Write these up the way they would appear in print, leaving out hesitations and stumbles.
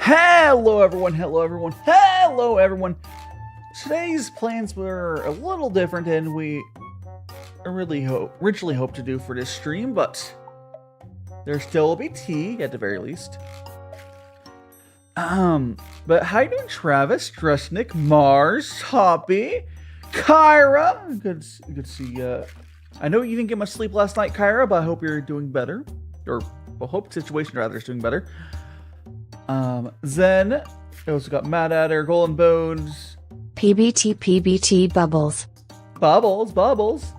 Hello everyone, hello everyone, hello everyone. Today's plans were a little different than we originally hoped to do for this stream, but there still will be tea at the very least. But how you doing, Travis, Dressnick, Mars, Hoppy, Kyra? Good to see you. I know you didn't get much sleep last night, Kyra, but I hope you're doing better. Or I hope the situation rather is doing better. Zen. I also got Mad Adder, Golden Bones. PBT Bubbles. Bubbles.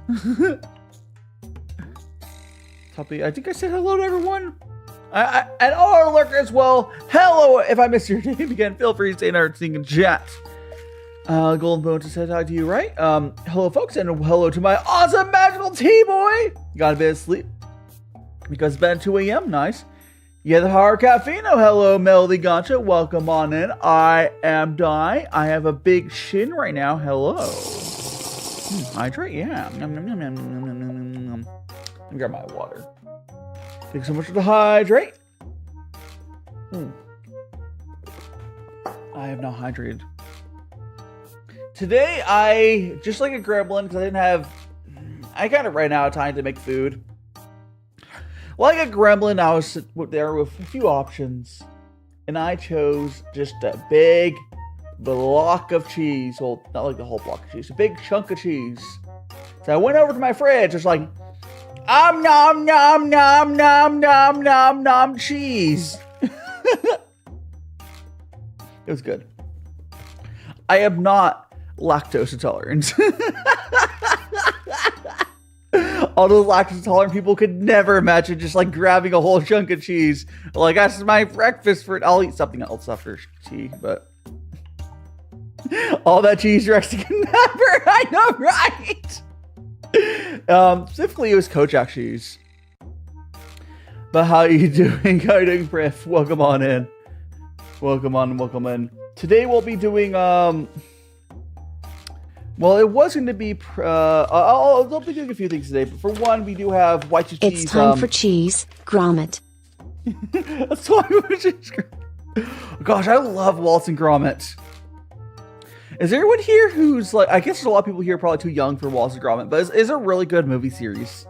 Toppy, I think I said hello to everyone. And all our lurkers as well. Hello. If I missed your name again, feel free to say another thing in chat. Golden Bones said hi to you, right? Hello, folks, and hello to my awesome magical tea boy. Got a bit of sleep because it's been 2 a.m. Nice. Yeah, the hard caffeine. Oh, hello, Melody Gotcha. Welcome on in. I am Dai. I have a big chin right now. Hello. Hydrate? Yeah. Let me grab my water. Thanks so much for the hydrate. I have not hydrated. Today, I, just like a gremlin, because I kind of ran out of time to make food. Like a gremlin, I was there with a few options, and I chose just a big block of cheese. Well, not like the whole block of cheese, a big chunk of cheese. So I went over to my fridge, just like, nom nom nom nom nom nom nom cheese. It was good. I am not lactose intolerant. All those lactose intolerant people could never imagine just like grabbing a whole chunk of cheese. Like, that's my breakfast for it. I'll eat something else after tea, but all that cheese Rex could never. I know, right? Specifically, it was Kojak cheese. But how are you doing? How are you doing, Priff? Welcome on in. Welcome in. Today we'll be doing well, it was going to be, I'll be doing a few things today, but for one, we do have Y2tea. It's time for cheese, grommet. That's time for cheese, grommet. Gosh, I love Waltz and Grommet. Is there anyone here who's like, I guess there's a lot of people here probably too young for Waltz and Grommet, but is a really good movie series.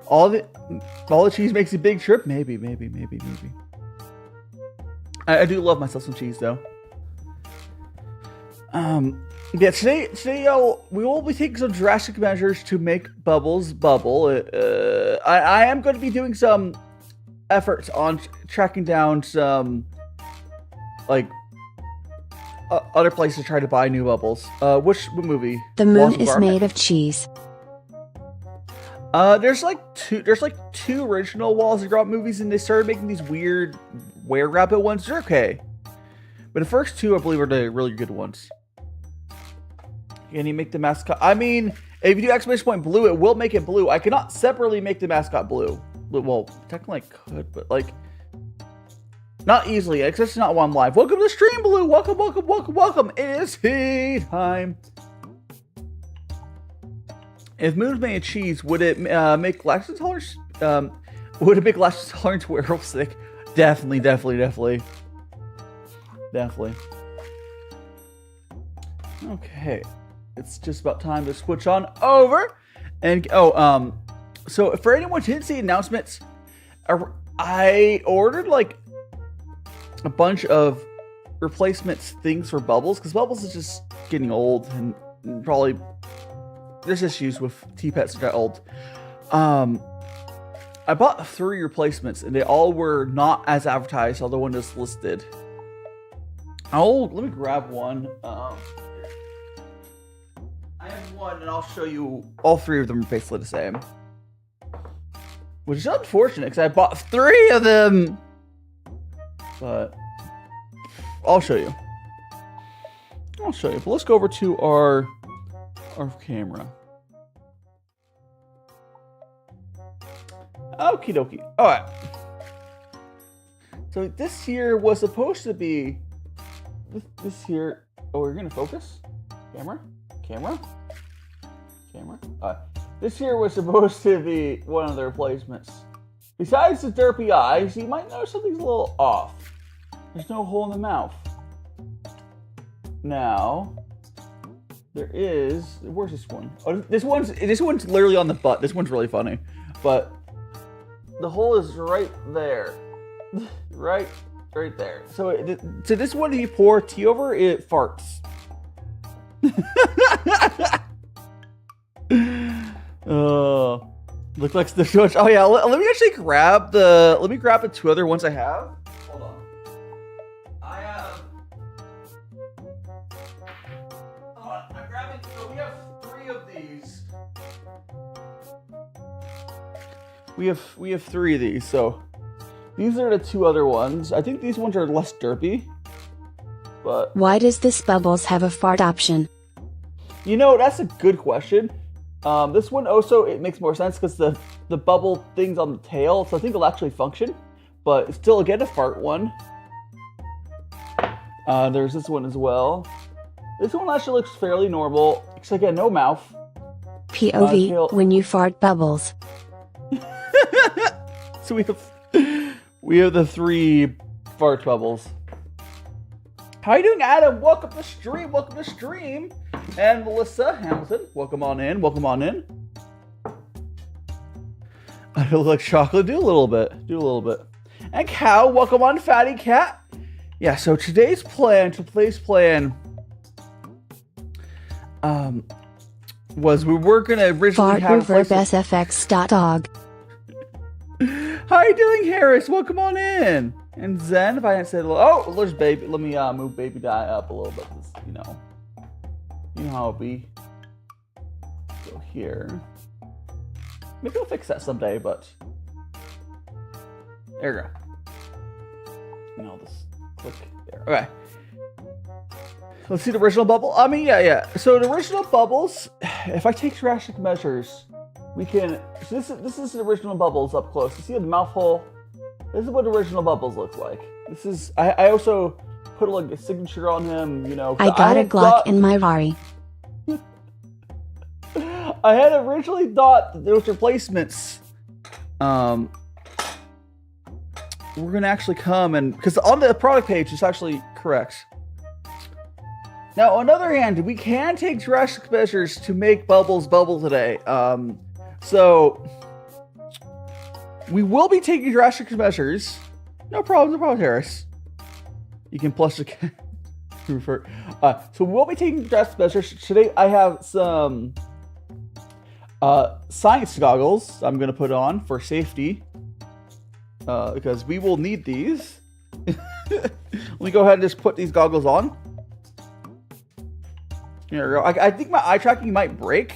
All the cheese makes a big trip? Maybe. I do love myself some cheese, though. Yeah, today we will be taking some drastic measures to make bubbles bubble. I am going to be doing some efforts on tracking down some, like, other places to try to buy new bubbles. What movie? The moon is made of cheese. There's like two original Wallace and Gromit movies, and they started making these weird were-rabbit ones. They're okay, but the first two, I believe, are the really good ones. Can you make the mascot? I mean, if you do exclamation point blue, it will make it blue. I cannot separately make the mascot blue. Well, technically I could, but like, not easily, because it's not one live. Welcome to the stream, Blue. Welcome. It is tea time. If moon's made of cheese, would it make lactose intolerance? Would it make lactose intolerance werewolf sick? Definitely. Okay. It's just about time to switch on over. And, so for anyone who didn't see announcements, I ordered, like, a bunch of replacement things for Bubbles, because Bubbles is just getting old, and probably there's issues with tea pets that got old. I bought 3 replacements, and they all were not as advertised, although one is listed. Let me grab one. I have one, and I'll show you. All 3 of them are basically the same, which is unfortunate because I bought 3 of them. But I'll show you. But let's go over to our camera. Okie dokie. All right. So this here was supposed to be this here. Oh, we're gonna focus. Camera. This here was supposed to be one of the replacements. Besides the derpy eyes, you might notice something's a little off. There's no hole in the mouth. Now, there is. Where's this one? Oh, this one's literally on the butt. This one's really funny, but the hole is right there, right there. So this one, you pour tea over, it farts. Looks like the switch. Oh yeah, let me actually grab the. Let me grab the two other ones I have. Hold on. I have. I'm grabbing. So we have 3 of these. We have 3 of these. So these are the 2 other ones. I think these ones are less derpy. But why does this Bubbles have a fart option? You know, that's a good question. This one also, it makes more sense because the bubble thing's on the tail, so I think it'll actually function. But it's still, again, a fart one. There's this one as well. This one actually looks fairly normal, except again, no mouth. POV, when you fart Bubbles. So we have the 3 fart bubbles. How you doing, Adam? Welcome to stream. Welcome to stream. And Melissa Hamilton, welcome on in. Welcome on in. I feel like chocolate. Do a little bit. And Cow, welcome on, Fatty Cat. Yeah. So today's plan was we were gonna originally have FartReverbSFX.org. How you doing, Harris? Welcome on in. And Zen, if I hadn't said, oh, there's baby. Let me move baby die up a little bit. You know how it be. Go here. Maybe I'll fix that someday, but there we go. And I'll just click there. Okay. Let's see the original bubble. I mean, yeah. So the original bubbles, if I take drastic measures, we can. So this is the original bubbles up close. You see the mouth hole? This is what original bubbles look like. This is. I also put like a signature on him. You know. I got a Glock in my Rari. I had originally thought that those replacements were gonna actually come and because on the product page it's actually correct. Now, on the other hand, we can take drastic measures to make Bubbles bubble today. So we will be taking drastic measures. No problem, Harris. You can plus the refer. So we'll be taking drastic measures today. I have some science goggles I'm going to put on for safety because we will need these. Let me go ahead and just put these goggles on. There we go. I think my eye tracking might break.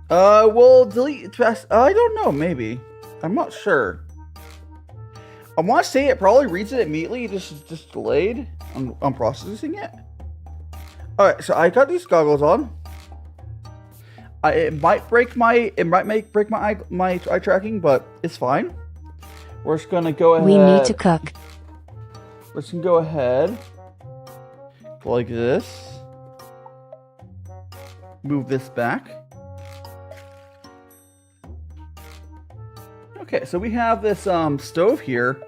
We'll delete fast. I don't know. Maybe. I'm not sure. I want to say it probably reads it immediately. Just delayed on processing it. All right. So I got these goggles on. It might break my eye tracking, but it's fine. We're just gonna go ahead. We need to cook. We're just gonna go ahead like this. Move this back. Okay, so we have this stove here.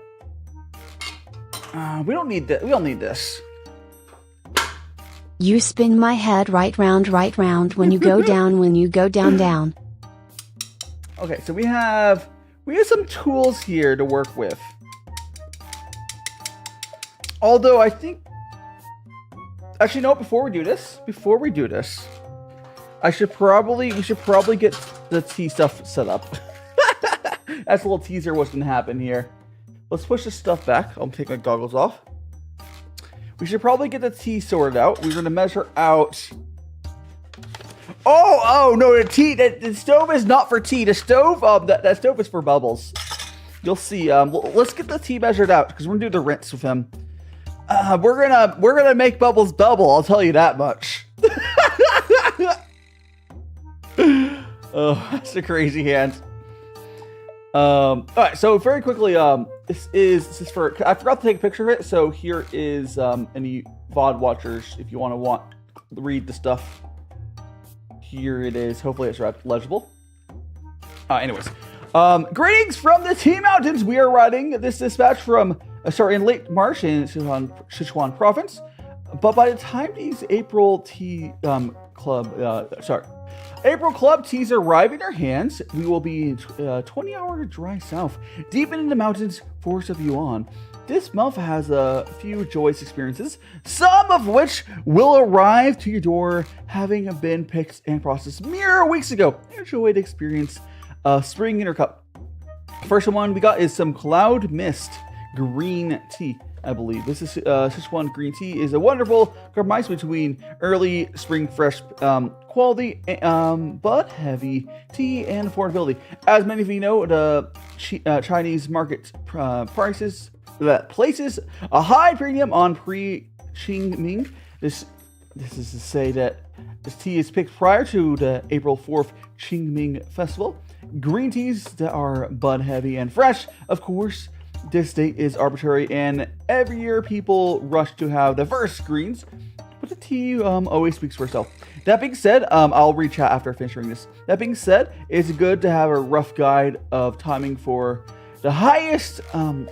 We don't need that. We don't need this. You spin my head right round when you go down. Okay, so we have some tools here to work with. Although I think, actually no, before we do this, we should probably get the tea stuff set up. That's a little teaser what's gonna happen here. Let's push this stuff back. I'll take my goggles off. We should probably get the tea sorted out. We're gonna measure out. Oh no, the stove is not for tea. The stove, that stove is for Bubbles. You'll see. Let's get the tea measured out because we're gonna do the rinse with him. We're gonna make Bubbles bubble. I'll tell you that much. Oh, that's a crazy hand. All right, so very quickly, this is for. I forgot to take a picture of it, so here is any VOD watchers if you want to read the stuff. Here it is. Hopefully, it's legible. Anyways, greetings from the Tea Mountains. We are writing this dispatch from in late March in Sichuan province. But by the time these April Club teas arrive in our hands, we will be 20-hour dry south, deep in the mountains, forest of Yuan. This month has a few joyous experiences, some of which will arrive to your door having been picked and processed mere weeks ago. Enjoy the experience of spring in your cup. First one we got is some Cloud Mist green tea, I believe. This is Sichuan green tea is a wonderful compromise between early spring fresh quality but heavy tea and affordability. As many of you know, the Chinese market prices that places a high premium on pre-Qingming. This is to say that this tea is picked prior to the April 4th Qingming festival. Green teas that are bud heavy and fresh, of course. This date is arbitrary, and every year people rush to have the first greens, but the tea always speaks for itself. That being said, I'll read chat after finishing this. That being said, it's good to have a rough guide of timing for the highest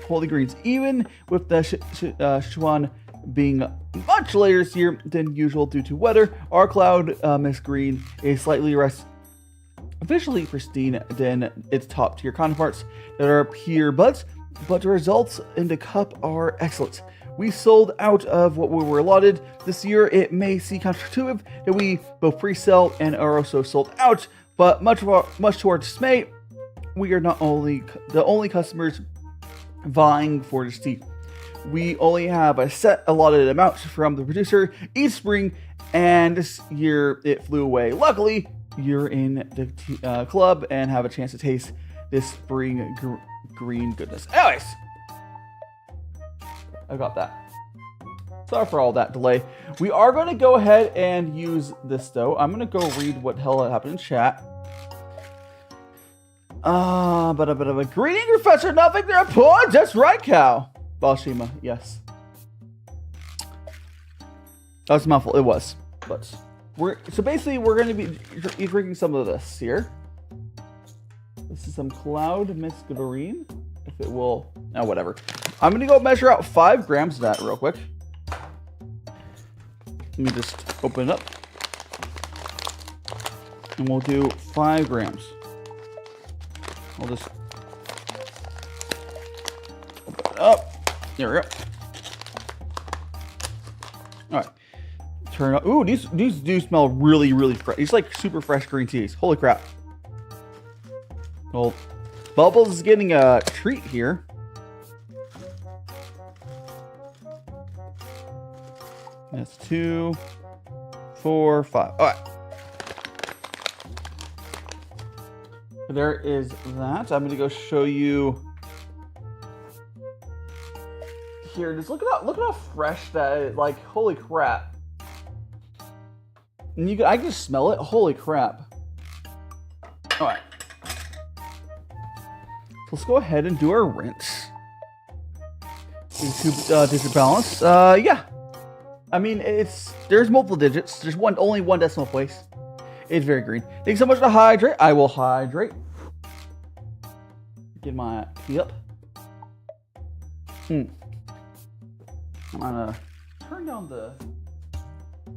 quality greens, even with the Sichuan being much later this year than usual due to weather. Our Cloud Mist Green is slightly less visually pristine than its top tier counterparts that are pure buds, but the results in the cup are excellent. We sold out of what we were allotted. This year it may seem counterintuitive that we both pre-sell and are also sold out, but much to our dismay, we are not only the only customers vying for this tea. We only have a set allotted amount from the producer each spring, and this year it flew away. Luckily, you're in the club and have a chance to taste this spring green goodness. Anyways, I got that. Sorry for all that delay. We are going to go ahead and use this though. I'm going to go read what hell happened in chat. Greeting, Professor Nothing to report. That's right, Cow. Balshima, yes. That was mouthful. It was, but we're going to be drinking some of this here. This is some Cloud Mist Green. If it will, whatever. I'm going to go measure out 5 grams of that real quick. Let me just open it up, and we'll do 5 grams. I'll just open it up. There we go. All right. Turn up. Ooh, these do smell really, really fresh. These like super fresh green teas. Holy crap. Well, Bubbles is getting a treat here. That's 2, 4, 5. All right. There is that. I'm gonna go show you here. Just look at how fresh that is. Like, holy crap! And I can just smell it. Holy crap! All right. So let's go ahead and do our rinse. Digit balance. Yeah. I mean, there's multiple digits. There's only one decimal place. It's very green. Thanks so much to hydrate. I will hydrate. Get my tea up. I'm gonna turn down the.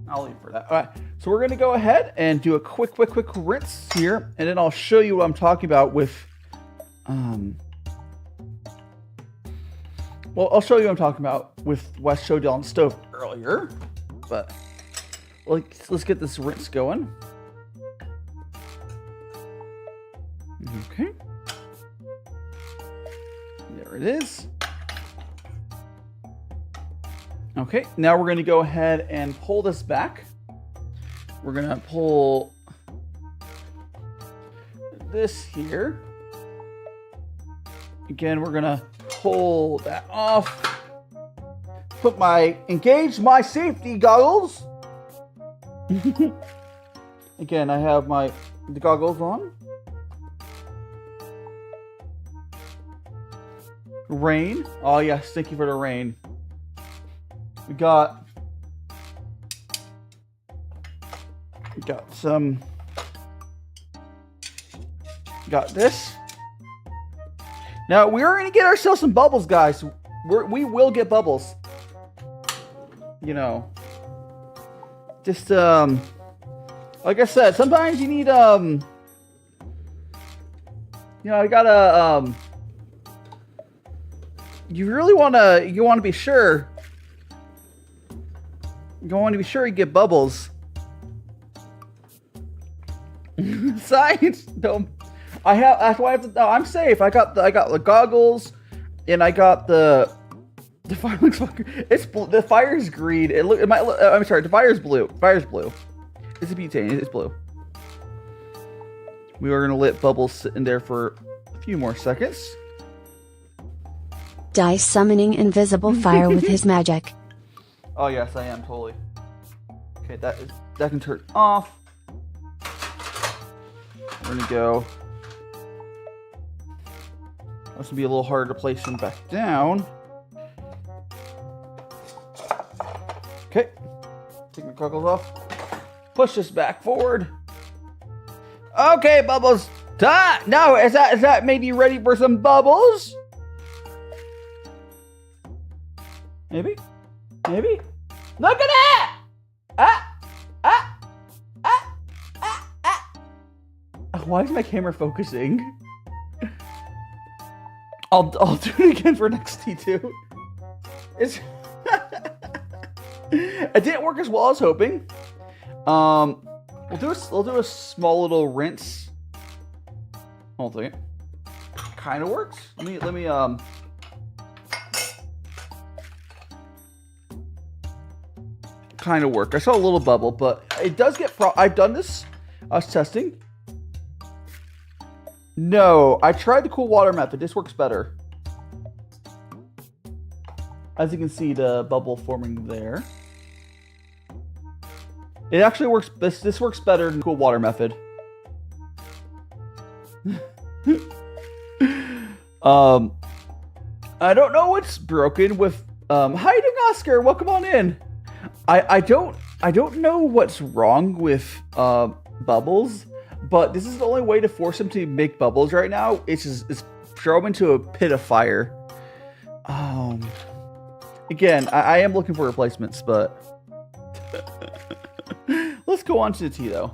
I'll leave for that. All right. So we're gonna go ahead and do a quick rinse here, and then I'll show you what I'm talking about with. Well, I'll show you what I'm talking about with what I showed you on the stove earlier. But let's get this rinse going. Okay. There it is. Okay, now we're going to go ahead and pull this back. We're going to pull this here. Again, we're going to pull that off. Engage my safety goggles. Again, I have the goggles on. Rain. Oh yes, thank you for the rain. We got some. Got this. Now we are going to get ourselves some bubbles, guys. We will get bubbles. You know. Just, like I said, sometimes you need, you know, you gotta, you really wanna be sure. You want to be sure you get bubbles. Science, don't. That's why I have to. No, I'm safe. I got the goggles, and I got the fire looks fucking. The fire's green. I'm sorry. The fire's blue. Fire's blue. It's a butane. It's blue. We are gonna let bubbles sit in there for a few more seconds. Dai summoning invisible fire with his magic. Oh yes, I am totally. Okay, that can turn off. We're gonna go. This will be a little harder to place them back down. Okay, take my goggles off. Push this back forward. Okay, bubbles. Now is that made you ready for some bubbles? Maybe. Maybe. Look at that! Why is my camera focusing? I'll do it again for next T2. It's it didn't work as well as I was hoping. We'll do a small little rinse. Hold on a second. Kind of works. Let me kind of work. I saw a little bubble, but it does get I've done this. I was testing. No, I tried the cool water method. This works better. As you can see, the bubble forming there. It actually works. This works better than the cool water method. I don't know what's broken with hiding Oscar. Welcome on in. I don't know what's wrong with bubbles, but this is the only way to force them to make bubbles right now. It's throw them into a pit of fire. Again, I am looking for replacements, but let's go on to the tea though.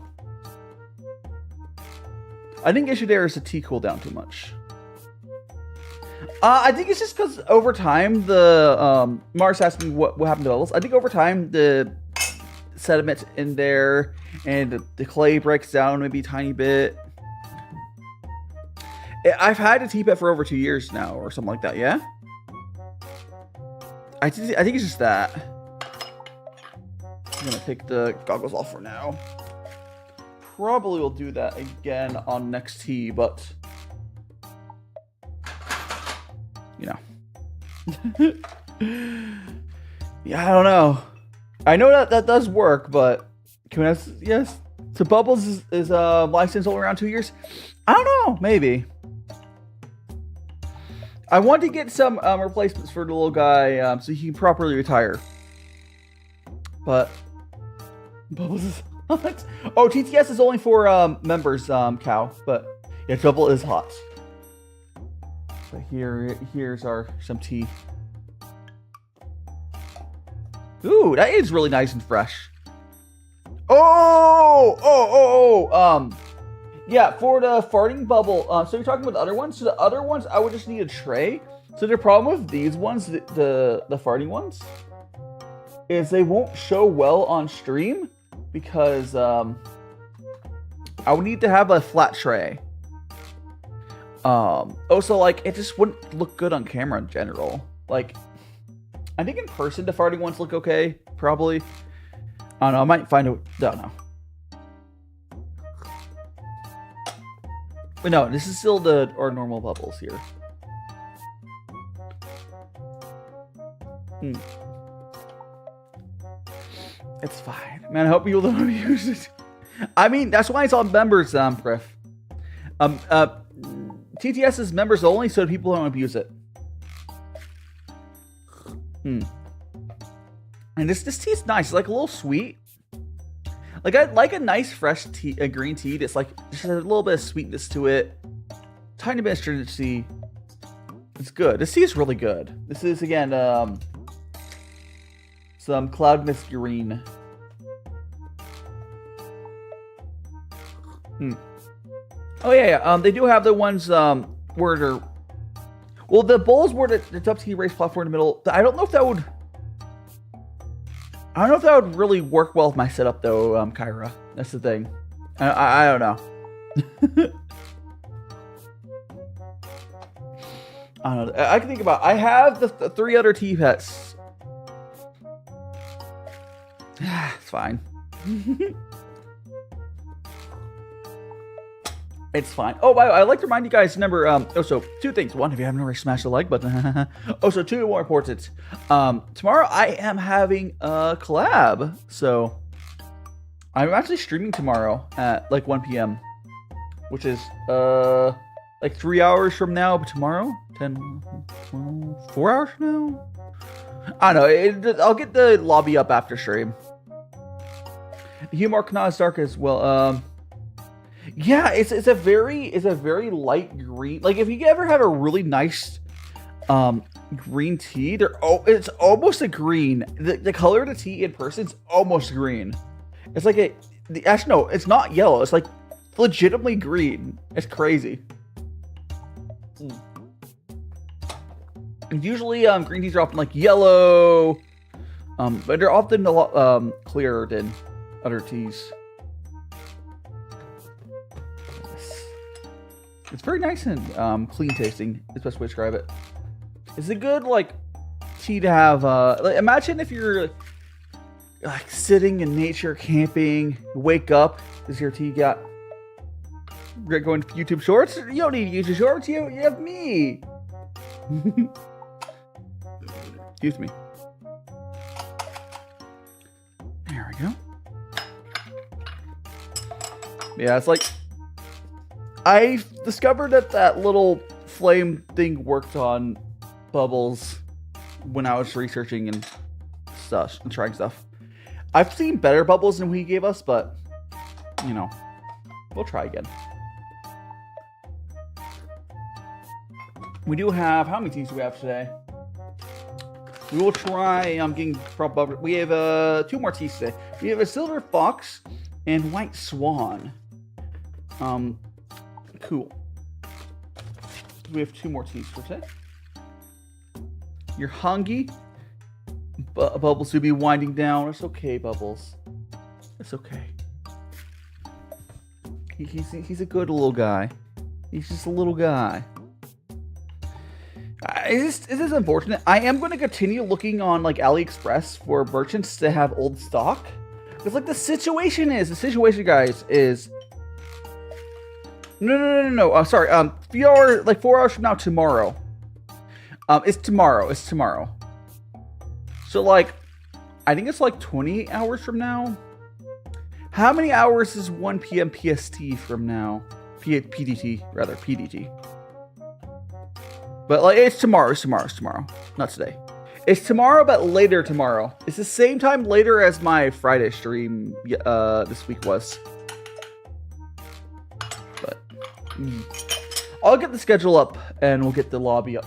I think issue there is the tea cool down too much. I think it's just because over time the Mars asking what happened to bubbles. I think over time the sediment in there and the clay breaks down maybe a tiny bit. I've had a tea pet for over 2 years now or something like that. Yeah. I think it's just that. I'm gonna take the goggles off for now. Probably will do that again on next tea, but you know. Yeah, I don't know. I know that does work, but can I? Yes. So Bubbles is licensed only around 2 years. I don't know. Maybe. I want to get some replacements for the little guy so he can properly retire. But Bubbles is hot. Oh, TTS is only for members, Cow. But yeah, Trouble is hot. But here's some tea. Ooh, that is really nice and fresh. Yeah, for the farting bubble. So you're talking about the other ones. So the other ones, I would just need a tray. So the problem with these ones, the farting ones, is they won't show well on stream because I would need to have a flat tray. Also, like, it just wouldn't look good on camera in general. Like, I think in person the farting ones look okay, probably. I don't know, I might find a... don't know. But no, this is still our normal bubbles here. It's fine. Man, I hope you don't abuse it. I mean, that's why it's on members, Griff. TTS is members only, so people don't abuse it. And this tea's nice. It's like a little sweet. Like I like a nice fresh tea, a green tea that's like just a little bit of sweetness to it, tiny bit of stringency. It's good. This tea is really good. This is, again, some cloud mist green. Oh, yeah. They do have the ones where they're... Well, the bowls where it's up to you raise platform in the middle. I don't know if that would... I don't know if that would really work well with my setup, though, Kyra. That's the thing. I don't know. I don't know. I can think about it. I have the 3 other tea pets. It's fine. It's fine. Oh, by the way, I'd like to remind you guys, remember, also, 2 things. 1, if you haven't already smashed the like button. Also, 2 more important. Tomorrow I am having a collab. So, I'm actually streaming tomorrow at like 1 p.m. Which is, like 3 hours from now, but tomorrow? 10, 12, 4 hours from now? I don't know. I'll get the lobby up after stream. The humor is dark as well. Yeah, it's a very light green. Like if you ever have a really nice green tea, it's almost a green. The color of the tea in person is almost green. It's like actually no, it's not yellow. It's like legitimately green. It's crazy. And usually green teas are often like yellow, but they're often a lot clearer than other teas. It's very nice and clean tasting. Is the best way to describe it. It's a good like tea to have. Like, imagine if you're like sitting in nature, camping. You wake up, this is your tea. Got going to YouTube Shorts. You don't need YouTube Shorts. You have me. Excuse me. There we go. Yeah, it's like. I discovered that little flame thing worked on bubbles when I was researching and stuff and trying stuff. I've seen better bubbles than he gave us, but you know, we'll try again. We do have, how many teas do we have today? We will try, getting from bubble. We have 2 more teas today. We have a silver fox and white swan. Cool. We have 2 more teas for today. You're hungry. Bubbles will be winding down. It's okay, Bubbles. It's okay. He's a good little guy. He's just a little guy. Is this unfortunate? I am going to continue looking on like AliExpress for merchants to have old stock. Because like the situation, guys, is. No. Sorry. 4 hours from now, tomorrow. It's tomorrow. So like, I think it's like 28 hours from now. How many hours is 1 p.m. PST from now? PDT, rather, PDT. But like, it's tomorrow. It's tomorrow. Not today. It's tomorrow, but later tomorrow. It's the same time later as my Friday stream this week was. I'll get the schedule up and we'll get the lobby up.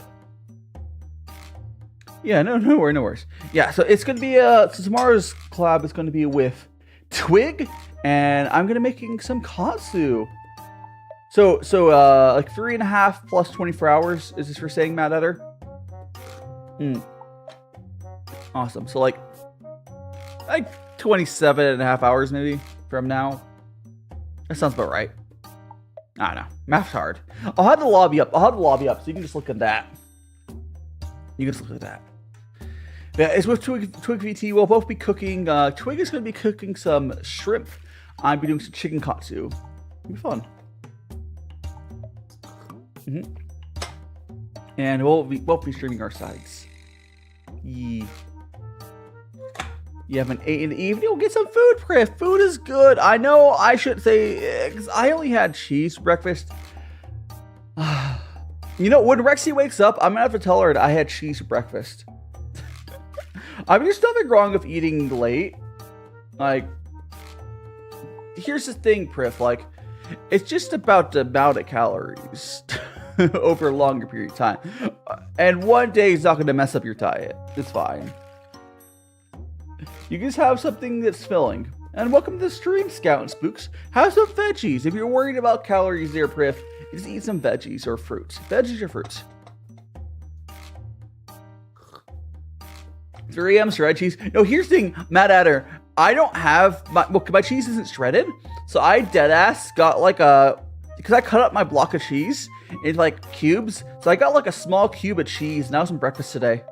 Yeah, no worries. Yeah, so it's gonna be so tomorrow's collab is gonna be with Twig, and I'm gonna making some katsu. So like 3.5 plus 24 hours. Is this for saying, Matt Eder? Awesome. So like 27.5 hours maybe from now. That sounds about right. I don't know. Math's hard. I'll have the lobby up. So you can just look at that. Yeah, it's with Twig VT. We'll both be cooking. Twig is going to be cooking some shrimp. I'll be doing some chicken katsu. It'll be fun. And we'll be streaming our sides. Yeah. You haven't ate in the evening? We'll get some food, Priff. Food is good. I know I should say, because I only had cheese for breakfast. You know, when Rexy wakes up, I'm going to have to tell her that I had cheese for breakfast. I mean, there's nothing wrong with eating late. Like, here's the thing, Priff. Like, it's just about the amount of calories over a longer period of time. And one day it's not going to mess up your diet. It's fine. You just have something that's filling. And welcome to the stream, Scout and Spooks. Have some veggies. If you're worried about calories there, Priff, just eat some veggies or fruits. Veggies or fruits. 3 a.m. shredded cheese. No, here's the thing, Matt Adder. I don't have my cheese isn't shredded, so I deadass got like because I cut up my block of cheese into like cubes, so I got like a small cube of cheese. Now some breakfast today.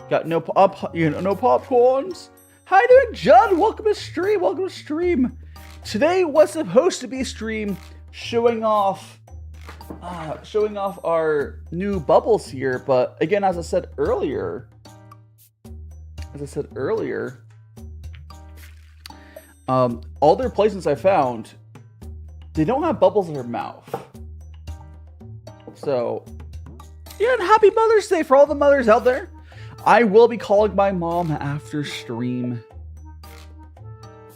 Got no popcorns. How you doing, Judd? Welcome to stream. Welcome to stream. Today was supposed to be a stream showing off our new bubbles here, but again, as I said earlier, all the replacements I found, they don't have bubbles in their mouth. So, yeah, and happy Mother's Day for all the mothers out there. I will be calling my mom after stream.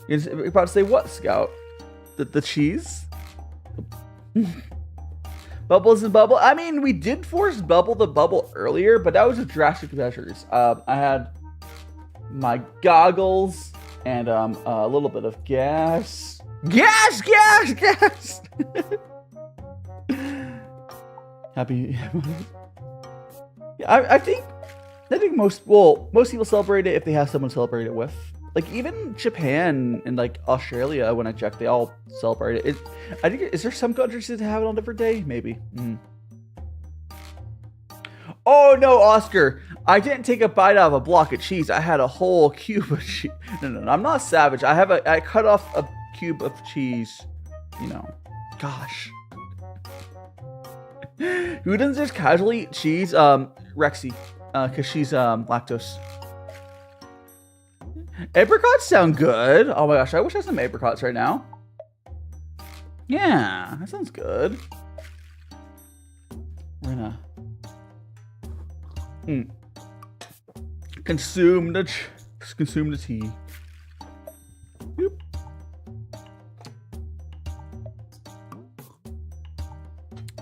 You're about to say what, Scout? The cheese? Bubbles and bubble. I mean, we did force bubble the bubble earlier, but that was with drastic measures. I had my goggles and a little bit of gas. Gas! Happy. I think most people celebrate it if they have someone to celebrate it with. Like even Japan and like Australia, when I checked, they all celebrate it. I think is there some countries that have it on a different day? Maybe. Oh no, Oscar! I didn't take a bite out of a block of cheese. I had a whole cube of cheese. No, I'm not savage. I cut off a cube of cheese. You know, gosh. Who doesn't just casually eat cheese? Rexy, because she's lactose. Apricots sound good. Oh my gosh, I wish I had some apricots right now. Yeah, that sounds good. We're gonna consume the tea. Boop.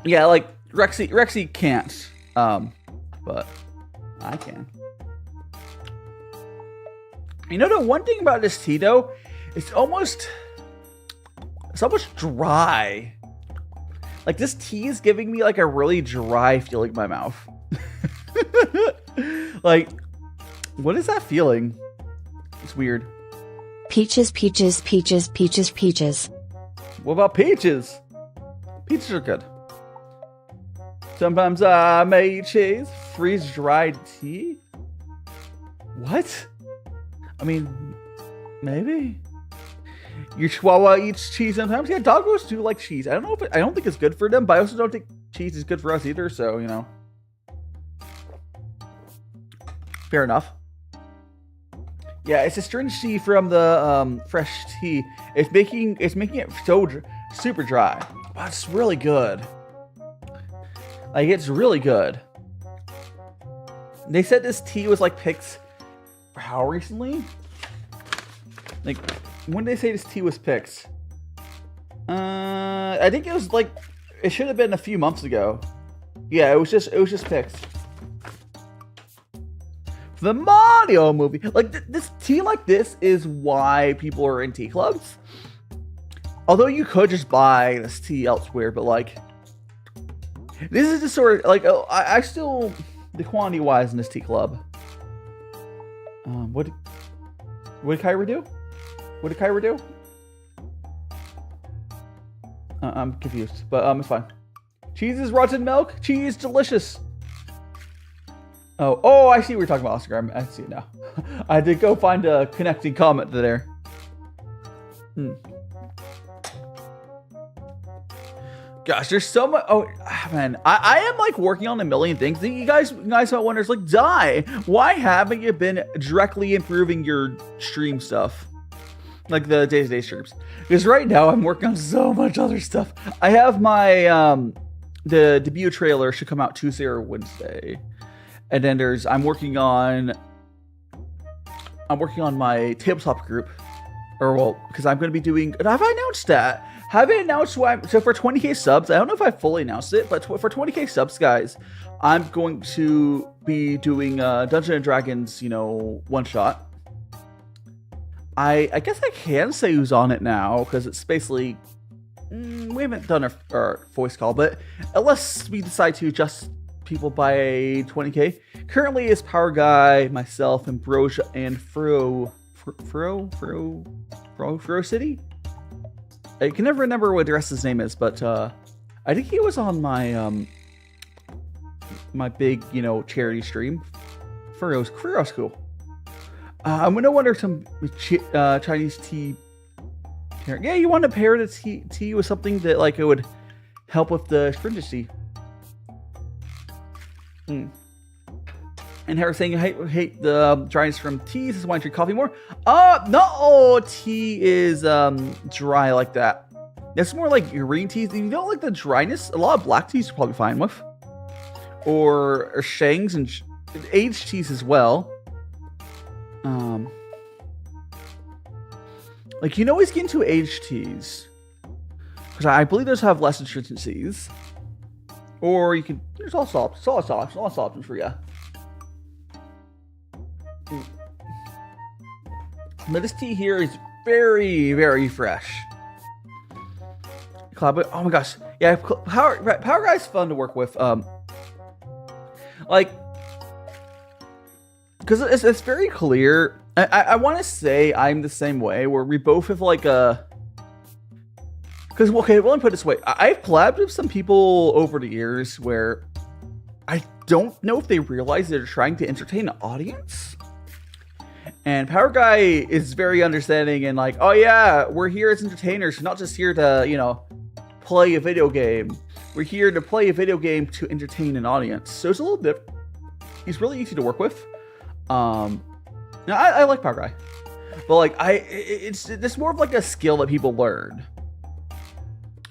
Yeah, like Rexy can't, but I can. You know the one thing about this tea though, it's almost dry. Like this tea is giving me like a really dry feeling in my mouth. Like, what is that feeling? It's weird. Peaches. What about peaches? Peaches are good. Sometimes I may cheese freeze-dried tea. What? I mean, maybe. Your Chihuahua eats cheese sometimes. Yeah, doggos do like cheese. I don't think it's good for them, but I also don't think cheese is good for us either. So you know, fair enough. Yeah, it's a strange tea from the fresh tea. It's making it so super dry, but it's really good. Like it's really good. They said this tea was like picked. How recently? Like, when did they say this tea was picked? I think it was like, it should have been a few months ago. Yeah, it was just picked. The Mario movie, like this tea like this is why people are in tea clubs. Although you could just buy this tea elsewhere, but like, this is just sort of like, I still the quantity wise in this tea club. What did Kyra do? What did Kyra do? I'm confused, but it's fine. Cheese is rotten milk. Cheese delicious. Oh, I see what you're talking about, Oscar. I see it now. I had to go find a connecting comment there. Gosh, there's so much. Oh man, I am like working on a million things. You guys might wonder, like, Dai, why haven't you been directly improving your stream stuff, like the day-to-day streams? Because right now I'm working on so much other stuff. I have my the debut trailer should come out Tuesday or Wednesday, and then I'm working on my tabletop group, or well, because I'm going to be doing. And have I announced that? Have I announced why? So for 20k subs, I don't know if I fully announced it, but for 20k subs, guys, I'm going to be doing Dungeons and Dragons, one shot. I guess I can say who's on it now, because it's basically, we haven't done our voice call, but unless we decide to adjust people by 20k. Currently it's Power Guy, myself, Ambrosia, and Fro City? I can never remember what the rest of his name is, but I think he was on my my big, charity stream. Furo's cool. I'm gonna wonder if some Chinese tea. Yeah, you want to pair the tea with something that it would help with the stringency. And Harry saying, I hate the dryness from tea. This is why I drink coffee more. Not all tea is dry like that. It's more like green tea. If you don't like the dryness, a lot of black teas you're probably fine with. Or shangs and aged teas as well. You can always get into aged teas. Because I believe those have less astringencies. Or you can, there's all options for you. But this tea here is very, very fresh. Oh my gosh. Yeah, Power Guy's fun to work with. Because it's very clear. I want to say I'm the same way, where we both have because, okay, well, let me put it this way. I've collabed with some people over the years where I don't know if they realize they're trying to entertain an audience. And Power Guy is very understanding and oh yeah, we're here as entertainers. We're not just here to, play a video game. We're here to play a video game to entertain an audience. So it's a little bit, he's really easy to work with. Now I like Power Guy, but it's more of a skill that people learn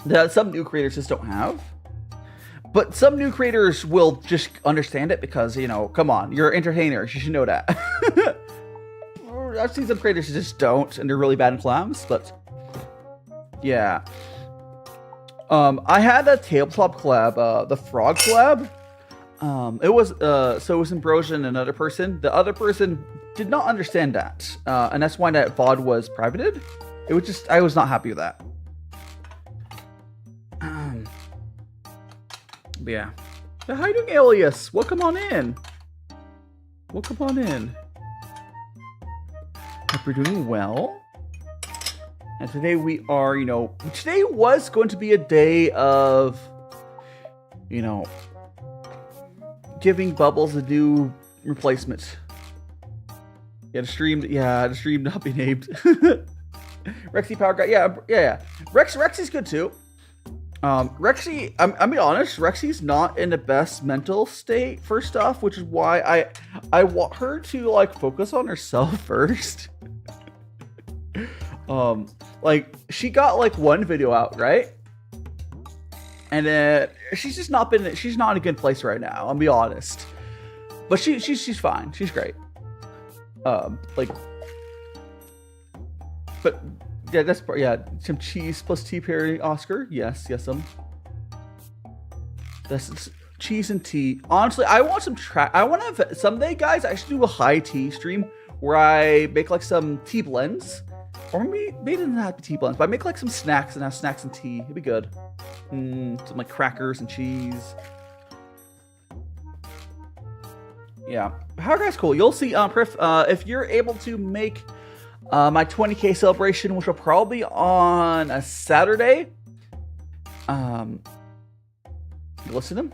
that some new creators just don't have. But some new creators will just understand it because, come on, you're entertainers. You should know that. I've seen some creators who just don't, and they're really bad in collabs, but yeah. I had a tabletop collab, the frog collab. It was Ambrosia and another person. The other person did not understand that, and that's why that VOD was privated. It was just, I was not happy with that. But yeah. So how you doing, Alias? Welcome on in. Hope you're doing well. And today we are, today was going to be a day of, giving Bubbles a new replacement. The stream not be named. Rexy Power Guy, yeah. Rexy's good too. Rexy, I'm being honest, Rexy's not in the best mental state for stuff, which is why I want her to focus on herself first. She got one video out, right? And she's just not in a good place right now, I'll be honest. But she's fine. She's great. But yeah, some cheese plus tea pairing, Oscar. Yes, that's cheese and tea. Honestly, I want I want to have someday, guys. I should do a high tea stream where I make some tea blends, or maybe it doesn't have to be tea blends, but I make some snacks and have snacks and tea. It'd be good. Some crackers and cheese. Yeah, Power Guy's cool. You'll see, Prif, if you're able to make my 20k celebration, which will probably be on a Saturday. Listen to him.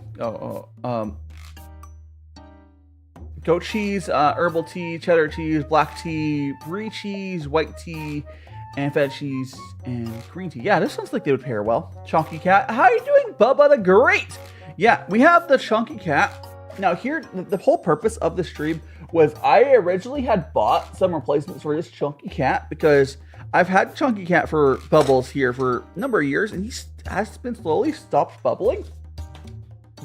Goat cheese, herbal tea, cheddar cheese, black tea, brie cheese, white tea, and feta cheese, and green tea. Yeah, this sounds like they would pair well. Chunky Cat, how are you doing, Bubba? Great. Yeah, we have the Chunky Cat. Now here, the whole purpose of the stream was I originally had bought some replacements for this Chunky Cat because I've had Chunky Cat for Bubbles here for a number of years, and he has been slowly stopped bubbling.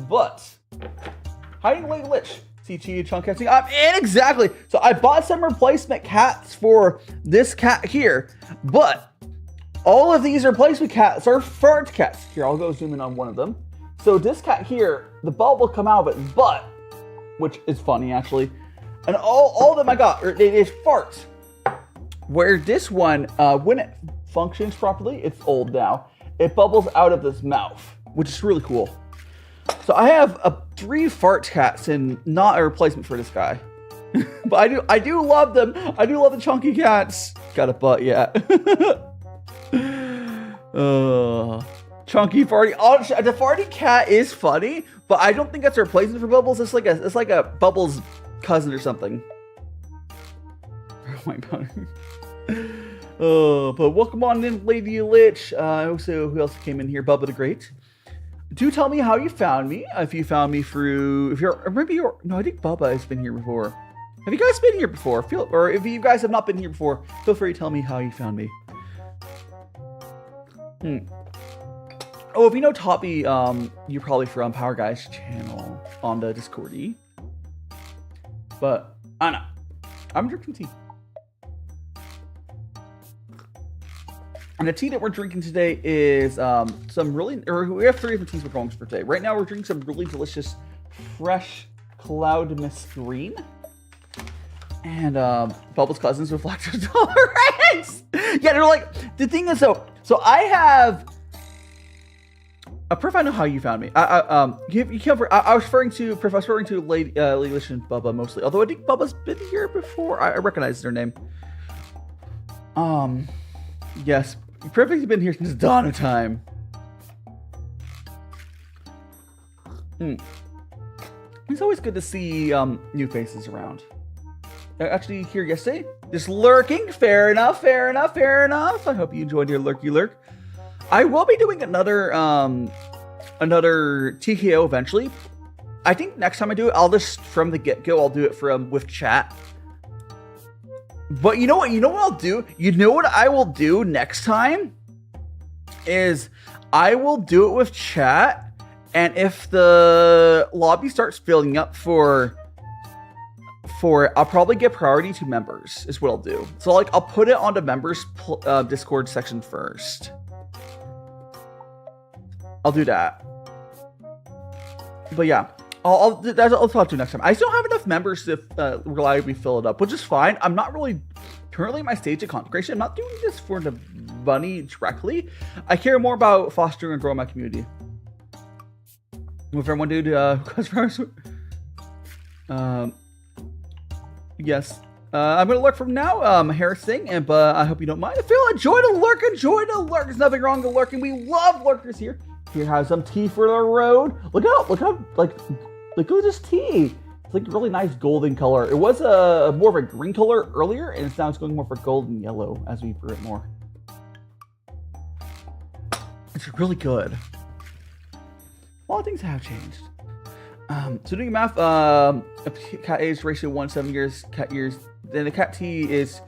But hiding late lich, CT Chunk Cat. And exactly. So I bought some replacement cats for this cat here, but all of these replacement cats are fart cats. Here, I'll go zoom in on one of them. So this cat here, the bubble will come out of its butt, which is funny actually. And all of them I got, it's farts. Where this one, when it functions properly, it's old now. It bubbles out of this mouth, which is really cool. So I have 3 fart cats and not a replacement for this guy. But I do love them. I do love the chunky cats. Got a butt, yeah. Chunky farty. Oh, the farty cat is funny, but I don't think that's a replacement for Bubbles. It's like a Bubbles cousin or something. Oh my god. But welcome on in, Lady Lich. Also, who else came in here? Bubba the Great. Do tell me how you found me. If you found me through, no, I think Bubba has been here before. Have you guys been here before? Or if you guys have not been here before, feel free to tell me how you found me. Oh, if you know Toppy, you're probably from Power Guy's channel on the Discordy. But I don't know. I'm drinking tea. And the tea that we're drinking today is we have 3 different teas we're going for today. Right now we're drinking some really delicious fresh cloud mist green. And Bubbles cousins with lactose tolerance. Yeah, they're like, the thing is so I have Perf, I know how you found me. I was referring to Lady Lish and Bubba mostly. Although I think Bubba's been here before. I recognize their name. Yes, Perfect's been here since the dawn of time. It's always good to see new faces around. Actually, here yesterday, just lurking. Fair enough. I hope you enjoyed your lurky lurk. I will be doing another TKO eventually. I think next time I do it, I'll just from the get-go, I'll do it with chat. But you know what I'll do? You know what I will do next time? Is I will do it with chat, and if the lobby starts filling up for I'll probably get priority to members, is what I'll do. So like I'll put it on the members Discord section first. I'll do that. But yeah, I'll talk to you next time. I still have enough members to reliably fill it up, which is fine. I'm not really currently in my stage of consecration. I'm not doing this for the money directly. I care more about fostering and growing my community. With everyone, dude, yes. I'm gonna lurk from now. Harris thing, but I hope you don't mind. If you enjoy the lurk, There's nothing wrong with lurking. We love lurkers here. Here, have some tea for the road. Look at this tea. It's like a really nice golden color. It was more of a green color earlier, and now it's going more for golden yellow as we brew it more. It's really good. A lot of things have changed. So doing math, cat age ratio 1 7 years, cat years. Then the cat tea is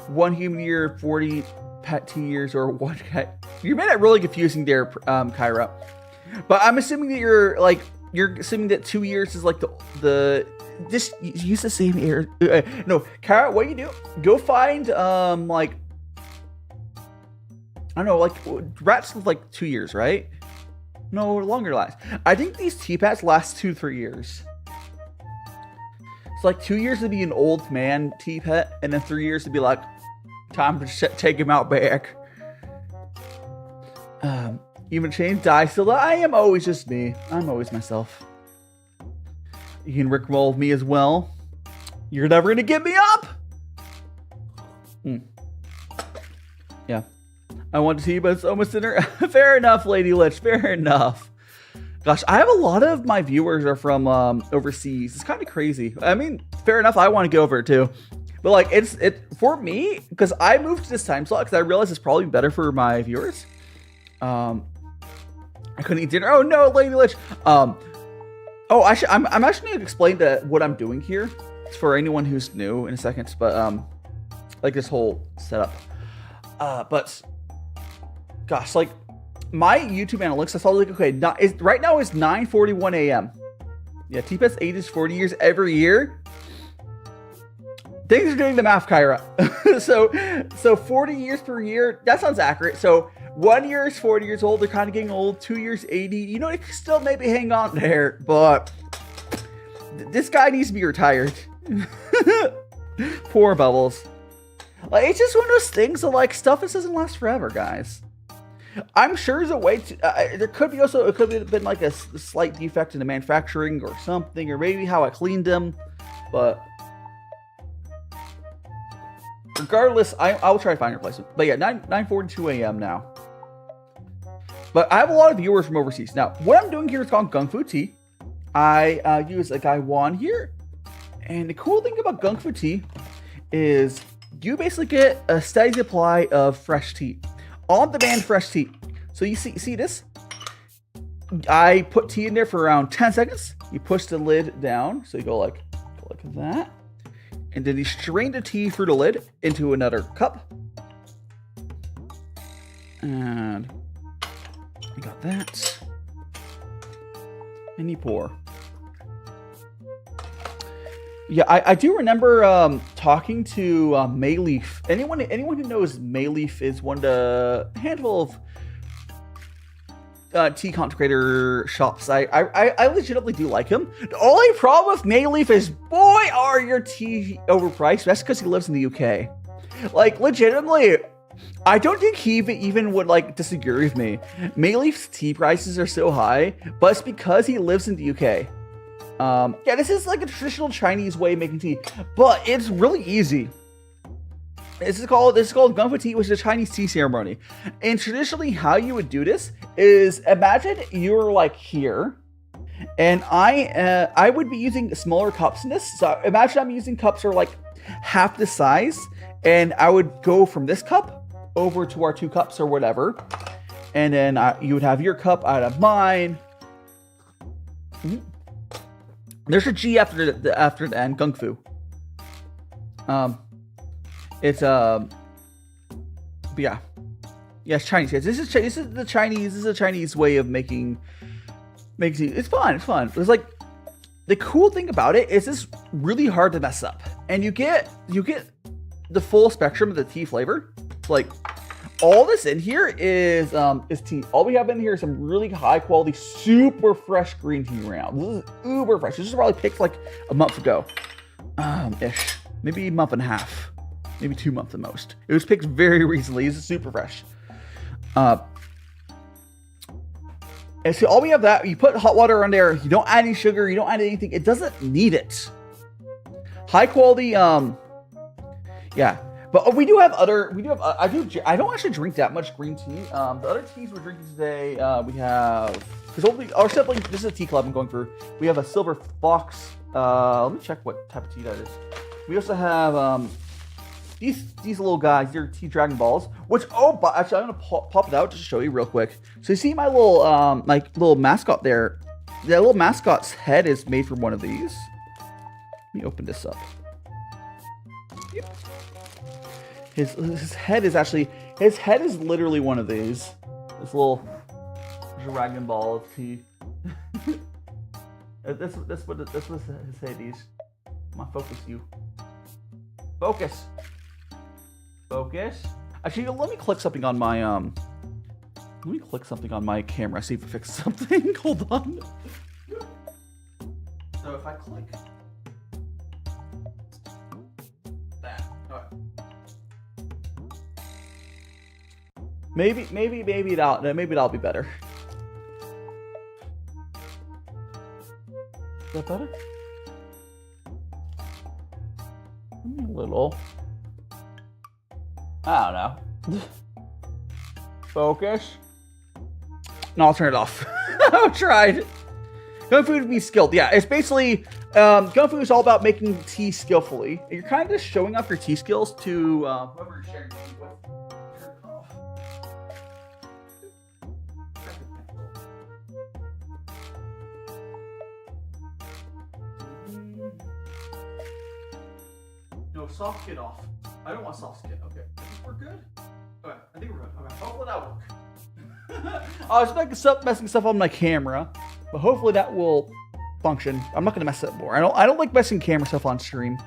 1 human year, 40 pet tea years, or 1 cat. You made it really confusing there, Kyra. But I'm assuming that you're assuming that 2 years is like just use the same year. No, Kyra, what you do? Go find I don't know, like rats with like 2 years, right? No, longer last. I think these teapots last 2-3 years. It's like 2 years to be an old man teapot, and then 3 years to be like, time to take him out back. Even change, die still. I am always just me. I'm always myself. You can rickroll me as well. You're never gonna get me up. Yeah. I want to see, but it's almost dinner. Fair enough, Lady Lich. Fair enough. Gosh, I have a lot of my viewers are from overseas. It's kind of crazy. I mean, fair enough. I want to go over it too. But like, it's for me, because I moved to this time slot because I realized it's probably better for my viewers. I couldn't eat dinner. Oh no, Lady Lich. I'm actually gonna explain what I'm doing here. It's for anyone who's new in a second, but like this whole setup. But gosh, like my YouTube analytics, I saw like, okay, right now is 9:41 a.m. Yeah, T-Pet's age is 40 years every year. Things are doing the math, Kyra. so 40 years per year, that sounds accurate. So 1 year is 40 years old. They're kind of getting old. 2 years, 80. You know, they can still maybe hang on there, but this guy needs to be retired. Poor Bubbles. Like, it's just one of those things that, like, stuff that doesn't last forever, guys. I'm sure there's a way to, there could be also, it could have been like a slight defect in the manufacturing or something, or maybe how I cleaned them, but regardless, I will try to find a replacement. But yeah, 9:42 a.m. now. But I have a lot of viewers from overseas. Now, what I'm doing here is called gongfu tea. I use a guy Juan here. And the cool thing about gongfu tea is you basically get a steady supply of fresh tea. On-demand fresh tea. So you see this? I put tea in there for around 10 seconds. You push the lid down. So you go like that. And then you strain the tea through the lid into another cup. And you got that. And you pour. Yeah, I do remember talking to Mayleaf. Anyone who knows Mayleaf is one of the handful of tea concentrator shops. I legitimately do like him. The only problem with Mayleaf is, boy, are your tea overpriced. That's because he lives in the UK. Like, legitimately, I don't think he even would like disagree with me. Mayleaf's tea prices are so high, but it's because he lives in the UK. Yeah, this is like a traditional Chinese way of making tea, but it's really easy. This is called gongfu tea, which is a Chinese tea ceremony. And traditionally, how you would do this is, imagine you're like here, and I would be using smaller cups in this. So imagine I'm using cups that are like half the size, and I would go from this cup over to our 2 cups or whatever, and then you would have your cup out of mine. There's a G after the end, gongfu. It's but yeah, it's Chinese. Yes, this is the Chinese. This is a Chinese way of making tea. It's fun. It's like, the cool thing about it is it's really hard to mess up, and you get the full spectrum of the tea flavor. Like, all this in here is tea. All we have in here is some really high quality, super fresh green tea round. This is uber fresh. This is probably picked like a month ago, ish, maybe a month and a half, maybe 2 months at most. It was picked very recently. This is super fresh. And so all we have that, you put hot water on there. You don't add any sugar. You don't add anything. It doesn't need it. High quality. Yeah. But we do have other, I don't actually drink that much green tea. The other teas we're drinking today, we have, because our sibling, this is a tea club I'm going through. We have a Silver Fox. Let me check what type of tea that is. We also have these little guys. They're tea Dragon Balls. Which, but actually, I'm gonna pop it out just to show you real quick. So you see my little mascot there. That little mascot's head is made from one of these. Let me open this up. Yep. His head is literally one of these. This little Dragon Ball of tea. That's what his head is. Come on, focus you. Focus. Actually, let me click something on my camera, see if it fixes something. Hold on. So if I click that, alright. Maybe that'll be better. Is that better? A little. I don't know. Focus. No, I'll turn it off. I tried. Gongfu to be skilled. Yeah, it's basically Gongfu is all about making tea skillfully. And you're kind of just showing off your tea skills to whoever you're sharing tea with. No, soft skin off. I don't want soft skin. Okay, I think we're good. Okay, I think we're good. Okay, hopefully that will work. I was messing stuff on my camera, but hopefully that will function. I'm not gonna mess it up more. I don't like messing camera stuff on stream.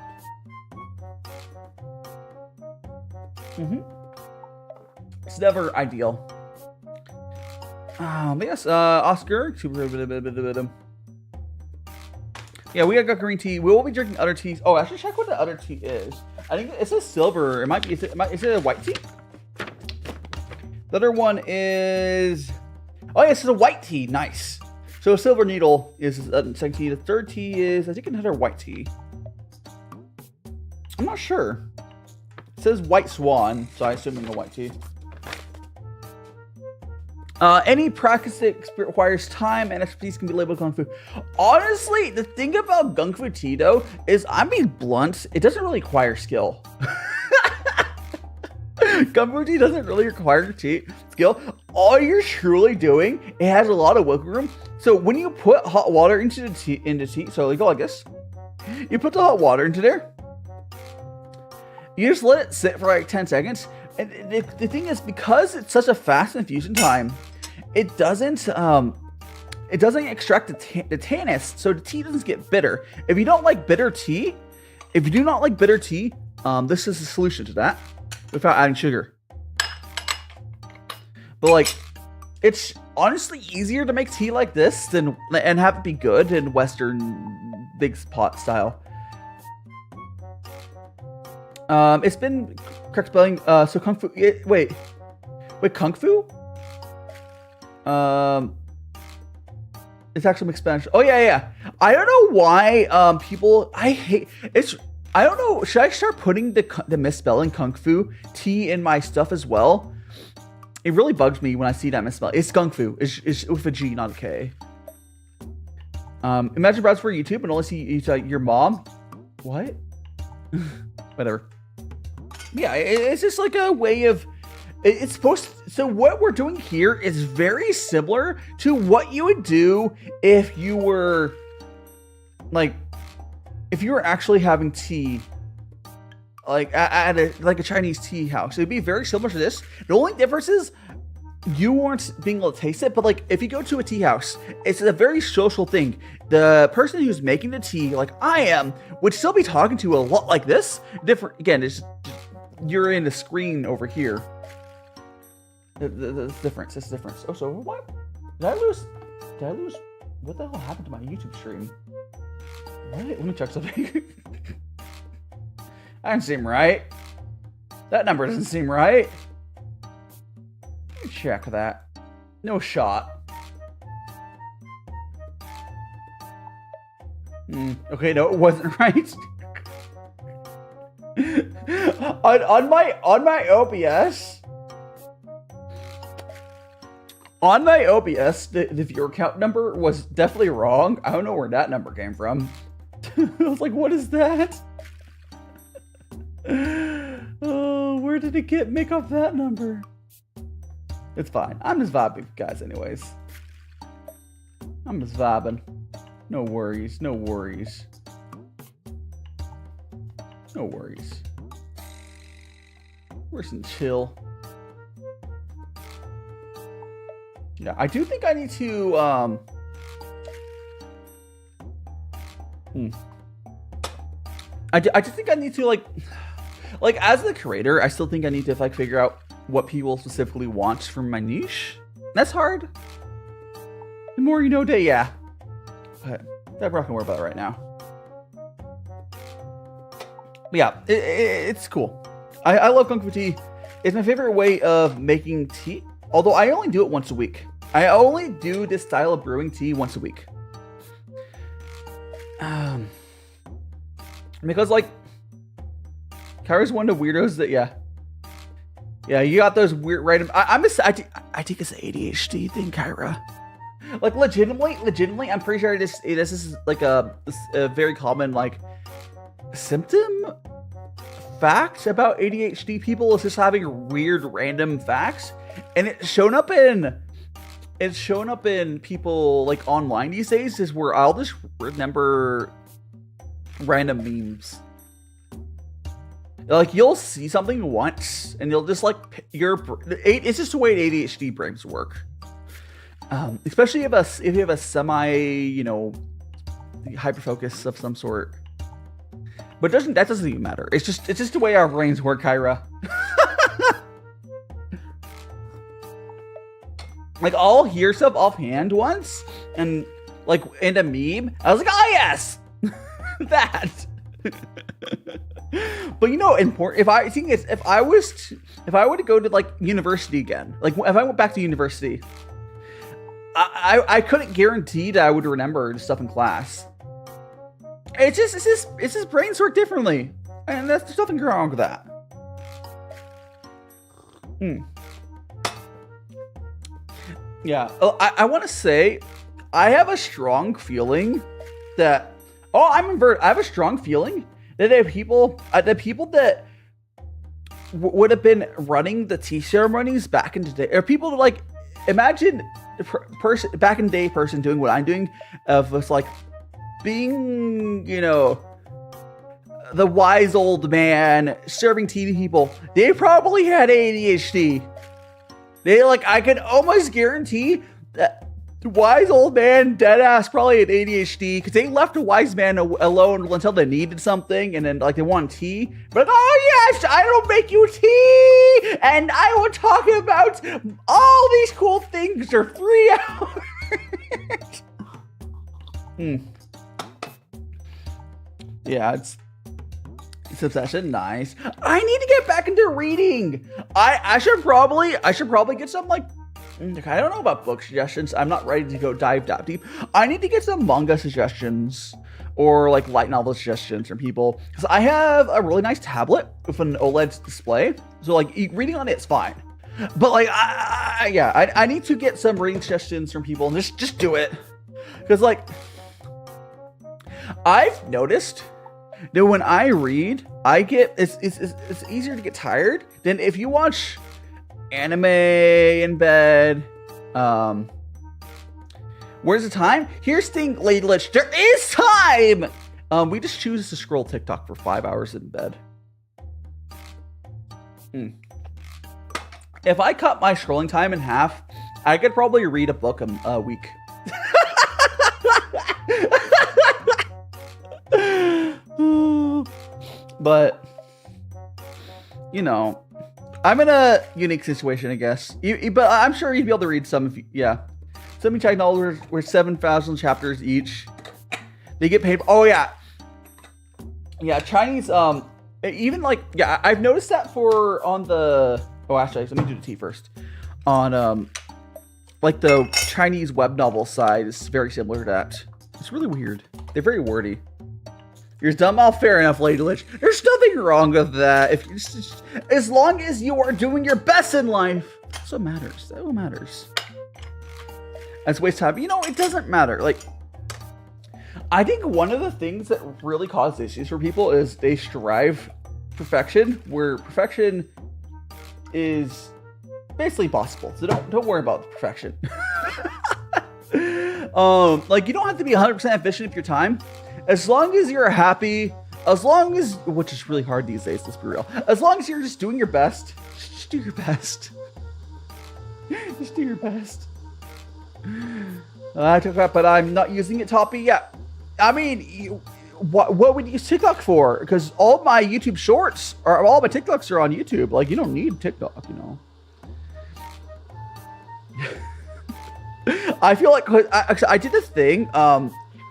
It's never ideal. But yes, Oscar. Yeah, we got green tea. We will be drinking other teas. Oh, actually, check what the other tea is. I think it says silver. It might be. Is it a white tea? The other one is. Oh, yeah, it's a white tea. Nice. So silver needle is the second tea. The third tea is, I think, another white tea. I'm not sure. It says white swan, so I assume it's a white tea. Any practice that requires time and expertise can be labeled gongfu. Honestly, the thing about gongfu tea, though, is I'm being blunt. It doesn't really require skill. Gongfu tea doesn't really require skill. All you're truly doing, it has a lot of wiggle room. So when you put hot water into the tea, so you go like this. You put the hot water into there. You just let it sit for like 10 seconds. And the thing is, because it's such a fast infusion time, it doesn't extract the tannins, so the tea doesn't get bitter. If you don't like bitter tea, this is the solution to that, without adding sugar. But like, it's honestly easier to make tea like this and have it be good in Western big pot style. It's been correct spelling. So kung fu. Wait, kung fu. It's actually mixed Spanish. Oh yeah. I don't know why people. I don't know. Should I start putting the misspelling kung fu tea in my stuff as well? It really bugs me when I see that misspell. It's kung fu. It's with a G, not a K. Imagine browsing for YouTube and only see your mom. What? Whatever. Yeah, it's just like a way of. It's supposed to, so what we're doing here is very similar to what you would do if you were actually having tea, like at a Chinese tea house. It'd be very similar to this. The only difference is you aren't being able to taste it, but like if you go to a tea house, it's a very social thing. The person who's making the tea, like I am, would still be talking to a lot like this. Different again, it's you're in the screen over here. The difference. It's the difference. Oh, so what? Did I lose? What the hell happened to my YouTube stream? What? Let me check something. That doesn't seem right. That number doesn't seem right. Let me check that. No shot. Okay, no, it wasn't right. on my OBS. On my OBS, the viewer count number was definitely wrong. I don't know where that number came from. I was like, what is that? Oh, where did it make up that number? It's fine. I'm just vibing, guys, anyways. I'm just vibing. No worries, no worries. No worries. We're some chill. Yeah, I do think I need to, I just think I need to, like, as the creator, I still think I need to, like, figure out what people specifically want from my niche. That's hard. The more you know, yeah. But that we're not gonna worry about it right now. But yeah, it's cool. I love gongfu tea. It's my favorite way of making tea. Although I only do it once a week. I only do this style of brewing tea once a week. Because like, Kyra's one of the weirdos that, yeah, you got those weird random. I think it's an ADHD thing, Kyra. Like legitimately, I'm pretty sure this is like a very common like symptom fact about ADHD people is just having weird random facts. And it's shown up in people like online these days is where I'll just remember random memes. Like you'll see something once and you'll just like it's just the way ADHD brains work. Especially if you have a semi, hyper focus of some sort. But that doesn't even matter. It's just the way our brains work, Kyra. Like, I'll hear stuff offhand once, and like in a meme, I was like, oh yes, that. But you know, important. If I were to go to like university again, like if I went back to university, I couldn't guarantee that I would remember stuff in class. It's just brains work differently, and there's nothing wrong with that. Yeah, I want to say, I have a strong feeling that. Oh, I'm inverted. I have a strong feeling that the people that would have been running the tea ceremonies back in the day, or people like, imagine the person back in the day, person doing what I'm doing, of us like being, you know, the wise old man serving tea to people. They probably had ADHD. They I could almost guarantee that the wise old man, deadass, probably had ADHD, because they left a wise man alone until they needed something, and then they want tea. But oh yes, I will make you tea, and I will talk about all these cool things for 3 hours. Yeah, it's obsession. Nice. I need to get back into reading. I should probably get some I don't know about book suggestions. I'm not ready to go dive that deep. I need to get some manga suggestions or light novel suggestions from people, because I have a really nice tablet with an OLED display, so reading on it's fine. But I need to get some reading suggestions from people and just do it, because I've noticed that when I read, it's easier to get tired than if you watch anime in bed. Where's the time? Here's the thing, Lady Lich, there is time. We just choose to scroll TikTok for 5 hours in bed. If I cut my scrolling time in half, I could probably read a book a week. But you know, I'm in a unique situation, I guess. But I'm sure you'd be able to read some. Some of China novels were 7,000 chapters each. They get paid. Oh yeah, Chinese. Even I've noticed that on the. Oh, actually, let me do the tea first. On the Chinese web novel side is very similar to that. It's really weird. They're very wordy. You're dumb. All fair enough, Lady Lich. There's nothing wrong with that. As long as you are doing your best in life, that's what matters. That what matters. That's waste time. You know, it doesn't matter. I think one of the things that really causes issues for people is they strive perfection, where perfection is basically possible. So don't worry about the perfection. You don't have to be 100% efficient with your time. As long as you're happy, which is really hard these days, let's be real. As long as you're just doing your best, just do your best. Just do your best. I took that, but I'm not using it, Toppy. Yeah. I mean, what would you use TikTok for? Because all my YouTube shorts, or all my TikToks are on YouTube. You don't need TikTok, you know. I feel like I did this thing.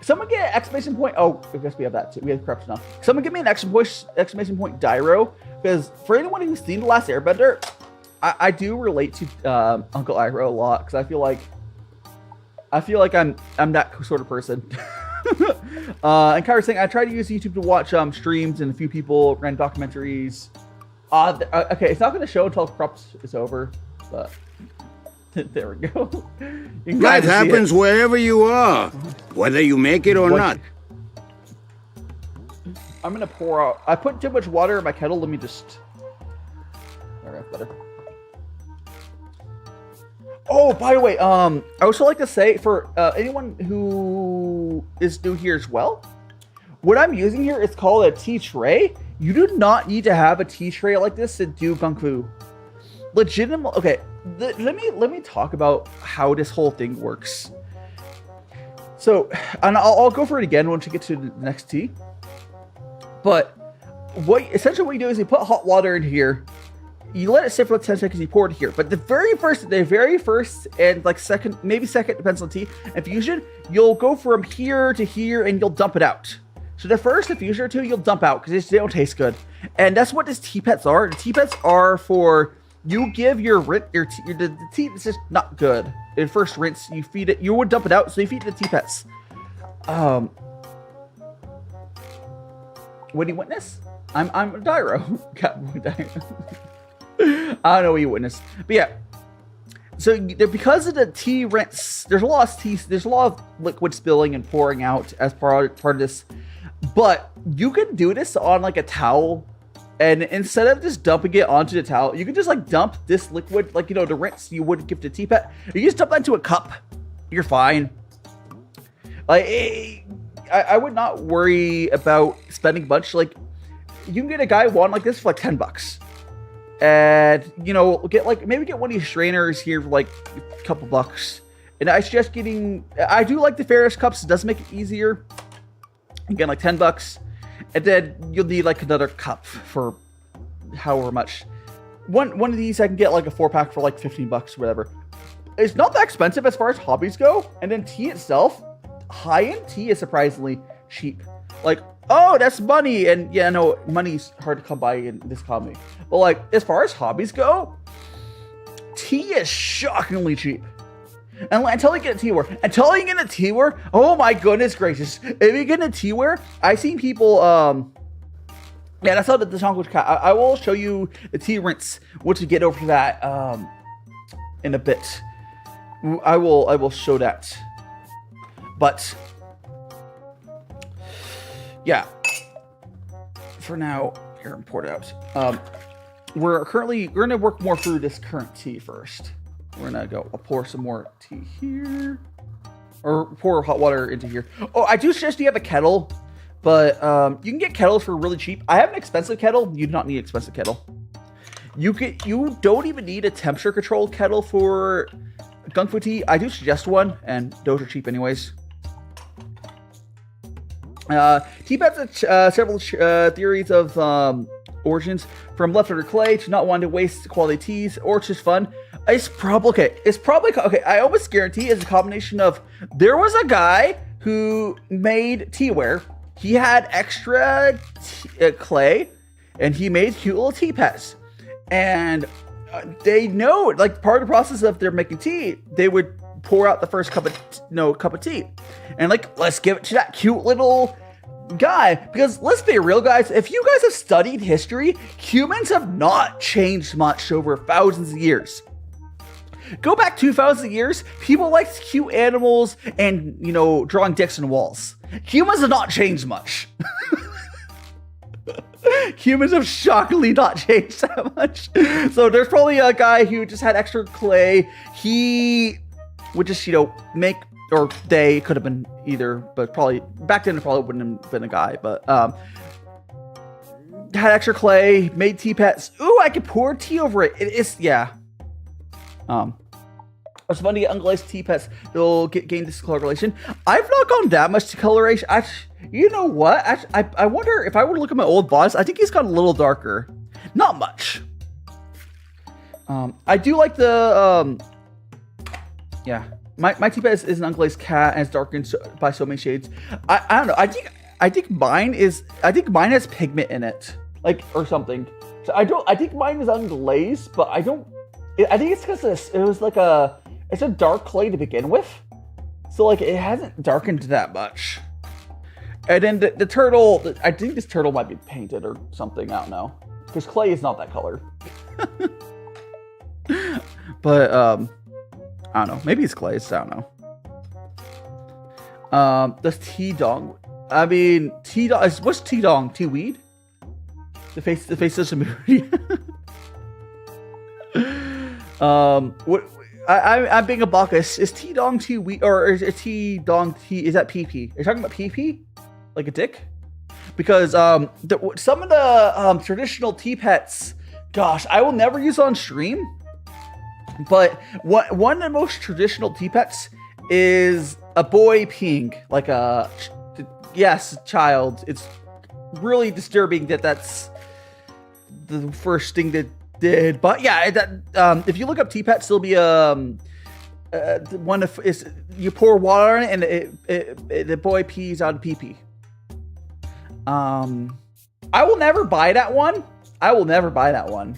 Someone get an exclamation point. Oh, I guess we have that too. We have corruption now. Someone give me an exclamation point Dyro, because for anyone who's seen The Last Airbender, I do relate to Uncle Iroh a lot, because I feel like I'm that sort of person. And Kyra's saying I try to use YouTube to watch streams and a few people ran documentaries. Okay, it's not going to show until Corrupt is over, but there we go. That happens wherever you are, whether you make it or not. I'm gonna pour out. I put too much water in my kettle. Let me just. Alright, better. Oh, by the way, I also like to say for anyone who is new here as well, what I'm using here is called a tea tray. You do not need to have a tea tray like this to do gongfu. Legitimate. Okay, let me talk about how this whole thing works. So, and I'll go for it again once we get to the next tea. But essentially what you do is you put hot water in here. you let it sit for like 10 seconds, you pour it here. But the very first and like second, maybe second, depends on tea, infusion, you'll go from here to here and you'll dump it out. So the first infusion or two, you'll dump out because they don't taste good. And that's what these tea pets are. The tea pets are for, you give the tea that's just not good. In first rinse, you feed it, you would dump it out, so you feed it to tea pets. What do you witness? I'm Dairo. I don't know what you witnessed, but yeah. So because of the tea rinse, there's a lot of liquid spilling and pouring out as part of this. But you can do this on like a towel, and instead of just dumping it onto the towel, you can just like dump this liquid, like, you know, the rinse you would give to tea pet. You just dump that into a cup. You're fine. Like, I would not worry about spending much. Like, you can get a guy one like this for like $10, and you know, maybe get one of these strainers here for like a couple bucks. And I suggest I do like the Ferris cups. It does make it easier. Again, like $10, and then you'll need like another cup for however much. One of these I can get like a 4-pack for like $15 or whatever. It's not that expensive as far as hobbies go, and then tea itself, high-end tea is surprisingly cheap. Like, oh, that's money, and yeah, no, money's hard to come by in this economy. But like, as far as hobbies go, tea is shockingly cheap. And until you get a Pu'er, oh my goodness gracious. If you get a Pu'er, I've seen people, yeah, that's how the song was cut. I will show you the tea rinse, once we get over to that, in a bit. I will show that. But, yeah. For now, here, I'm poured out. We're going to work more through this current tea first. We're gonna go. I'll pour some more tea here, or pour hot water into here. Oh, I do suggest you have a kettle, but you can get kettles for really cheap. I have an expensive kettle. You do not need an expensive kettle. You don't even need a temperature controlled kettle for gongfu tea. I do suggest one, and those are cheap anyways. Tea pets have several theories of origins, from leftover clay to not wanting to waste quality teas, or it's just fun. It's probably okay. I almost guarantee it's a combination of, there was a guy who made teaware. He had extra clay, and he made cute little tea pets. And they know, like, part of the process of their making tea, they would pour out the first cup of tea, and like, let's give it to that cute little guy. Because let's be real, guys, if you guys have studied history, humans have not changed much over thousands of years. Go back 2,000 years, people liked cute animals and, you know, drawing dicks on walls. Humans have not changed much. Humans have shockingly not changed that much. So there's probably a guy who just had extra clay. He would just, you know, make, or they could have been either, but probably back then it probably wouldn't have been a guy, but had extra clay, made tea pets. Ooh, I could pour tea over it. Yeah. It's funny to get unglazed tea pets. They'll gain discoloration. I've not gone that much discoloration. You know what? I wonder if I were to look at my old boss. I think he's gotten a little darker. Not much. I do like the yeah. My tea pet is an unglazed cat and it's darkened by so many shades. I don't know. I think mine has pigment in it, like, or something. So I think mine is unglazed, but I think it's because it was like it's a dark clay to begin with, so like it hasn't darkened that much. And then the turtle, I think this turtle might be painted or something. I don't know, because clay is not that color. But I don't know. Maybe it's clay. I don't know. Does tea dong? I mean, tea dong. What's tea dong? Tea weed? The face is a movie. What? I'm being a bacchus. Is tea dong tea weed, or is tea dong tea? Is that PP? Are you talking about PP? Like a dick? Because some of the traditional tea pets, gosh, I will never use on stream. But one of the most traditional tea pets is a boy peeing, like a child. It's really disturbing that that's the first thing that did, but yeah, that if you look up tea pets, there'll be one is you pour water on it and the boy pees out of pee pee. I will never buy that one. I will never buy that one.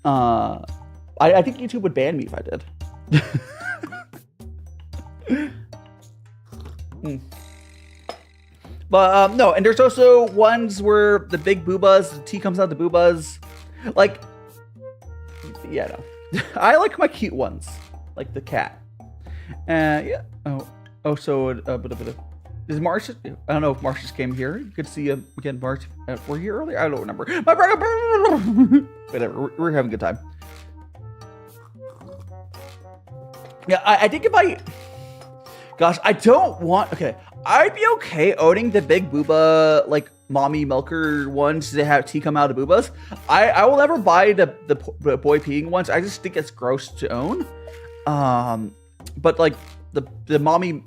I think YouTube would ban me if I did. But no, and there's also ones where the big boobas, the tea comes out the boobas. Like, yeah, no. I like my cute ones, like the cat. Yeah. So is Marsh? I don't know if Marsh just came here. You could see him again. Marsh, were you earlier? I don't remember. My brother. Whatever. We're having a good time. Yeah, I think if gosh, I don't want. Okay, I'd be okay owning the big booba like mommy milker ones that have tea come out of boobas. I will never buy the boy peeing ones. I just think it's gross to own. But like the mommy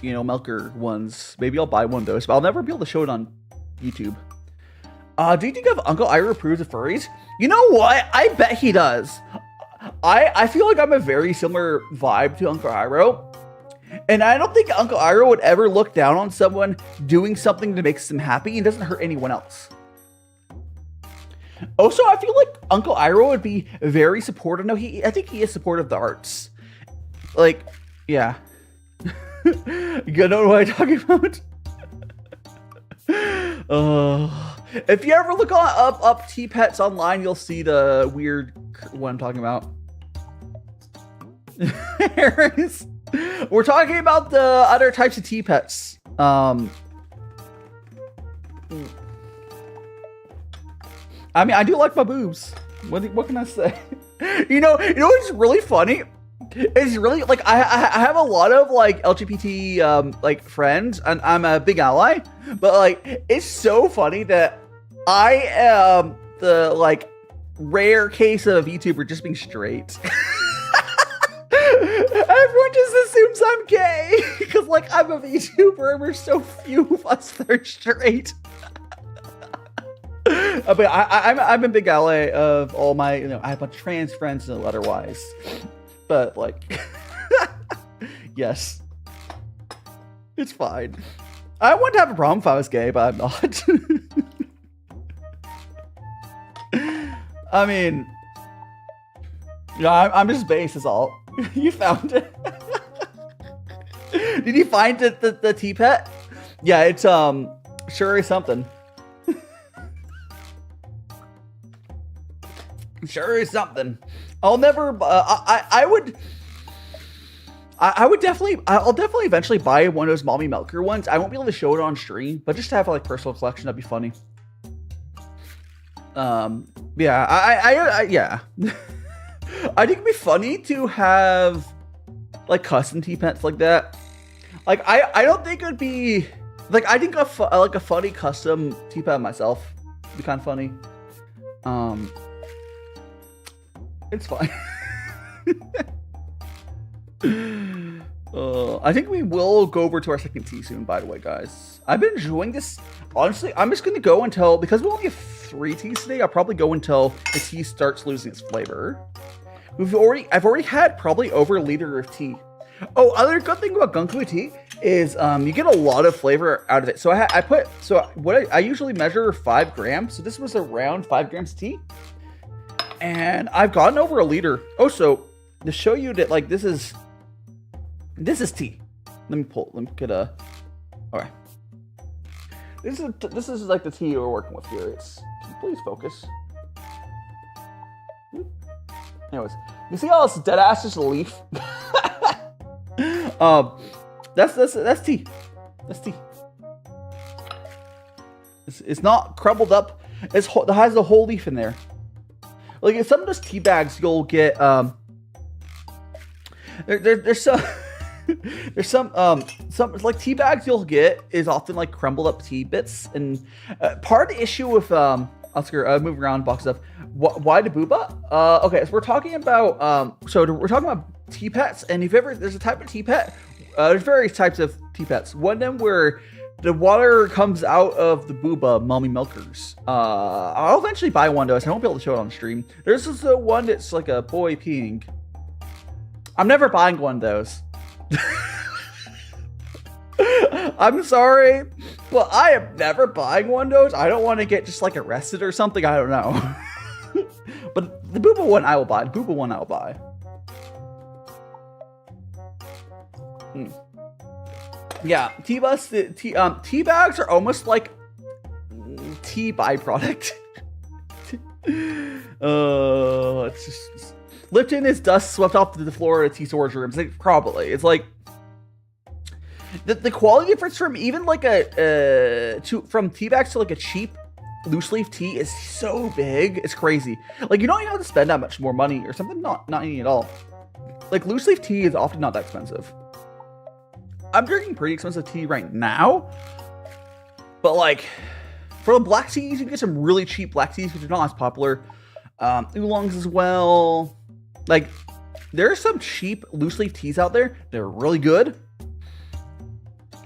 milker ones, maybe I'll buy one of those, but I'll never be able to show it on YouTube. Do you think Uncle Ira approves of furries? You know what? I bet he does. I feel like I'm a very similar vibe to Uncle Iro. And I don't think Uncle Iro would ever look down on someone doing something that makes them happy and doesn't hurt anyone else. Also, I feel like Uncle Iro would be very supportive. No, I think he is supportive of the arts. Like, yeah. You know what I'm talking about? If you ever look up tea pets online, you'll see the weird one I'm talking about. We're talking about the other types of tea pets. I mean, I do like my boobs. What can I say? You know what's really funny? It's really like I have a lot of like LGBT like friends, and I'm a big ally. But like, it's so funny that I am the like rare case of a VTuber just being straight. Everyone just assumes I'm gay because like I'm a VTuber and we're so few of us that are straight. But I'm a big ally of all my, I have a bunch of trans friends and otherwise. But like, yes, it's fine. I wouldn't have a problem if I was gay, but I'm not. I mean, I'm just base is all. You found it. Did you find the tea pet? Yeah, it's sure is something. Sure is something. I'll never. I'll definitely eventually buy one of those mommy milker ones. I won't be able to show it on stream, but just to have like personal collection, that'd be funny. Yeah, yeah. I think it'd be funny to have like custom tea pets like that. Like I don't think it would be like, I think a funny custom tea pet myself would be kind of funny. It's fine. I think we will go over to our second tea soon, by the way, guys. I've been enjoying this. Honestly, I'm just going to go until, because we only have 3 teas today, I'll probably go until the tea starts losing its flavor. I've already had probably over a liter of tea. Oh, other good thing about gongfu tea is you get a lot of flavor out of it. So I usually measure 5 grams. So this was around 5 grams of tea. And I've gotten over a liter. Oh, so to show you that like this is tea. Let me get a. All right. This is like the tea we're working with here. Can you please focus? Anyways, you see how it's dead ass just a leaf? That's tea. That's tea. It's not crumbled up. It has the whole leaf in there. Like in some of those tea bags, you'll get there's some like tea bags you'll get is often like crumbled up tea bits, and part of the issue with Oscar moving around box stuff. Why the booba? Okay, so we're talking about we're talking about tea pets, and there's a type of tea pet. There's various types of tea pets. One of them where the water comes out of the booba mommy milkers. I'll eventually buy one of those. I won't be able to show it on stream. There's this one that's like a boy peeing. I'm never buying one of those. I'm sorry, but I am never buying one of those. I don't want to get just like arrested or something. I don't know. But the booba one I will buy. The booba one I will buy. Yeah, tea bags are almost like tea byproduct. It's just Lipton is dust swept off the floor of tea storage rooms. Like, probably, it's like the quality difference from even like from tea bags to like a cheap loose leaf tea is so big. It's crazy. Like, you don't even have to spend that much more money or something. Not any at all. Like, loose leaf tea is often not that expensive. I'm drinking pretty expensive tea right now, but like for the black teas, you can get some really cheap black teas, which are not as popular. Oolongs as well. Like, there are some cheap loose leaf teas out there. They're really good,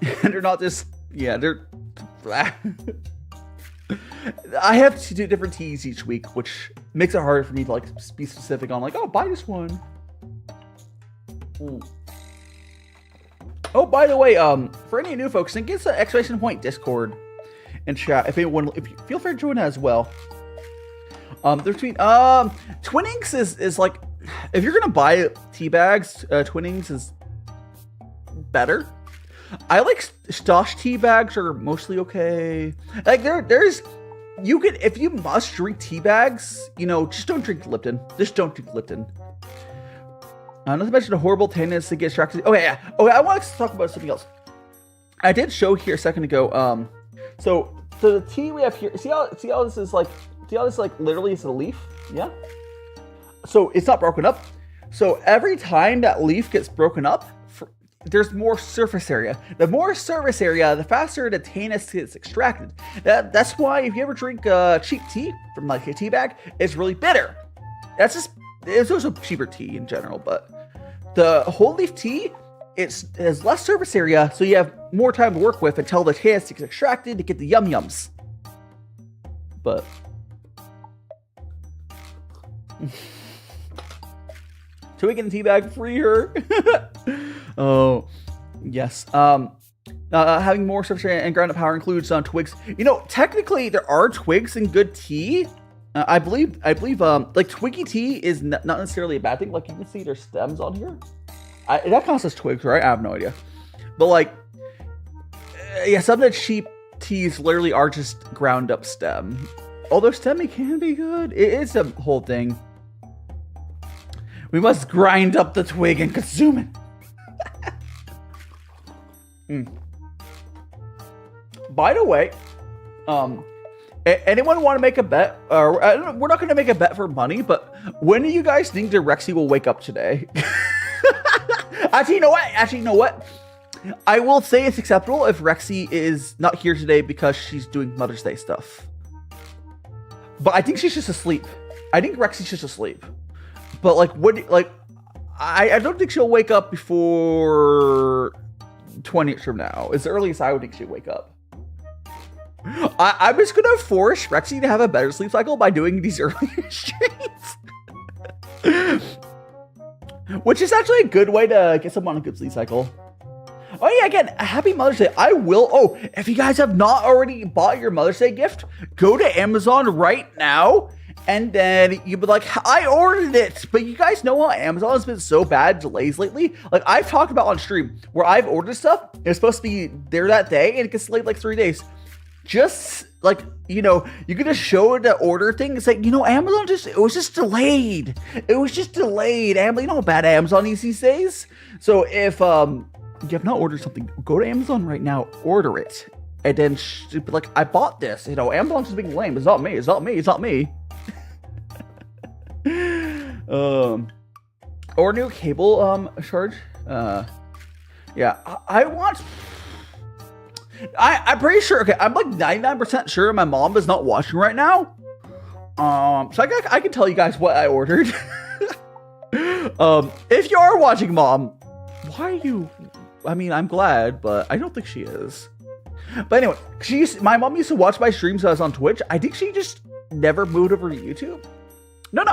and they're not just they're. I have to do different teas each week, which makes it harder for me to like be specific on like, oh, buy this one. Oh, by the way, for any new folks, think it's an ! Discord and chat. If you feel free to join as well. Between Twinnings is like, if you're gonna buy tea bags, Twinnings is better. I like Stosh tea bags are mostly okay. Like there's you can, if you must drink tea bags, just don't drink Lipton. Just don't drink Lipton. Not to mention the horrible tendency to get distracted. Okay, I want to talk about something else. I did show here a second ago. So the tea we have here. See how this is like. See how this like literally is a leaf. Yeah. So it's not broken up. So every time that leaf gets broken up, there's more surface area. The more surface area, the faster the tannins gets extracted. That's why if you ever drink cheap tea from like a tea bag, it's really bitter. It's also cheaper tea in general, but the whole leaf tea, it has less surface area, so you have more time to work with until the tannins gets extracted to get the yum-yums. But so we get the tea bag freer. Oh, yes. Having more surface area and ground up power includes twigs. Technically there are twigs in good tea. I believe like twiggy tea is not necessarily a bad thing. Like, you can see there's stems on here. That counts as twigs, right? I have no idea. But like, some of the cheap teas literally are just ground up stem. Although stemmy can be good. It's a whole thing. We must grind up the twig and consume it. By the way, anyone want to make a bet? We're not going to make a bet for money, but when do you guys think that Rexy will wake up today? Actually, you know what? I will say it's acceptable if Rexy is not here today because she's doing Mother's Day stuff. But I think she's just asleep. I think Rexy's just asleep. But I don't think she'll wake up before 20 minutes from now. It's the earliest I would think she'd wake up. I'm just gonna force Rexy to have a better sleep cycle by doing these earlier streams. Which is actually a good way to get someone on a good sleep cycle. Oh yeah, again, happy Mother's Day. If you guys have not already bought your Mother's Day gift, go to Amazon right now. And then you'll be like, I ordered it. But you guys know how Amazon has been so bad delays lately? Like, I've talked about on stream where I've ordered stuff. It's supposed to be there that day and it gets delayed like 3 days. Just like, you can just show the order thing. It's like, Amazon it was just delayed. It was just delayed. You know how bad Amazon is these days? So if you have not ordered something, go to Amazon right now, order it. And then be like, I bought this. Amazon's just being lame. It's not me. It's not me. It's not me. Or new cable charge. Yeah, I'm pretty sure. Okay, I'm like 99% sure my mom is not watching right now. So I can tell you guys what I ordered. If you are watching, Mom, why are you? I'm glad, but I don't think she is. But anyway, my mom used to watch my streams when I was on Twitch. I think she just never moved over to YouTube. No.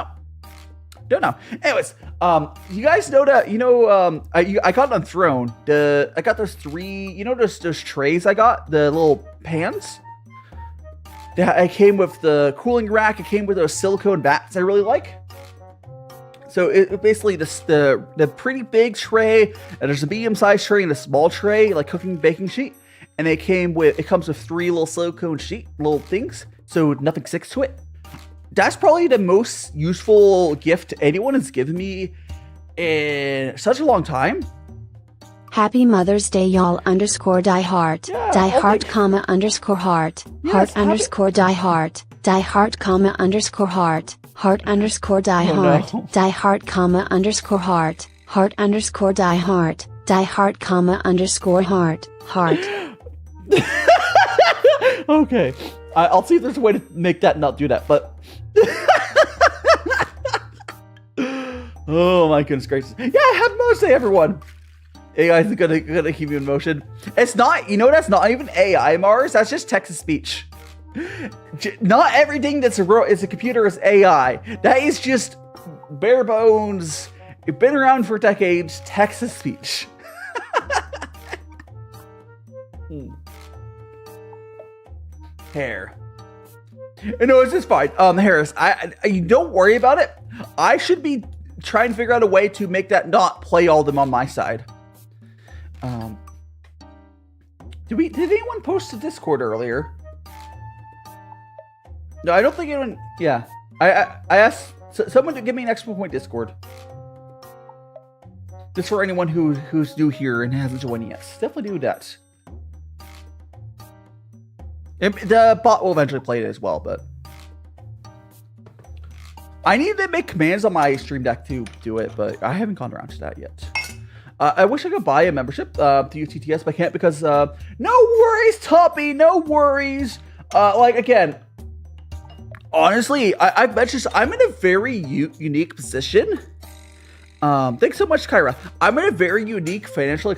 Don't know. Anyways, you guys know that, I got on Throne. I got those 3, those trays I got, the little pans. I came with the cooling rack. It came with those silicone bats I really like. So it basically the pretty big tray, and there's a medium-sized tray and a small tray, like cooking baking sheet. And it comes with 3 little silicone little things, so nothing sticks to it. That's probably the most useful gift anyone has given me in such a long time. Happy Mother's Day, y'all _die heart. Yeah, Die heart, comma, _ heart. Yes, Heart _ die heart. Die heart, comma, _ heart. Heart _ die heart. no. Die heart, comma, _ heart. Heart _ die heart. Die heart, comma, _ heart. Heart. Okay. I'll see if there's a way to make that not do that, but... Oh my goodness gracious. Yeah, happy Mother's Day, everyone. Hey guys, I'm gonna keep you in motion. It's not, that's not even AI, Mars. That's just text to speech. Not everything that's is a computer is AI. That is just bare bones. It's been around for decades. Text to speech. Hair. No, it's just fine. Harris, you don't worry about it. I should be trying to figure out a way to make that not play all of them on my side. Did anyone post to Discord earlier? No, I don't think anyone. Yeah, I asked someone to give me an extra point Discord. Just for anyone who's new here and hasn't joined yet. Definitely do that. The bot will eventually play it as well, but I need to make commands on my stream deck to do it, but I haven't gone around to that yet. I wish I could buy a membership to UTTS, but I can't because no worries, Toppy, no worries. Again, honestly, I've mentioned I'm in a very unique position. Thanks so much, Kyra. I'm in a very unique financial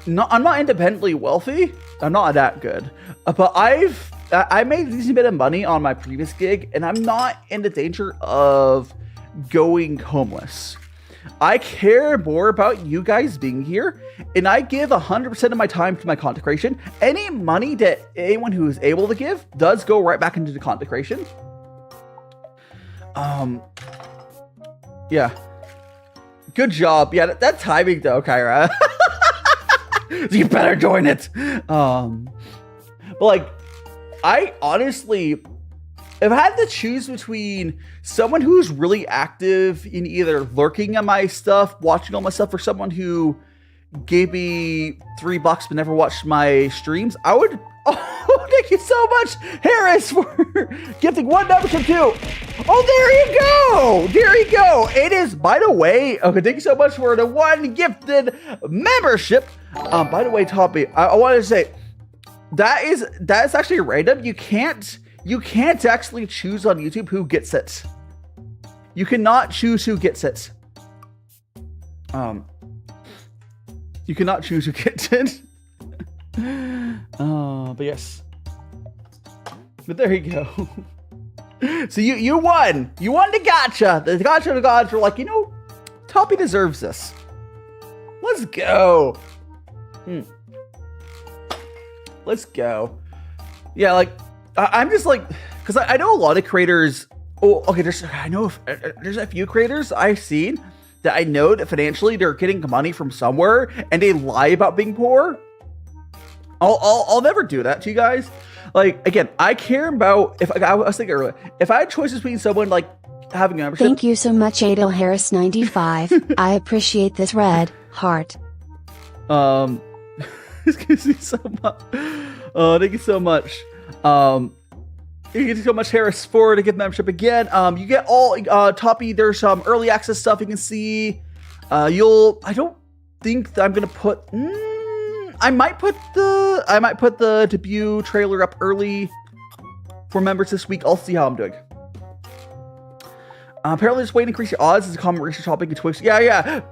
I'm not independently wealthy. I'm not that good, but I made a decent bit of money on my previous gig, and I'm not in the danger of going homeless. I care more about you guys being here, and I give 100% of my time to my content creation. Any money that anyone who is able to give does go right back into the content creation. Yeah. Good job. Yeah, that timing though, Kyra. You better join it. But I honestly, if I had to choose between someone who's really active in either lurking at my stuff, watching all my stuff, or someone who gave me $3 but never watched my streams, I would. Oh, thank you so much, Harris, for gifting 1 membership too. Oh, there you go. There you go. It is, by the way. Okay, thank you so much for the 1 gifted membership. By the way, Toppy, I wanted to say that's actually random. You can't actually choose on YouTube who gets it. You cannot choose who gets it. You cannot choose who gets it. But yes. But there you go. So you won. You won the gotcha. The gotcha gods were like, Toppy deserves this. Let's go. Let's go. Yeah, I'm just because I know a lot of creators. Oh, okay. There's a few creators I've seen that I know that financially they're getting money from somewhere and they lie about being poor. I'll never do that to you guys. Again, I care about I was thinking earlier, if I had choices between someone having a membership. Thank you so much, Adel Harris 95. I appreciate this red heart. Excuse me so much. Thank you so much. Thank you so much, Harris, for to get membership again. You get all Toppy. There's some early access stuff you can see. I don't think that I'm gonna put. I might put the debut trailer up early for members this week. I'll see how I'm doing. Apparently, this way to increase your odds is a common research topic in Twitch. Yeah.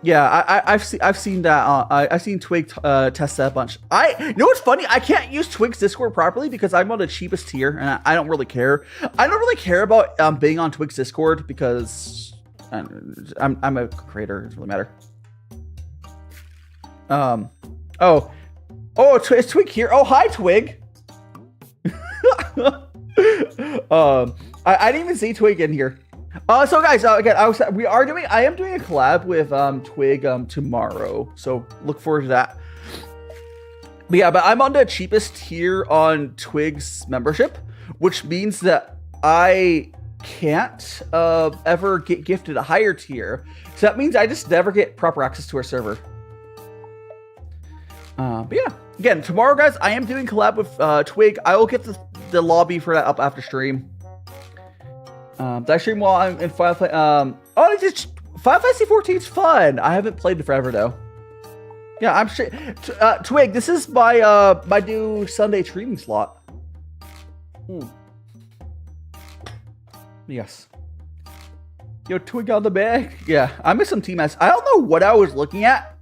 Yeah, I've seen that. I've seen Twig test that a bunch. You know what's funny? I can't use Twig's Discord properly because I'm on the cheapest tier, and I don't really care. I don't really care about being on Twig's Discord because I'm a creator. It doesn't really matter. Is Twig here? Oh, hi, Twig. I didn't even see Twig in here. So guys, again, I am doing a collab with Twig tomorrow, so look forward to that. But yeah, I'm on the cheapest tier on Twig's membership, which means that I can't ever get gifted a higher tier. So that means I just never get proper access to our server. But yeah, again, tomorrow, guys, I am doing collab with Twig. I will get the lobby for that up after stream. Did I stream while I'm in Final Fantasy? Final Fantasy 14 is fun. I haven't played it forever though. Yeah, I'm sure. Twig, this is my my new Sunday streaming slot. Yes. Yo, Twig on the back. Yeah, I missed some team S. I don't know what I was looking at.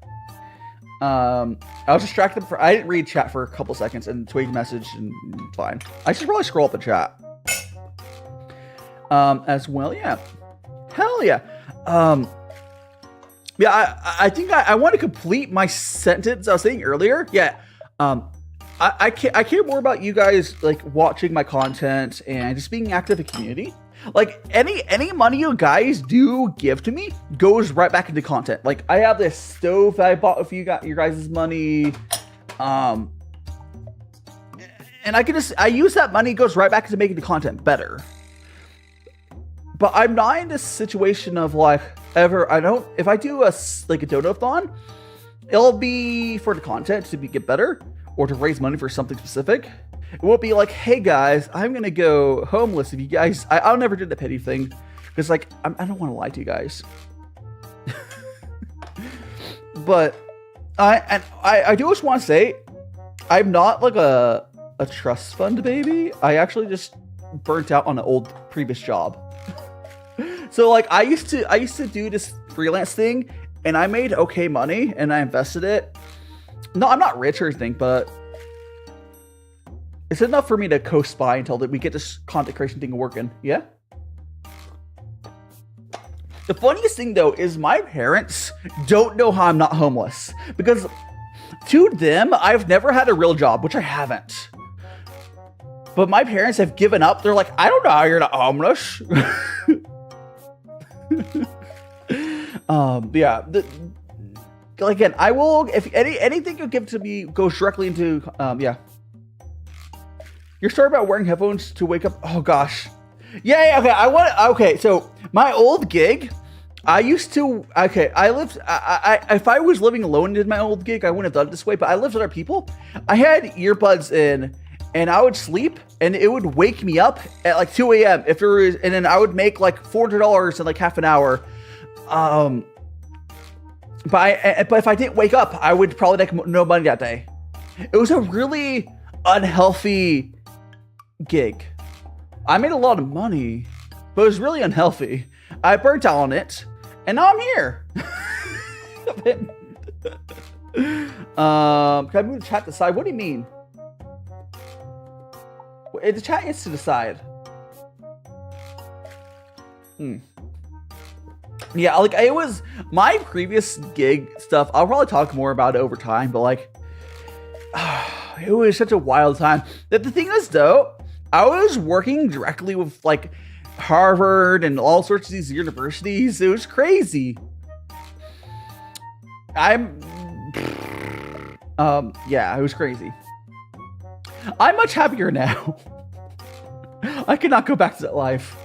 I was distracted I didn't read chat for a couple seconds and Twig messaged and fine. I should probably scroll up the chat. As well, yeah. Hell yeah. Yeah, I think I want to complete my sentence I was saying earlier. Yeah. I care more about you guys like watching my content and just being active in the community. Like any money you guys do give to me goes right back into content. Like I have this stove that I bought with you got your guys' money. And I use that money, goes right back into making the content better. But I'm not in this situation of like if I do a donut-thon, it'll be for the content to get better or to raise money for something specific. It won't be like, hey guys, I'm gonna go homeless if you guys. I'll never do the petty thing because like I don't want to lie to you guys. But I do just want to say I'm not like a trust fund baby. I actually just burnt out on an old previous job. So like I used to do this freelance thing and I made okay money and I invested it. No, I'm not rich or anything, but it's enough for me to coast by until we get this content creation thing working. Yeah. The funniest thing though is my parents don't know how I'm not homeless because to them, I've never had a real job, which I haven't. But my parents have given up. They're like, I don't know how you're not homeless. Yeah. Again, I will, if anything you give to me goes directly into, yeah. Your story about wearing headphones to wake up. Oh gosh. Yeah, okay. So my old gig, if I was living alone in my old gig, I wouldn't have done it this way, but I lived with other people. I had earbuds in and I would sleep and it would wake me up at like 2 a.m. if there was, and then I would make like $400 in like half an hour. But if I didn't wake up, I would probably make no money that day. It was a really unhealthy gig. I made a lot of money, but it was really unhealthy. I burnt out on it, and now I'm here. Can I move the chat to the side? What do you mean? The chat gets to decide. Yeah, like it was my previous gig stuff. I'll probably talk more about it over time, but like, it was such a wild time. The thing is, though, I was working directly with like Harvard and all sorts of these universities. It was crazy. Yeah, it was crazy. I'm much happier now. I cannot go back to that life.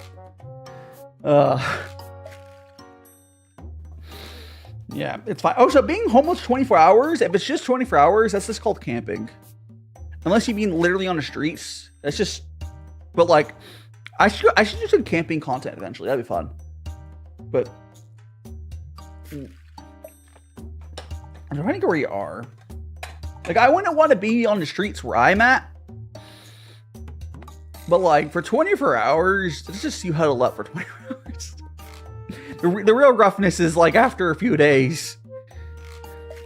Yeah, it's fine. Oh, so being homeless 24 hours, if it's just 24 hours, that's just called camping. Unless you mean literally on the streets. That's just, but like, I should do some camping content eventually. That'd be fun. But, I'm trying to go where you are. Like, I wouldn't want to be on the streets where I'm at. But like, for 24 hours, it's just you huddle up for 24 hours. The real roughness is like after a few days.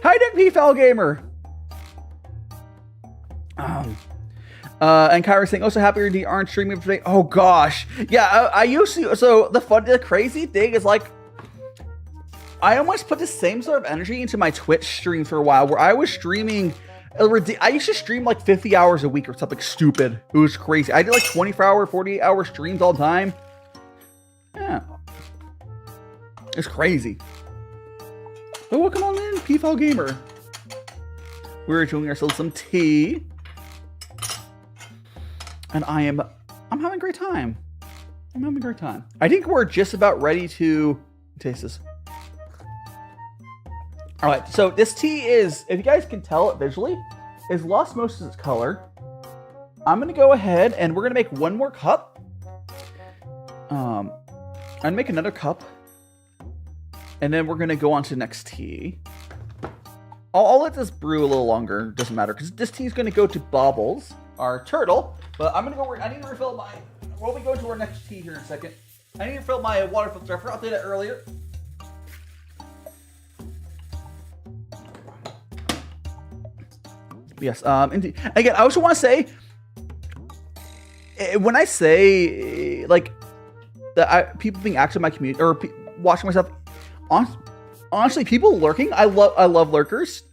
Hi, Nick P-Foul Gamer. And Kyra's saying, oh, so happy you aren't streaming today. Oh, gosh. Yeah, I used to. So the crazy thing is, like, I almost put the same sort of energy into my Twitch stream for a while, where I was streaming. I used to stream like 50 hours a week or something stupid. It was crazy. I did like 24-hour, 48-hour streams all the time. Yeah. It's crazy. But welcome on in, P-Foul Gamer. We're enjoying ourselves some tea. And I'm having a great time. I'm having a great time. I think we're just about ready to taste this. All right, so this tea is, if you guys can tell it visually, is lost most of its color. I'm gonna go ahead and we're gonna make one more cup. I'm gonna make another cup, and then we're gonna go on to the next tea. I'll let this brew a little longer. Doesn't matter because this tea is gonna go to Bobbles, our turtle. But I'm gonna go. I need to refill my. We'll be going to our next tea here in a second. I need to refill my water filter. I forgot to do that earlier. Yes. Indeed. Again, I also want to say, when I say like that, people being active in my community or watching myself, honestly, people lurking. I love lurkers.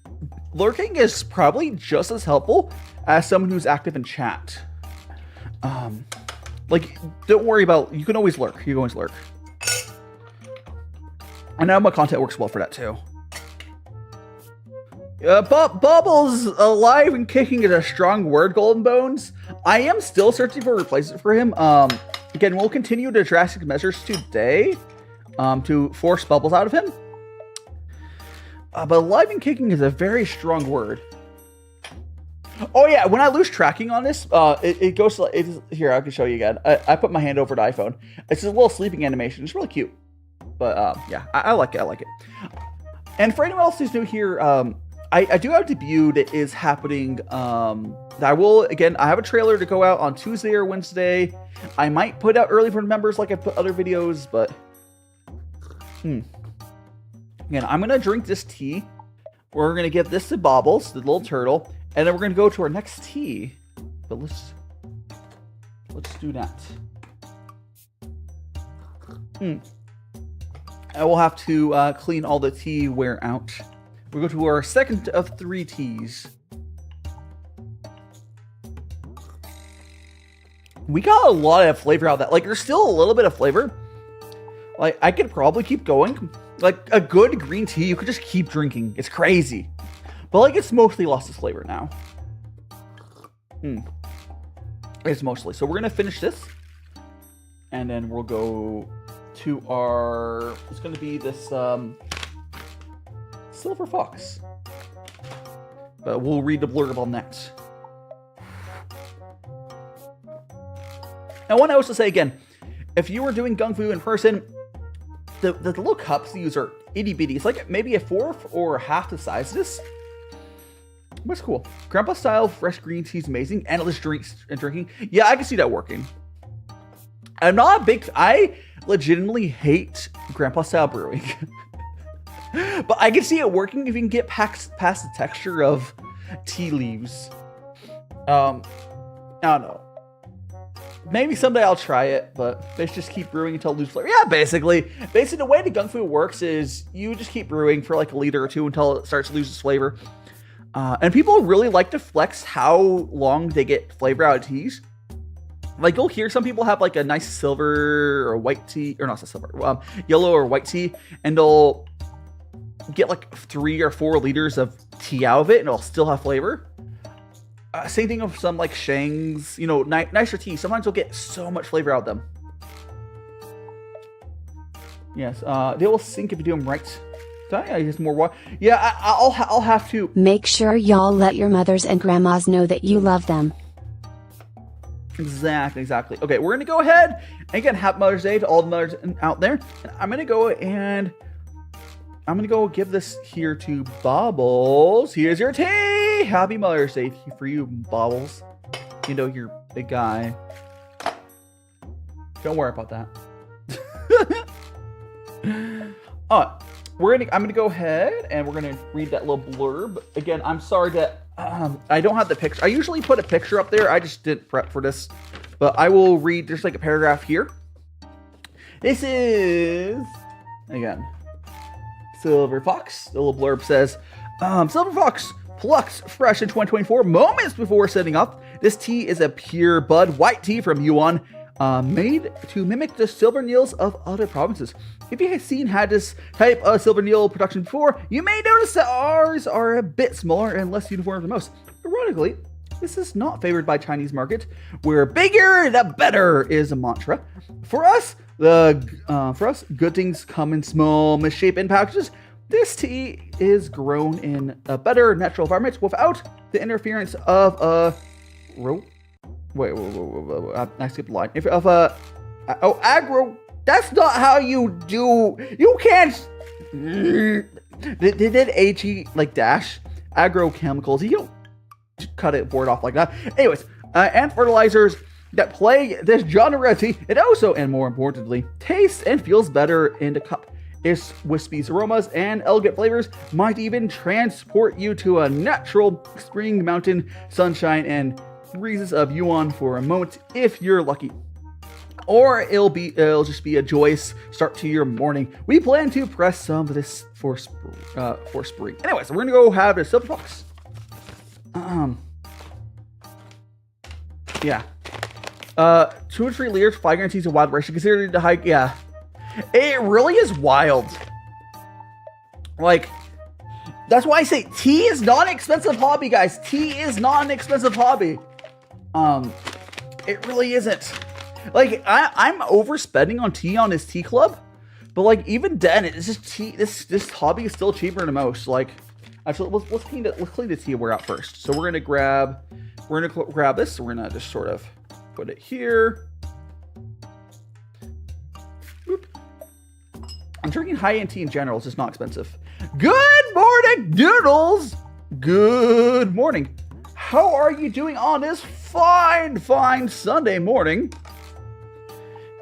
Lurking is probably just as helpful as someone who's active in chat. Like, don't worry about. You can always lurk. You can always lurk. I know my content works well for that too. Bubbles alive and kicking is a strong word, Golden Bones. I am still searching for a replacement for him. Again, we'll continue the drastic measures today to force Bubbles out of him. But alive and kicking is a very strong word. Oh yeah, when I lose tracking on this, it goes to, here, I can show you again. I put my hand over the iPhone. It's a little sleeping animation. It's really cute. But yeah, I like it. I like it. And for anyone else who's new here, I do have a debut that is happening. I will, again, I have a trailer to go out on Tuesday or Wednesday. I might put out early for members like I put other videos, but again, I'm gonna drink this tea. We're gonna give this to Bobbles, the little turtle, and then we're gonna go to our next tea. But let's do that. I will have to clean all the tea wear out. We'll go to our second of 3 teas. We got a lot of flavor out of that. Like, there's still a little bit of flavor. Like, I could probably keep going. Like, a good green tea, you could just keep drinking. It's crazy. But, like, it's mostly lost its flavor now. It's mostly. So, we're going to finish this. And then we'll go to our... It's going to be this... Silver Fox. But we'll read the blurb on that. Now, one I was to say again, if you were doing gongfu in person, the little cups you use are itty bitty. It's like maybe a fourth or half the size of this. But it's cool. Grandpa style fresh green tea is amazing. Endless drinks and drinking. Yeah, I can see that working. I'm not a big... I legitimately hate grandpa style brewing. But I can see it working if you can get past the texture of tea leaves. I don't know. Maybe someday I'll try it, but let's just keep brewing until it loses flavor. Yeah, basically the way the gongfu works is you just keep brewing for like a liter or two until it starts to lose its flavor. And people really like to flex how long they get flavor out of teas. Like, you'll hear some people have like a nice silver or white tea, or not silver, yellow or white tea, and they'll get like 3 or 4 liters of tea out of it and it'll still have flavor. Same thing with some like Shangs, you know, nicer tea. Sometimes you'll get so much flavor out of them. Yes, they will sink if you do them right. Yeah, just more water. Yeah, I'll have to. Make sure y'all let your mothers and grandmas know that you love them. Exactly. Okay, we're gonna go ahead and again, happy Mother's Day to all the mothers out there. And I'm gonna go give this here to Bobbles. Here's your tea. Happy Mother's Day for you, Bobbles. You know you're a big guy. Don't worry about that. I'm gonna go ahead and we're gonna read that little blurb again. I'm sorry that I don't have the picture. I usually put a picture up there. I just didn't prep for this, but I will read just like a paragraph here. This is again Silver Fox. The little blurb says, Silver Fox plucks fresh in 2024, moments before setting up. This tea is a pure bud white tea from Yuan, made to mimic the silver needles of other provinces. If you have had this type of silver needle production before, you may notice that ours are a bit smaller and less uniform than most. Ironically, this is not favored by Chinese market, where bigger the better is a mantra. For us, good things come in small, misshapen packages. This tea is grown in a better natural environment without the interference of a I skipped the line. Agro. That's not how you do. You can't. They did AG like dash agrochemicals. You don't cut it board off like that. Anyways, and fertilizers that plague this genre of tea. It also, and more importantly, tastes and feels better in the cup. Its wispy aromas and elegant flavors might even transport you to a natural spring mountain sunshine and breezes of Yuan for a moment if you're lucky. Or it'll just be a joyous start to your morning. We plan to press some of this for spring. Anyways, we're gonna go have a Silver Fox. Yeah. 2 or 3 liters, 5 guarantees of wild variety. Considered the high. Yeah. It really is wild. Like, that's why I say tea is not an expensive hobby, guys. Tea is not an expensive hobby. It really isn't. Like, I'm overspending on tea on this tea club, but like even then, it's just tea. This hobby is still cheaper than most. Like, actually, let's clean the tea we're out first. So we're gonna grab this. We're gonna just sort of put it here. Boop. I'm drinking high-end tea in general. It's just not expensive. Good morning, Noodles. Good morning. How are you doing on this fine Sunday morning?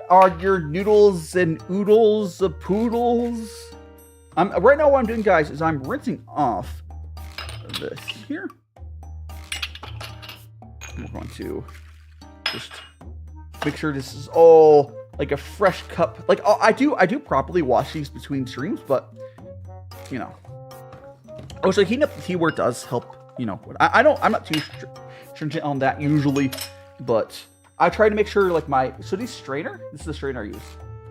Are your noodles and oodles poodles? Right now what I'm doing, guys, is I'm rinsing off this here. We're going to just make sure this is all like a fresh cup. Like, I do properly wash these between streams, but you know. Also, heating up the tea where it does help. You know, I'm not too stringent on that usually, but I try to make sure like this is the strainer I use,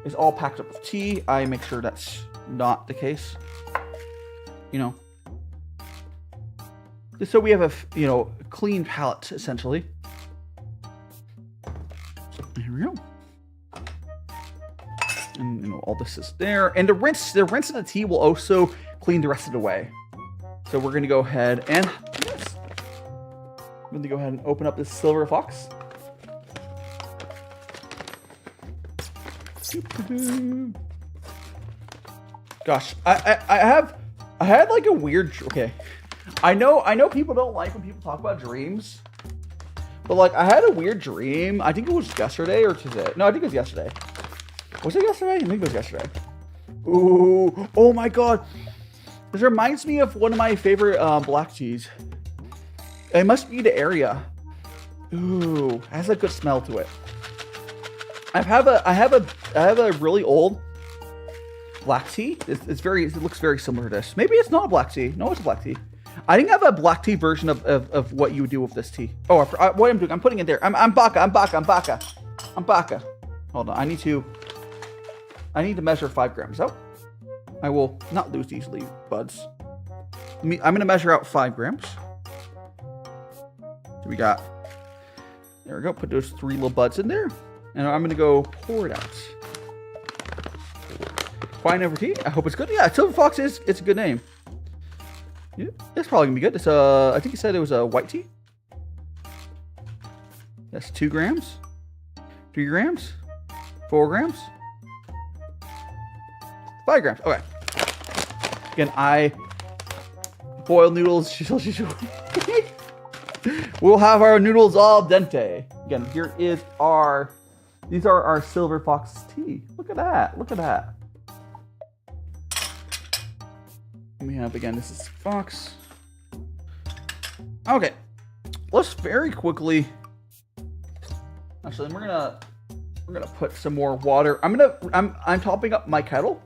is all packed up with tea. I make sure that's not the case, you know, just so we have a clean palette essentially. Here we go. And all this is there, and the rinse of the tea will also clean the rest of the way. So we're gonna go ahead and open up this Silver Fox. Gosh, I had like a weird. Okay, I know people don't like when people talk about dreams, but like I had a weird dream. I think it was yesterday or today. No, I think it was yesterday. Was it yesterday? I think it was yesterday. Ooh, oh my god. This reminds me of one of my favorite black teas. It must be the area. Ooh, it has a good smell to it. I have a really old black tea. It looks very similar to this. Maybe it's not a black tea. No, it's a black tea. I think I have a black tea version of what you would do with this tea. Oh, what I'm doing, I'm putting it there. I'm baka. Hold on, I need to measure 5 grams. Oh, I will not lose these buds. I'm gonna measure out 5 grams. So we got, there we go. Put those 3 little buds in there, and I'm gonna go pour it out. Fine over tea. I hope it's good. Yeah, Silver Fox it's a good name. Yeah, it's probably gonna be good. It's I think he said it was a white tea. That's 2 grams, 3 grams, 4 grams, 5 grams. Okay. Again, I boil noodles. We'll have our noodles al dente. Again, these are our Silver Fox tea. Look at that. We have, again, this is Fox. Okay. Let's very quickly... Actually, we're gonna put some more water. I'm topping up my kettle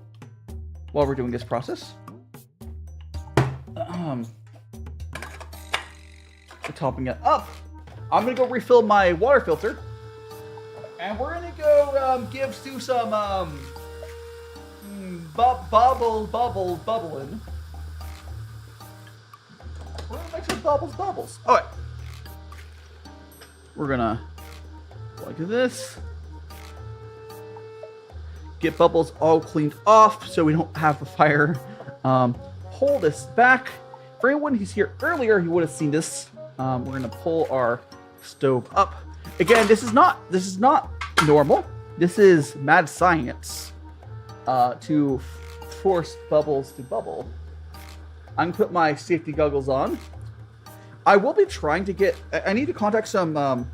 while we're doing this process. Topping it up. I'm gonna go refill my water filter, and we're gonna go give Stu some bubbling. We're gonna make some bubbles. All right. We're gonna like this. Get bubbles all cleaned off so we don't have a fire. Pull this back. For anyone who's here earlier, you would have seen this. We're gonna pull our stove up. Again, this is not normal. This is mad science to force bubbles to bubble. I'm gonna put my safety goggles on. I will be trying to get. I need to contact some. Oh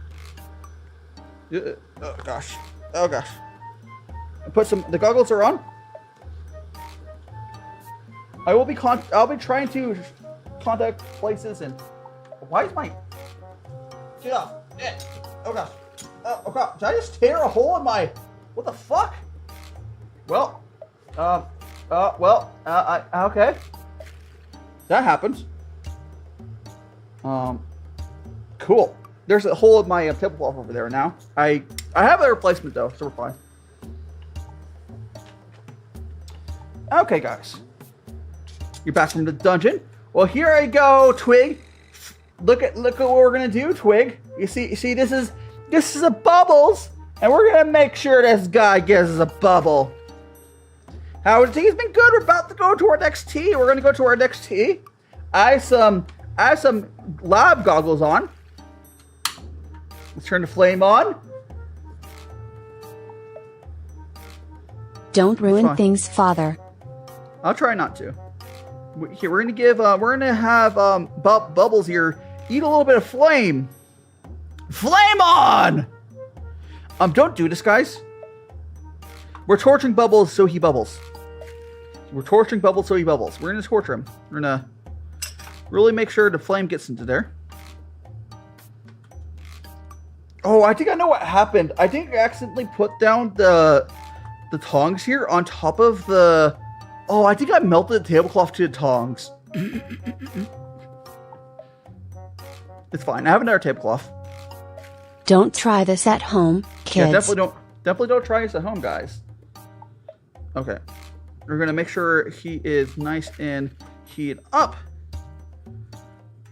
gosh. Put some. The goggles are on. I'll be trying to contact places and. Why is my... Get off. Oh gosh. Oh god. Did I just tear a hole in my... What the fuck? Well. Okay. That happens. Cool. There's a hole in my tablecloth over there now. I have a replacement though, so we're fine. Okay, guys. You're back from the dungeon. Well, here I go, Twig. Look at what we're gonna do, Twig. You see, this is a bubbles, and we're gonna make sure this guy gives us a bubble. How the tea's been good. We're about to go to our next tea. We're gonna go to our next tea. I have some lab goggles on. Let's turn the flame on. Don't ruin things, Father. I'll try not to. Here, we're gonna have Bubbles here eat a little bit of flame. Flame on! Don't do this, guys. We're torturing Bubbles so he bubbles. We're torturing Bubbles so he bubbles. We're gonna torture him. We're gonna really make sure the flame gets into there. Oh, I think I know what happened. I think I accidentally put down the tongs here on top of the... Oh, I think I melted the tablecloth to the tongs. It's fine. I have another tablecloth. Don't try this at home, kids. Yeah, definitely don't try this at home, guys. Okay. We're gonna make sure he is nice and heated up.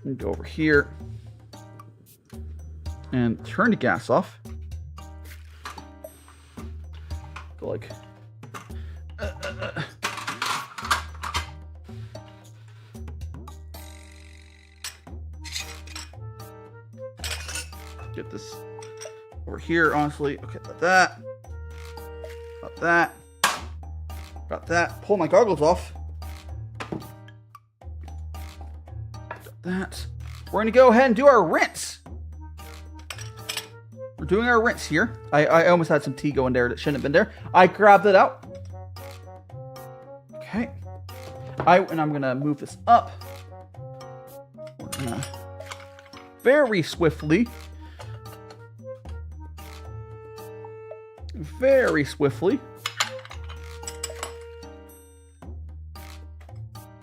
And go over here. And turn the gas off. Go like... Get this over here, honestly. Okay, about that. About that. Pull my goggles off. Got that. We're gonna go ahead and do our rinse. We're doing our rinse here. I almost had some tea going there that shouldn't have been there. I grabbed it out. Okay. And I'm gonna move this up. We're gonna very swiftly.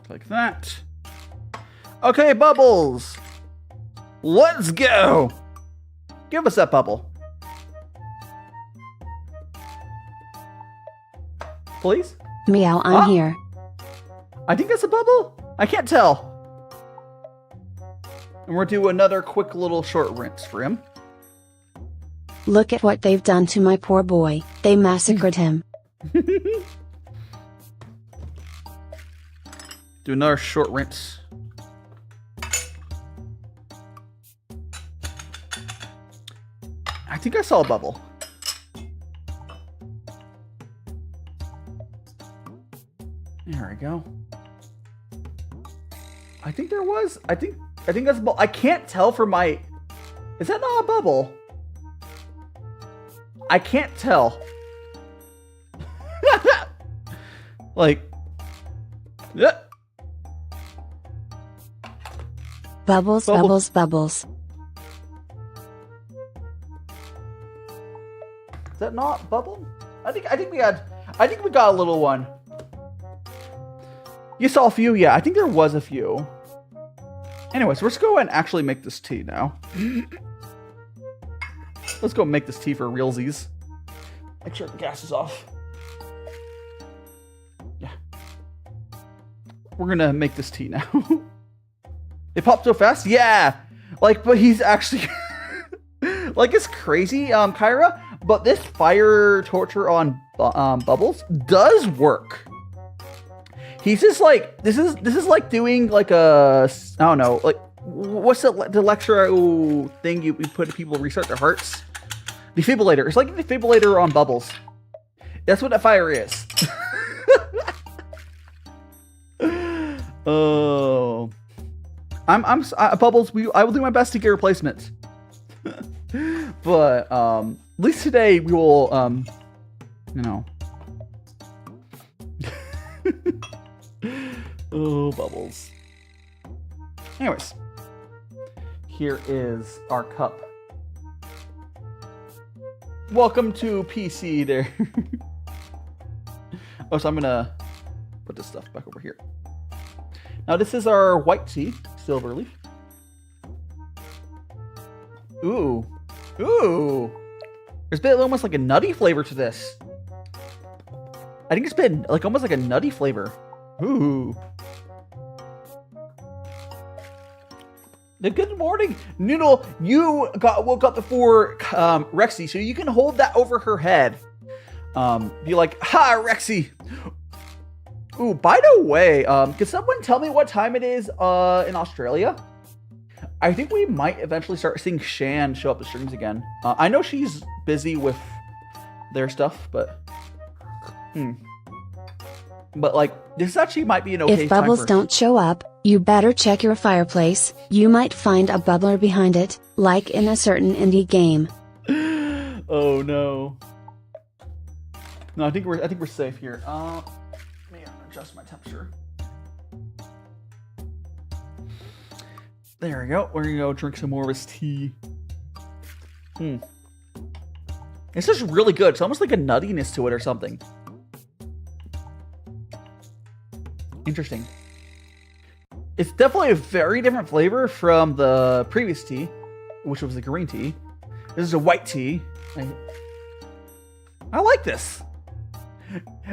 Like that. Okay, Bubbles. Let's go. Give us that bubble. Please? Meow, I'm here. I think that's a bubble. I can't tell. And we'll do another quick little short rinse for him. Look at what they've done to my poor boy. They massacred him. Do another short rinse. I think I saw a bubble. There we go. I think there was. I think that's a bubble. I can't tell from my... Is that not a bubble? I can't tell. Like, yeah. Bubbles, bubbles, bubbles. Is that not bubble? I think we got a little one. You saw a few? Yeah, I think there was a few. Anyways, let's go and actually make this tea now. Let's go make this tea for realsies. Make sure the gas is off. Yeah. We're gonna make this tea now. It popped so fast? Yeah! Like, but he's actually... like, it's crazy, Kyra, but this fire torture on Bubbles does work. He's just like, this is like doing like a, I don't know, like, what's the lecture thing you put people restart their hearts? Defibrillator. It's like a defibrillator on Bubbles. That's what that fire is. Oh. Bubbles, I will do my best to get replacements. But at least today we will you know. Oh, Bubbles. Anyways, here is our cup. Welcome to PC there. Oh, so I'm gonna put this stuff back over here. Now this is our white tea, silver leaf. Ooh. Ooh. There's been almost like a nutty flavor to this. I think it's been like almost like a nutty flavor. Ooh. Good morning, Noodle. You woke up before Rexy, so you can hold that over her head. Be like, "Ha, Rexy." Ooh, by the way, can someone tell me what time it is in Australia? I think we might eventually start seeing Shan show up to streams again. I know she's busy with their stuff, but but like this actually might be an okay time. If Bubbles don't show up, you better check your fireplace. You might find a bubbler behind it, like in a certain indie game. Oh no. No, I think we're safe here. Let me adjust my temperature. There we go. We're gonna go drink some more of his tea. It's just really good. It's almost like a nuttiness to it or something. Interesting. It's definitely a very different flavor from the previous tea, which was the green tea. This is a white tea. I like this.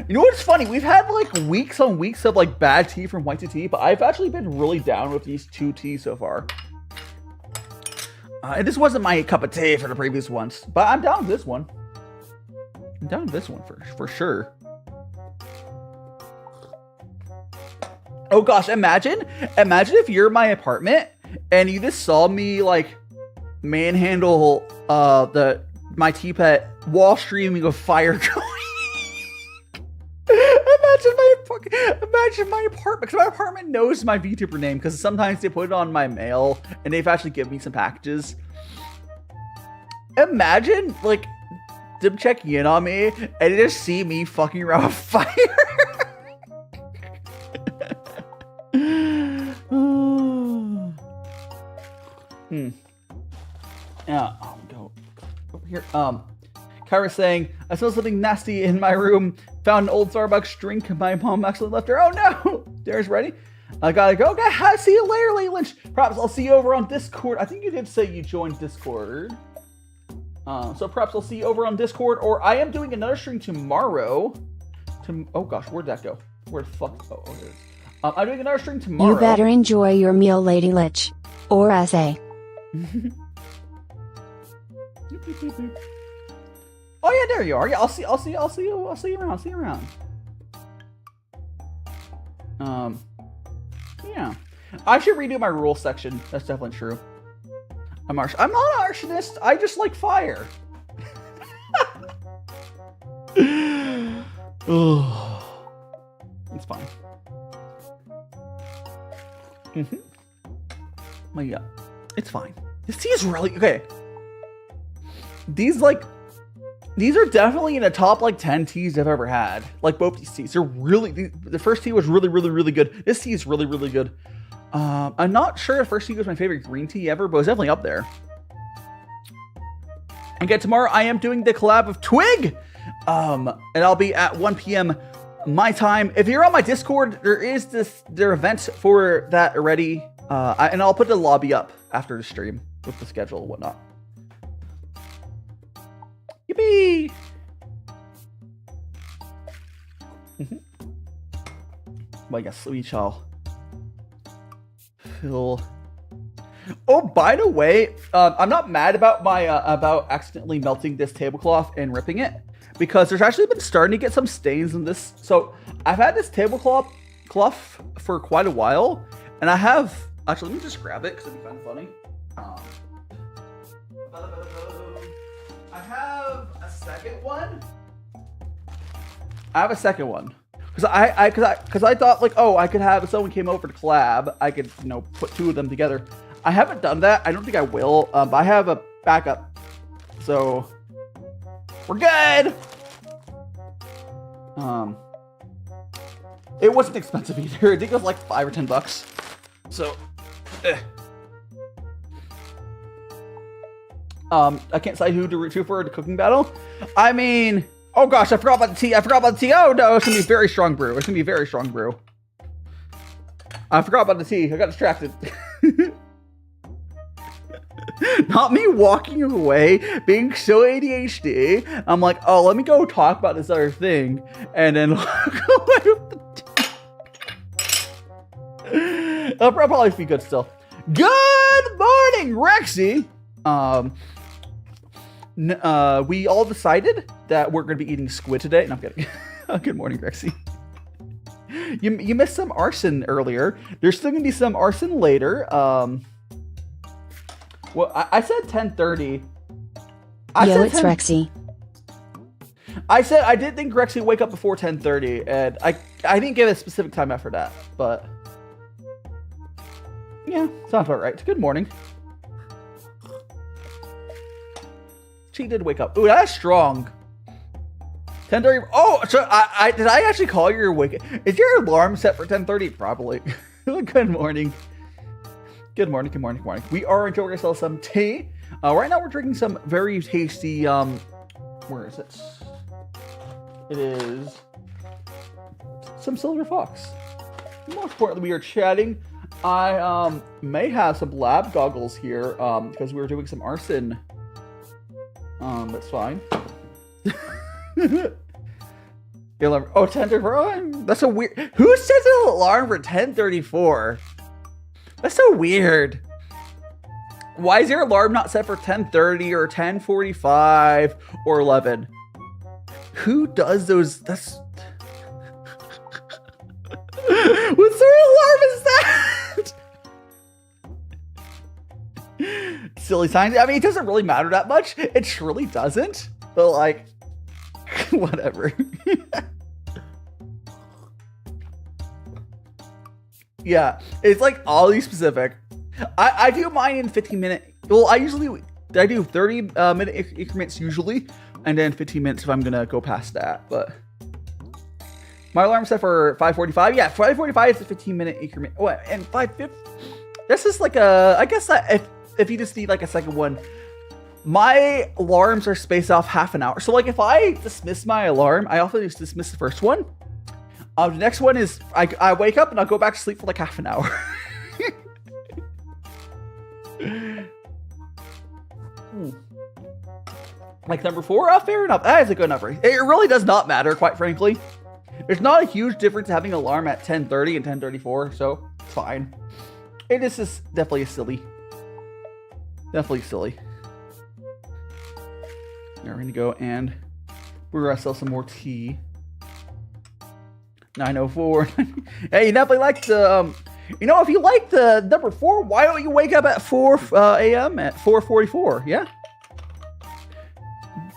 You know what's funny? We've had like weeks on weeks of like bad tea from white tea, but I've actually been really down with these two teas so far. And this wasn't my cup of tea for the previous ones, but I'm down with this one. I'm down with this one for sure. Oh gosh, imagine if you're in my apartment and you just saw me like manhandle my teapot while streaming a fire going. Imagine my apartment, because my apartment knows my VTuber name, because sometimes they put it on my mail, and they've actually given me some packages. Imagine, like, them checking in on me, and they just see me fucking around with fire. Yeah, I'll go over here. Kyra saying, I smell something nasty in my room. Found an old Starbucks drink. My mom actually left her. Oh no! There's ready. I gotta go. Okay, see you later, Lee Lynch. Perhaps I'll see you over on Discord. I think you did say you joined Discord. So perhaps I'll see you over on Discord, or I am doing another stream tomorrow. Oh gosh, where'd that go? Where the fuck? Oh, there it is. I'm doing another stream tomorrow. You better enjoy your meal, Lady Lich. Or SA. Oh yeah, there you are. Yeah, I'll see you around. Yeah. I should redo my rules section. That's definitely true. I'm not an arsonist. I just like fire. Oh, it's fine. Well, yeah, it's fine. This tea is really okay. These are definitely in the top like 10 teas I've ever had. Like both these teas, they're really. The first tea was really good. This tea is really good. I'm not sure if first tea was my favorite green tea ever, but it was definitely up there. Again, tomorrow I am doing the collab of Twig, and I'll be at 1 p.m. my time. If you're on my Discord, there is their event for that already, and I'll put the lobby up after the stream with the schedule and whatnot. Yippee! Well, yes, we shall fill. Oh, by the way, I'm not mad about my about accidentally melting this tablecloth and ripping it, because there's actually been starting to get some stains in this. So I've had this tablecloth for quite a while, and I have actually, let me just grab it because it'd be kind of funny. I have a second one. Because I thought, like, oh, I could have, if someone came over to collab, I could, you know, put two of them together. I haven't done that. I don't think I will. But I have a backup. So we're good. It wasn't expensive either. I think it was like $5 or $10. So I can't say who to root to for the cooking battle. I mean, oh gosh, I forgot about the tea. Oh no, it's gonna be a very strong brew. I forgot about the tea. I got distracted. Not me walking away, being so ADHD. I'm like, oh, let me go talk about this other thing, and then go away with the tea. It'll probably be good still. Good morning, Rexy. We all decided that we're going to be eating squid today. No, I'm kidding. Good morning, Rexy. You missed some arson earlier. There's still going to be some arson later. Well, I said 10:30. Yo, it's Rexy. I said I did think Rexy would wake up before 10:30, and I didn't give a specific time after that, but yeah, sounds about right. Good morning. She did wake up. Ooh, that's strong. 10:30. Oh, so did I actually call your wake? Is your alarm set for 10:30? Probably. Good morning. Good morning. We are enjoying ourselves some tea. Right now we're drinking some very tasty. Where is it? It is some Silver Fox. More importantly, we are chatting. I may have some lab goggles here because we were doing some arson. That's fine. Oh, 10:34. That's a weird. Who sets an alarm for 10:34? That's so weird. Why is your alarm not set for 10:30 or 10:45 or 11? Who does those? That's what sort of alarm is that? Silly signs. I mean, it doesn't really matter that much. It truly doesn't. But like, whatever. Yeah, it's like oddly specific. I do mine in 15-minute. Well, I do 30-minute increments usually, and then 15 minutes if I'm gonna go past that. But my alarm set for 5:45. Yeah, 5:45 is a 15-minute increment. Oh, and 5:50. This is like a. I guess that if you just need like a second one, my alarms are spaced off half an hour. So like if I dismiss my alarm, I often just dismiss the first one. The next one is I wake up and I'll go back to sleep for like half an hour. Like number 4? Fair enough. That is a good number. It really does not matter, quite frankly. There's not a huge difference having an alarm at 10:30 and 10:34, so it's fine. It is just definitely silly. Definitely silly. Now we're gonna go and brew ourselves some more tea. 9:04. Hey, you definitely like the, you know, if you like the number 4, why don't you wake up at 4 a.m. at 4:44? Yeah.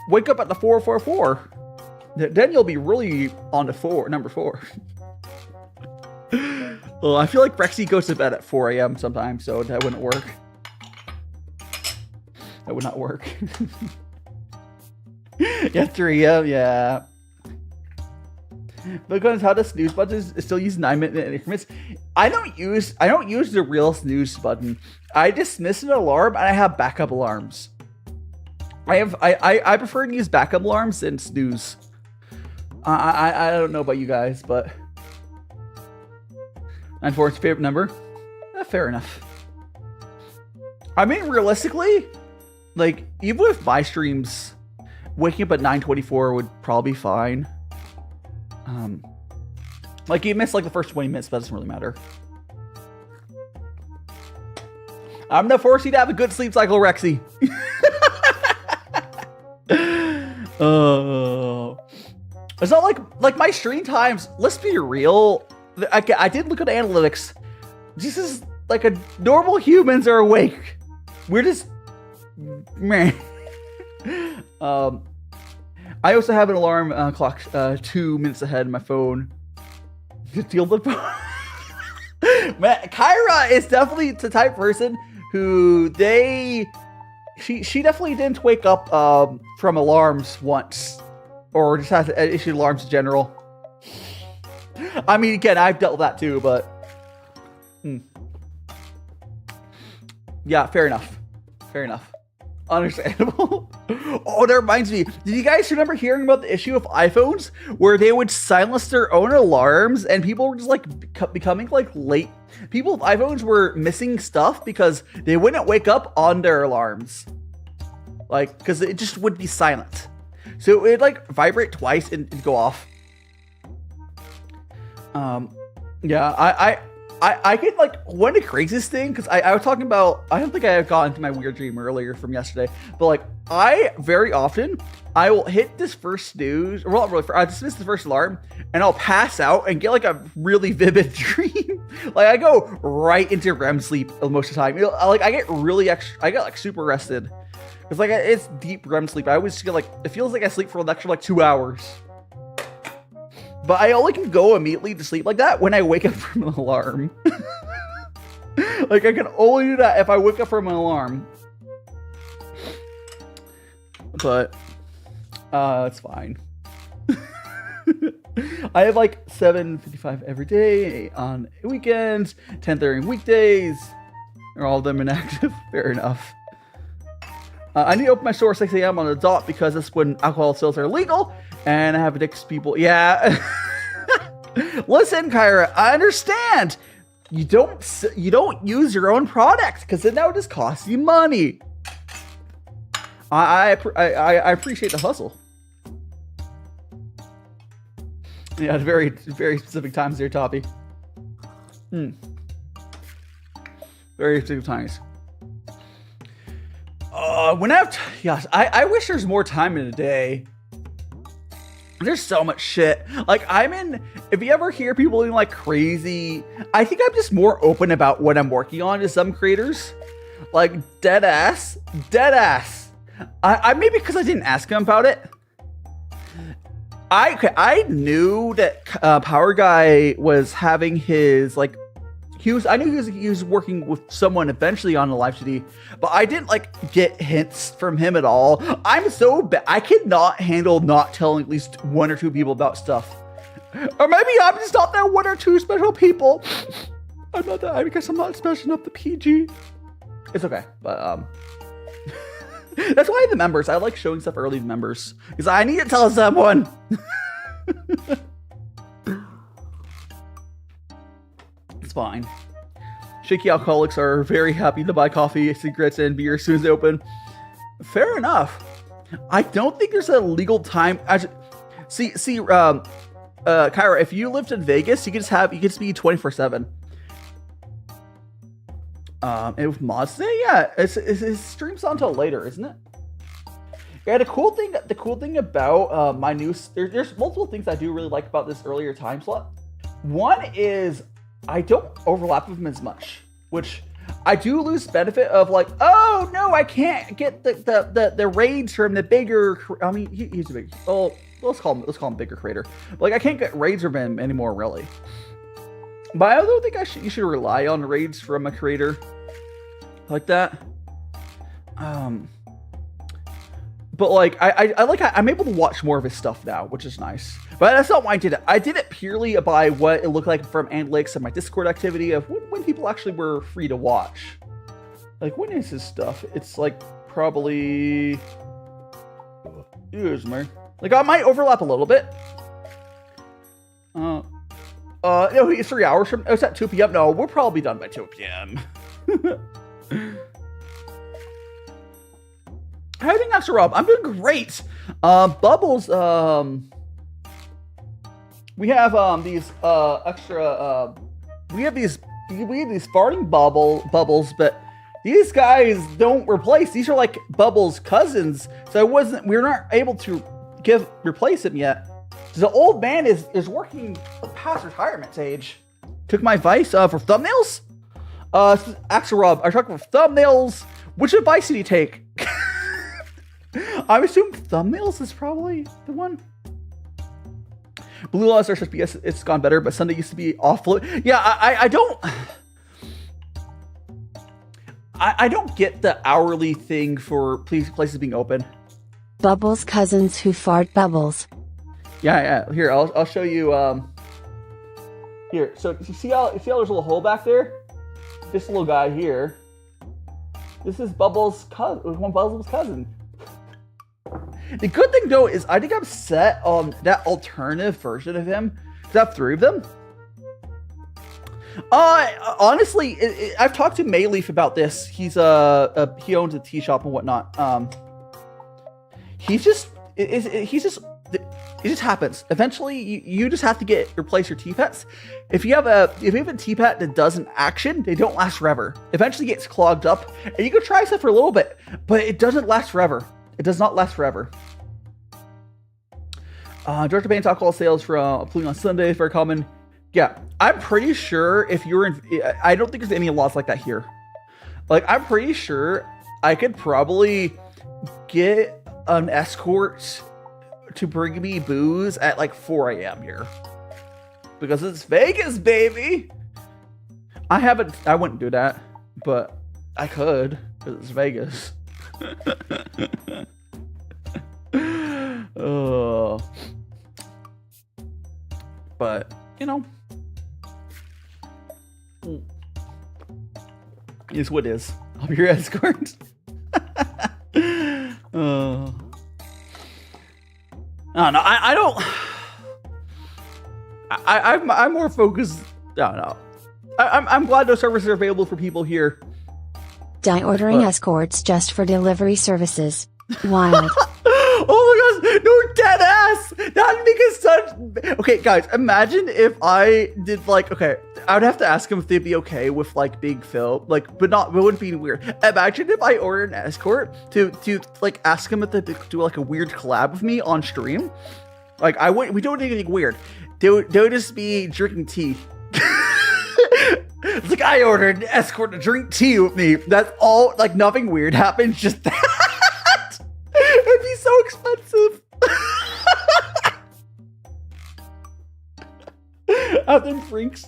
Wake up at the 4:44. Then you'll be really on the number 4. Well, I feel like Rexy goes to bed at 4 a.m. sometimes, so that wouldn't work. That would not work. Yeah, 3 a.m. Yeah. Because how the snooze button is still use 9-minute increments. I don't use the real snooze button. I dismiss an alarm and I have backup alarms. I prefer to use backup alarms than snooze. I don't know about you guys, but 94 is your favorite number. Fair enough. I mean, realistically, like even with my streams, waking up at 9:24 would probably be fine. Like you miss like the first 20 minutes, but it doesn't really matter. I'm gonna force you to have a good sleep cycle, Rexy. It's not like my stream times. Let's be real. I did look at analytics. This is like a normal humans are awake. We're just man. I also have an alarm clock 2 minutes ahead in my phone. Deal with the phone. Man, Kyra is definitely the type of person who she definitely didn't wake up from alarms once, or just has issued alarms in general. I mean, again, I've dealt with that too, but yeah, fair enough. Understandable. Oh, that reminds me. Did you guys remember hearing about the issue of iPhones where they would silence their own alarms and people were just like becoming like late? People with iPhones were missing stuff because they wouldn't wake up on their alarms. Like, because it just would be silent. So it would like vibrate twice and go off. Yeah, I get like one of the craziest thing, because I was talking about, I don't think I have gotten into my weird dream earlier from yesterday, but like I very often I will hit this first snooze, or not really, I dismiss the first alarm and I'll pass out and get like a really vivid dream. Like I go right into REM sleep most of the time. Like I get like super rested. It's like it's deep REM sleep. I always get like, it feels like I sleep for an extra like 2 hours. But I only can go immediately to sleep like that when I wake up from an alarm. Like I can only do that if I wake up from an alarm. But it's fine. I have like 7:55 every day on weekends, 10:30 weekdays. Are all of them inactive? Fair enough. I need to open my store at 6 a.m. on the dot because that's when alcohol sales are legal. And I have addicted to people. Yeah. Listen, Kyra, I understand. You don't use your own product because then that would just cost you money. I appreciate the hustle. Yeah, at very, very specific times there, Toppy. Very specific times. I wish there's more time in a day. There's so much shit. Like if you ever hear people being like crazy, I think I'm just more open about what I'm working on to some creators. Like dead ass. I maybe because I didn't ask him about it. I knew that Power Guy was having his like, I knew he was working with someone eventually on the live CD, but I didn't like get hints from him at all. I'm so bad. I cannot handle not telling at least 1 or 2 people about stuff. Or maybe I'm just not that 1 or 2 special people. I'm not that, I guess I'm not special enough to PG. It's okay, but that's why the members, I like showing stuff early to members because I need to tell someone. It's fine. Shaky alcoholics are very happy to buy coffee, cigarettes, and beer as soon as they open. Fair enough. I don't think there's a legal time. See, Kyra, if you lived in Vegas, you could just be 24/7. And with mods today, yeah, it streams on until later, isn't it? Yeah, the cool thing about my new, there's multiple things I do really like about this earlier time slot. One is I don't overlap with him as much, which I do lose benefit of like, oh no, I can't get the raids from the bigger. I mean, he's a big. Oh, let's call him bigger creator. Like I can't get raids from him anymore, really. But I don't think you should rely on raids from a creator like that. But like, I'm able to watch more of his stuff now, which is nice. But that's not why I did it. I did it purely by what it looked like from analytics and my Discord activity of when people actually were free to watch. Like, when is his stuff? It's like probably, like I might overlap a little bit. No, it's 3 hours from. Oh, it's at 2 p.m. No, we're probably done by 2 p.m. How do you think, Master Rob? I'm doing great. Bubbles. We have these extra. We have these farting bubbles, but these guys don't replace. These are like Bubbles' cousins, so we're not able to replace him yet. The old man is working past retirement age. Took my advice for thumbnails. Axel Rob, I talked about thumbnails. Which advice did he take? I assume thumbnails is probably the one. Blue Laws are supposed to be, yes, it's gone better, but Sunday used to be awful. Yeah, I don't. I don't get the hourly thing for places being open. Bubbles' cousins who fart bubbles. Yeah. Here, I'll show you. Here, so you see how there's a little hole back there? This little guy here. This is Bubbles' cousin. One Bubbles' cousin. The good thing though is I think I'm set on that alternative version of him. I have 3 of them. Honestly, I've talked to Mayleaf about this. He owns a tea shop and whatnot. It just happens. Eventually, you just have to replace your tea pets. If you have a tea pet that doesn't action, they don't last forever. Eventually, it gets clogged up, and you can try stuff for a little bit, but it doesn't last forever. It does not last forever. Director Bain talk all sales from Plume on Sunday, very common. Yeah, I'm pretty sure if you're in, I don't think there's any laws like that here. Like, I'm pretty sure I could probably get an escort to bring me booze at like 4 a.m. here. Because it's Vegas, baby! I wouldn't do that, but I could, because it's Vegas. Oh. But, you know. It's what it is. I'll be your escort. Oh. I don't know. I don't. I'm more focused. I don't know. I'm glad those services are available for people here. Die ordering escorts just for delivery services. Wild. Oh my gosh, no, dead ass. That'd make it such. Okay, guys, imagine if I did like. Okay, I would have to ask them if they'd be okay with like Big Phil, like, but it wouldn't be weird. Imagine if I ordered an escort to like ask them if they do like a weird collab with me on stream. Like, we don't do anything weird. They would just be drinking tea. It's like, I ordered an escort to drink tea with me. That's all. Like, nothing weird happens. Just that. It'd be so expensive. Have them freaks.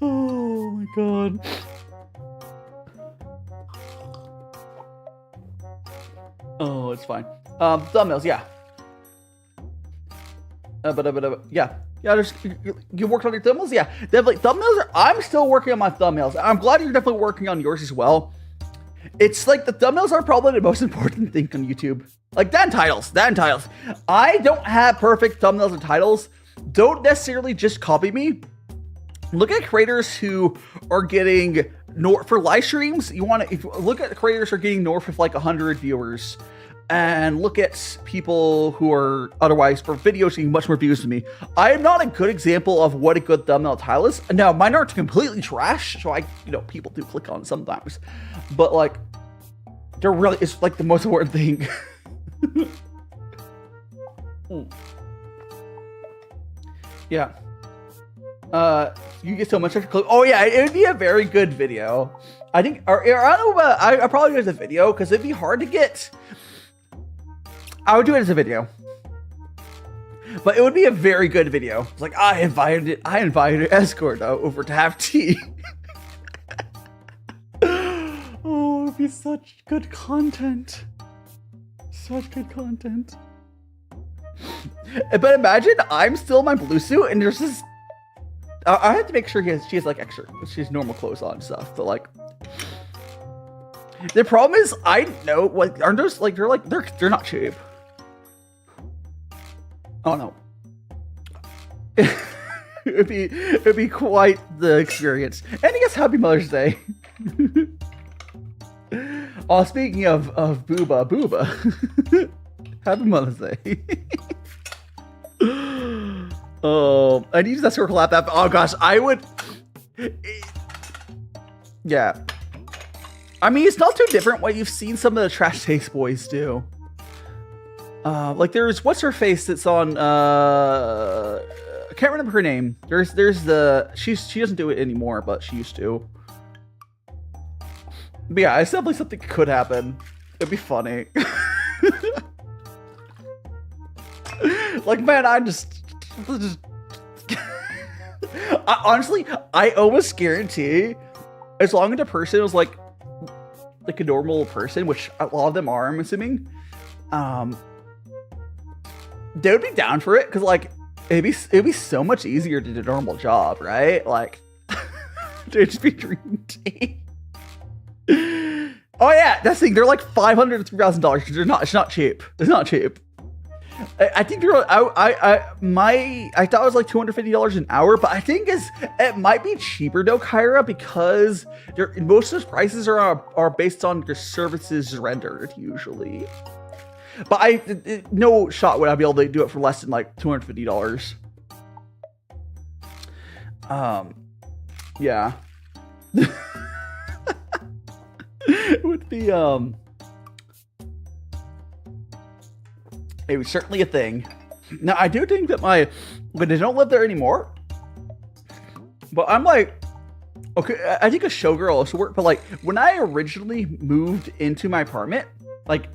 Oh my god. Oh, it's fine. Thumbnails, yeah. Yeah, you worked on your thumbnails? Yeah, definitely. I'm still working on my thumbnails. I'm glad you're definitely working on yours as well. It's like the thumbnails are probably the most important thing on YouTube. Like, that and titles. I don't have perfect thumbnails and titles. Don't necessarily just copy me. Look at creators who are getting for live streams. If you look at creators who are getting north of like 100 viewers, and look at people who are otherwise for videos getting much more views than me. I am not a good example of what a good thumbnail title is. Now, mine aren't completely trash, so people do click on it sometimes, but like, it's like the most important thing. Yeah. You get so much extra clip. Oh yeah, it would be a very good video. I think, or I don't know about, I probably do it as a video because it'd be hard to get. I would do it as a video, but it would be a very good video. It's like, I invited an escort over to have tea. Oh, it'd be such good content. Such good content. But imagine I'm still in my blue suit and there's this. I have to make sure she has like extra. She has normal clothes on and stuff. But like, the problem is I know like aren't those like they're not cheap. Oh no. It'd be quite the experience. And I guess Happy Mother's Day. Oh, speaking of booba. Happy Mother's Day. Oh, I need that circle app. Oh gosh, I would. Yeah. I mean, it's not too different what you've seen some of the Trash Taste Boys do. Like there's what's her face that's on. I can't remember her name. There's the she doesn't do it anymore, but she used to. But yeah, it's definitely something that could happen. It'd be funny. Like man, I honestly, I almost guarantee, as long as the person was like a normal person, which a lot of them are, I'm assuming, they would be down for it because like it'd be so much easier to do a normal job, right? Like, they'd just be drinking tea. Oh yeah, that's the thing. They're like $500 to $3,000 because they're not. It's not cheap. It's not cheap. I think they're. I thought it was like $250 an hour, but I think it might be cheaper though, Kyra, because most of those prices are based on your services rendered usually. But no shot would I be able to do it for less than like $250. Yeah. It would be it was certainly a thing. Now I do think that when they don't live there anymore, but I'm like, okay, I think a showgirl also work, but like when I originally moved into my apartment, like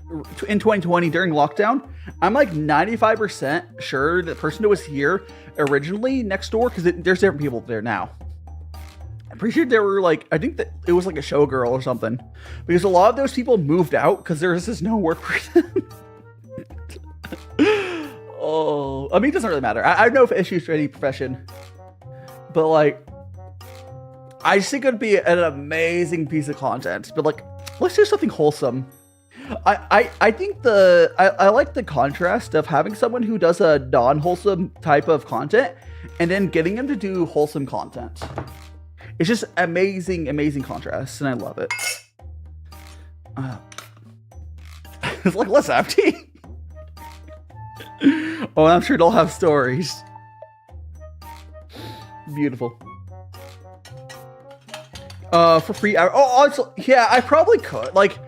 in 2020 during lockdown, I'm like 95% sure the person that was here originally next door, because there's different people there now. I'm pretty sure there were like, I think that it was like a showgirl or something, because a lot of those people moved out because there was just no work for them. Oh, I mean, it doesn't really matter. I have no issues for any profession, but like, I just think it'd be an amazing piece of content. But like, let's do something wholesome. I think I like the contrast of having someone who does a non-wholesome type of content and then getting them to do wholesome content. It's just amazing contrast, and I love it. It's like, let's have tea. Oh, I'm sure they'll have stories. Beautiful. For free hour. Oh, also, yeah, I probably could. Like,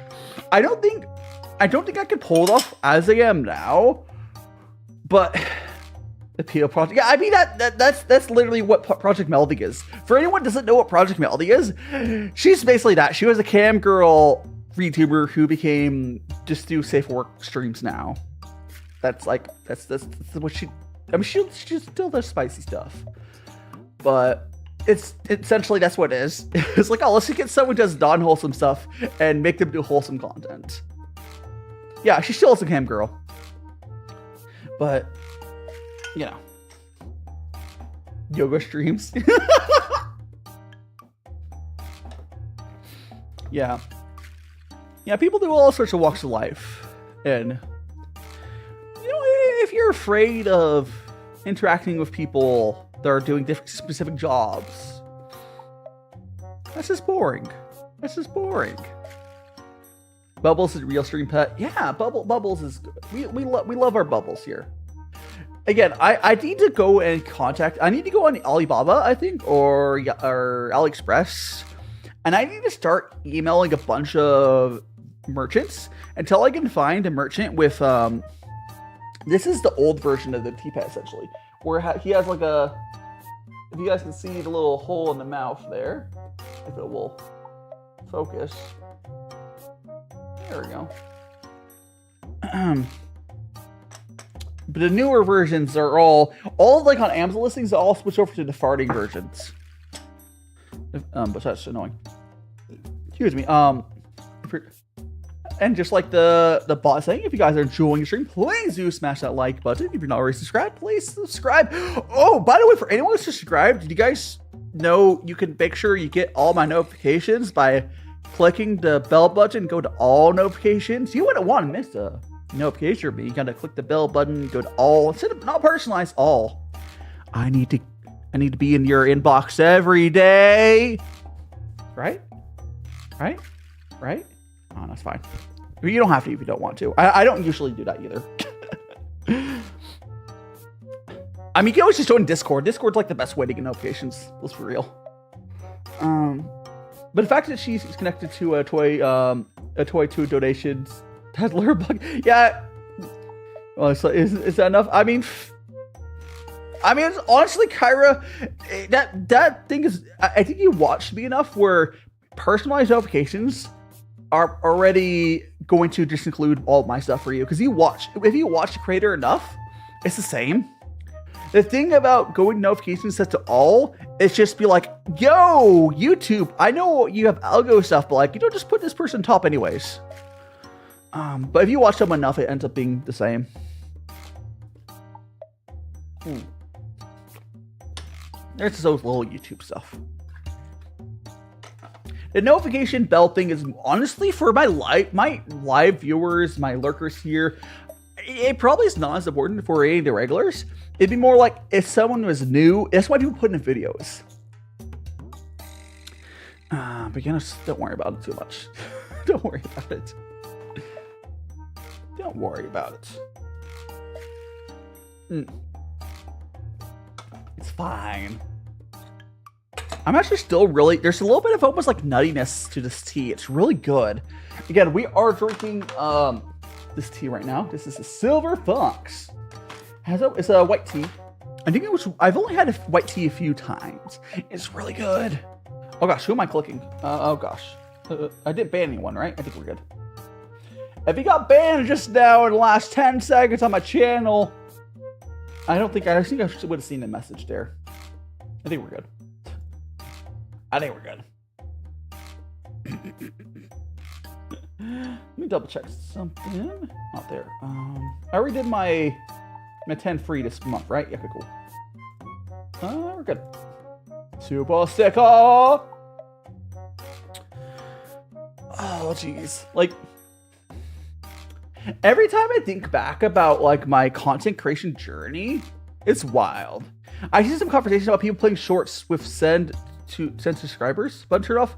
I don't think I could pull it off as I am now. But the PO project, yeah, I mean that's literally what Project Melody is. For anyone who doesn't know what Project Melody is, she's basically that. She was a cam girl VTuber who became just do safe work streams now. That's what she. I mean, she still does spicy stuff, but it's essentially that's what it is. It's like, oh, let's just get someone who does non-wholesome stuff and make them do wholesome content. Yeah, she still is a cam girl, but you know, yoga streams. Yeah, people do all sorts of walks of life, and if you're afraid of interacting with people that are doing different specific jobs, that's just boring. Bubbles is a real stream pet. Yeah, Bubbles is good. We love our Bubbles here. Again, I need to go and I need to go on Alibaba, I think, or AliExpress, and I need to start emailing a bunch of merchants until I can find a merchant with this is the old version of the teapot, essentially, where he has like a, if you guys can see the little hole in the mouth there, if it will focus. There we go. But the newer versions are all like on Amazon listings, all switch over to the farting versions. But that's annoying. Excuse me. And just like the bot saying, if you guys are enjoying the stream, please do smash that like button. If you're not already subscribed, please subscribe. Oh, by the way, for anyone who's subscribed, did you guys know you can make sure you get all my notifications by clicking the bell button, go to all notifications? You wouldn't want to miss a notification, but you gotta click the bell button, go to all, instead of not personalized, all. I need to be in your inbox every day. Right? Oh, that's fine. You don't have to if you don't want to. I don't usually do that either. I mean, you can always just join Discord. Discord's like the best way to get notifications. Let's be real. But the fact that she's connected to a toy 2 donations has her bug. Yeah. Well, so is that enough? I mean, honestly, Kyra, that thing is. I think you watched me enough where personalized notifications are already going to just include all of my stuff for you, because if you watch the creator enough, it's the same. The thing about going notifications set to all is just be like, yo, YouTube, I know you have algo stuff, but like, just put this person top anyways. But if you watch them enough, it ends up being the same. There's those little YouTube stuff. The notification bell thing is honestly for my live viewers, my lurkers here. It probably is not as important for any of the regulars. It'd be more like if someone was new. That's why people put in videos. Beginners, don't worry about it too much. Don't worry about it. Don't worry about it. It's fine. I'm actually still really, there's a little bit of almost like nuttiness to this tea. It's really good. Again, we are drinking this tea right now. This is a Silver Fox. It's a white tea. I think I've only had a white tea a few times. It's really good. Oh gosh, who am I clicking? Oh gosh. I didn't ban anyone, right? I think we're good. If you got banned just now in the last 10 seconds on my channel, I think I would have seen the message there. I think we're good. Let me double check something. Not there. I already did my 10 free this month, right? Yeah, okay, cool. We're good. Super sticker. Oh, jeez. Like, every time I think back about like my content creation journey, it's wild. I see some conversations about people playing shorts with send subscribers button turned off.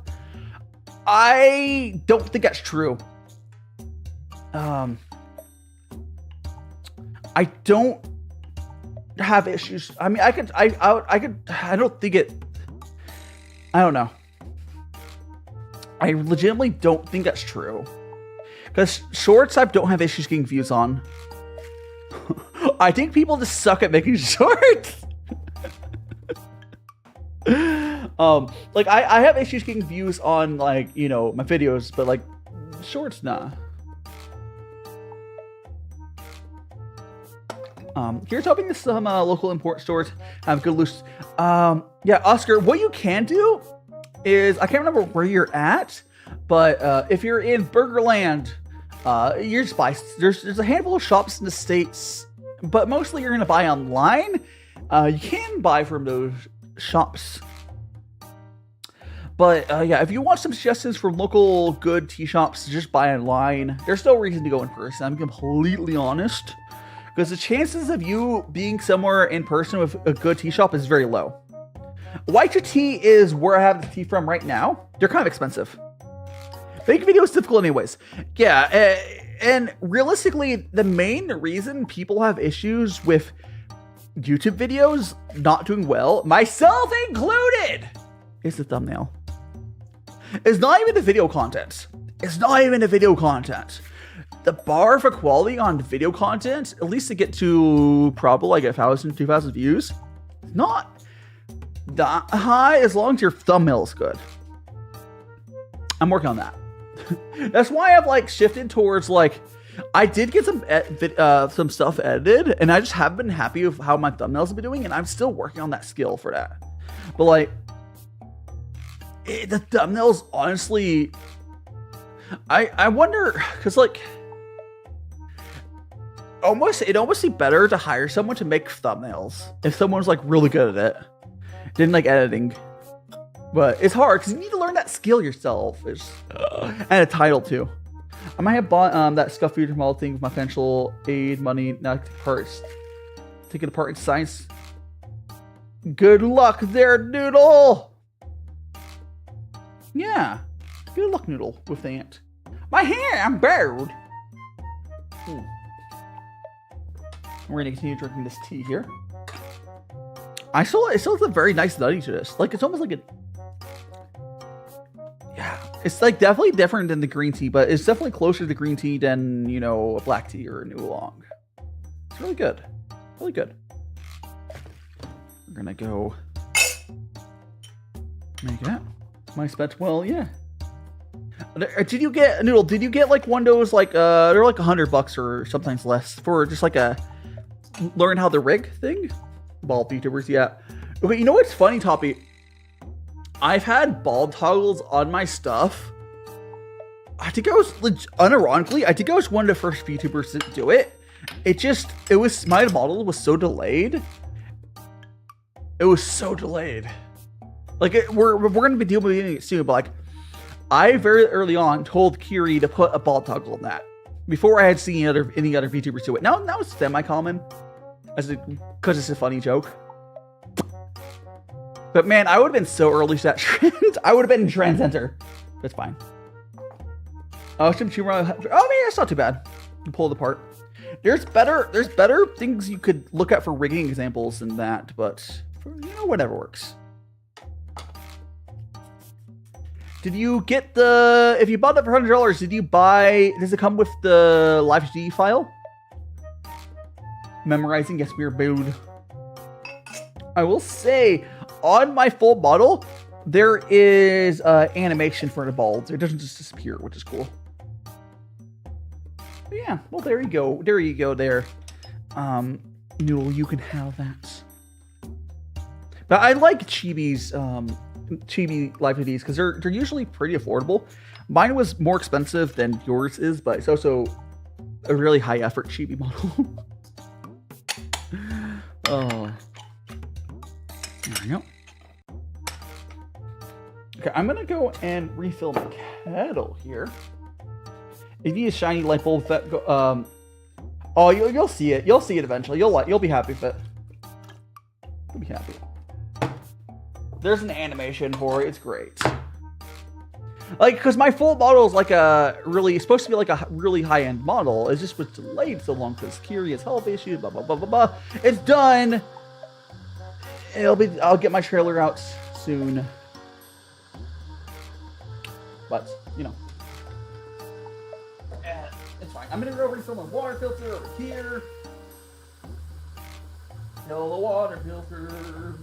I don't think that's true. I don't have issues. I mean, I don't think it. I don't know. I legitimately don't think that's true. Because shorts, I don't have issues getting views on. I think people just suck at making shorts. Like I have issues getting views on like, my videos, but like shorts, nah. Here's hoping some local import stores have good loose. Yeah, Oscar, what you can do is, I can't remember where you're at, but if you're in Burgerland, you're just buy. There's a handful of shops in the States, but mostly you're gonna buy online. You can buy from those shops. But yeah, if you want some suggestions from local good tea shops, just buy online. There's no reason to go in person. I'm completely honest. Because the chances of you being somewhere in person with a good tea shop is very low. White2tea is where I have the tea from right now. They're kind of expensive. Making videos is difficult anyways. Yeah, and realistically, the main reason people have issues with YouTube videos not doing well, myself included, is the thumbnail. It's not even the video content. The bar for quality on video content, at least to get to probably like 1,000, 2,000 views, not that high as long as your thumbnail is good. I'm working on that. That's why I've like shifted towards like, I did get some stuff edited, and I just haven't been happy with how my thumbnails have been doing, and I'm still working on that skill for that. But like, the thumbnails honestly, I wonder, because like, it'd almost be better to hire someone to make thumbnails if someone's like really good at it, didn't like editing. But it's hard because you need to learn that skill yourself. And a title too. I might have bought that scuff feeder model thing with my financial aid money now to parts. Taking it apart in science. Good luck there, Noodle. Yeah. Good luck, Noodle, with that. My hair, I'm bald. We're gonna continue drinking this tea here. It still has a very nice nutty to this. Like it's almost like a, yeah, it's like definitely different than the green tea, but it's definitely closer to green tea than, you know, a black tea or a oolong. It's really good, really good. We're gonna go make that. My spent well, yeah. Did you get, Noodle? Did you get like one of those like they're like $100 or sometimes less for just like a learn how to rig thing? Ball Vtubers, yeah. Okay, you know what's funny, Toppy? I've had ball toggles on my stuff. I think I was unironically, I think I was one of the first VTubers to do it. It was my model was so delayed. It was so delayed. Like we're gonna be dealing with it soon, but like I very early on told Kiri to put a ball toggle in that before I had seen any other VTubers do it. Now it's semi-common, because it's a funny joke. But man, I would have been so early to that trend. I would have been trend center. That's fine. Oh, man, it's not too bad. You pull it apart. There's better things you could look at for rigging examples than that, but whatever works. Did you get if you bought it for $100, does it come with the live HD file? Memorizing, yes, we're booed. I will say, on my full model, there is animation for the balls. It doesn't just disappear, which is cool. But yeah, well, there you go. There you go there. Noodle, you can have that. But I like Chibi's, Chibi live HDs because they're usually pretty affordable. Mine was more expensive than yours is, but it's also a really high effort Chibi model. Oh, there we go. Okay, I'm gonna go and refill my kettle here. If you need a shiny light bulb, oh, you'll see it. You'll see it eventually. You'll be happy with it. You'll be happy. There's an animation for it. It's great. Like, because my full model is like supposed to be like a really high-end model. It just was delayed so long because Kiri has health issues, blah, blah, blah, blah, blah. It's done. I'll get my trailer out soon. But, it's fine. I'm going to go refill my water filter over here. Fill the water filter.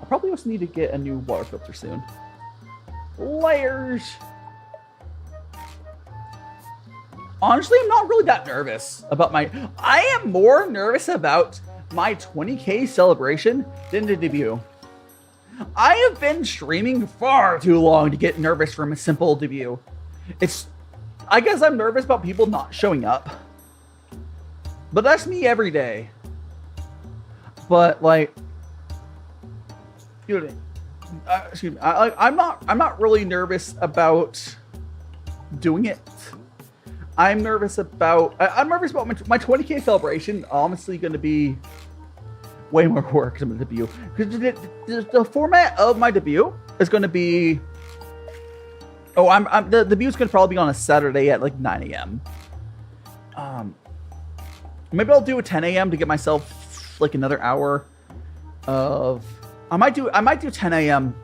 I probably also need to get a new water filter soon. Layers! Honestly, I'm not really that nervous about I am more nervous about my 20K celebration than the debut. I have been streaming far too long to get nervous from a simple debut. I guess I'm nervous about people not showing up. But that's me every day. But like, excuse me. I'm not really nervous about doing it. I'm nervous about my 20K celebration. Honestly, going to be way more work than the debut. Because the format of my debut is going to be. Oh, the debut is going to probably be on a Saturday at like 9 a.m. Maybe I'll do a 10 a.m. to get myself like another hour of. I might do 10 a.m.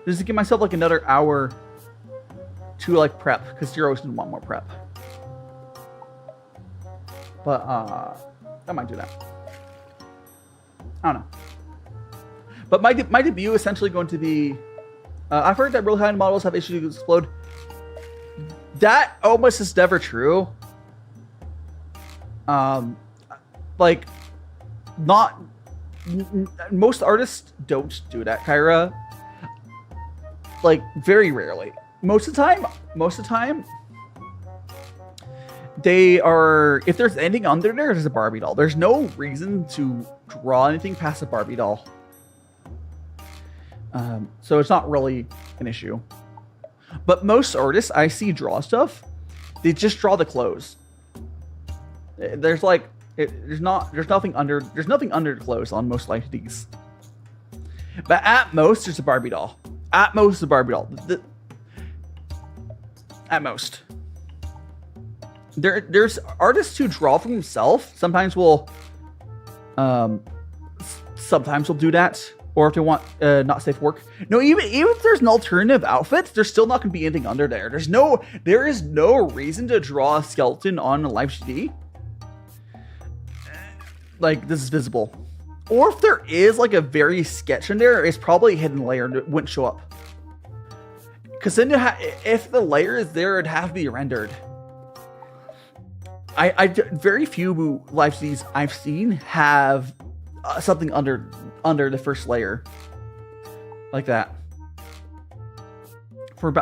just to give myself like another hour to like prep because you're always gonna want more prep. But I might do that. I don't know. But my debut is essentially going to be. I've heard that real high-end models have issues to explode. That almost is never true. Like, not most artists don't do that, Kyra. like very rarely. Most of the time, they are, if there's anything under there, there's a Barbie doll. There's no reason to draw anything past a Barbie doll. So it's not really an issue. But most artists I see draw stuff, they just draw the clothes. There's like, there's nothing under the clothes on most like these. But at most, there's a Barbie doll. At most, a Barbie doll. At most. There's artists who draw for themselves. Sometimes will do that, or if they want not safe work. No, even if there's an alternative outfit, there's still not going to be anything under there. There is no reason to draw a skeleton on a live CD. Like this is visible, or if there is like a very sketch in there, it's probably a hidden layer and it wouldn't show up. Because then if the layer is there, it'd have to be rendered. Very few live CDs I've seen have something under the first layer like that.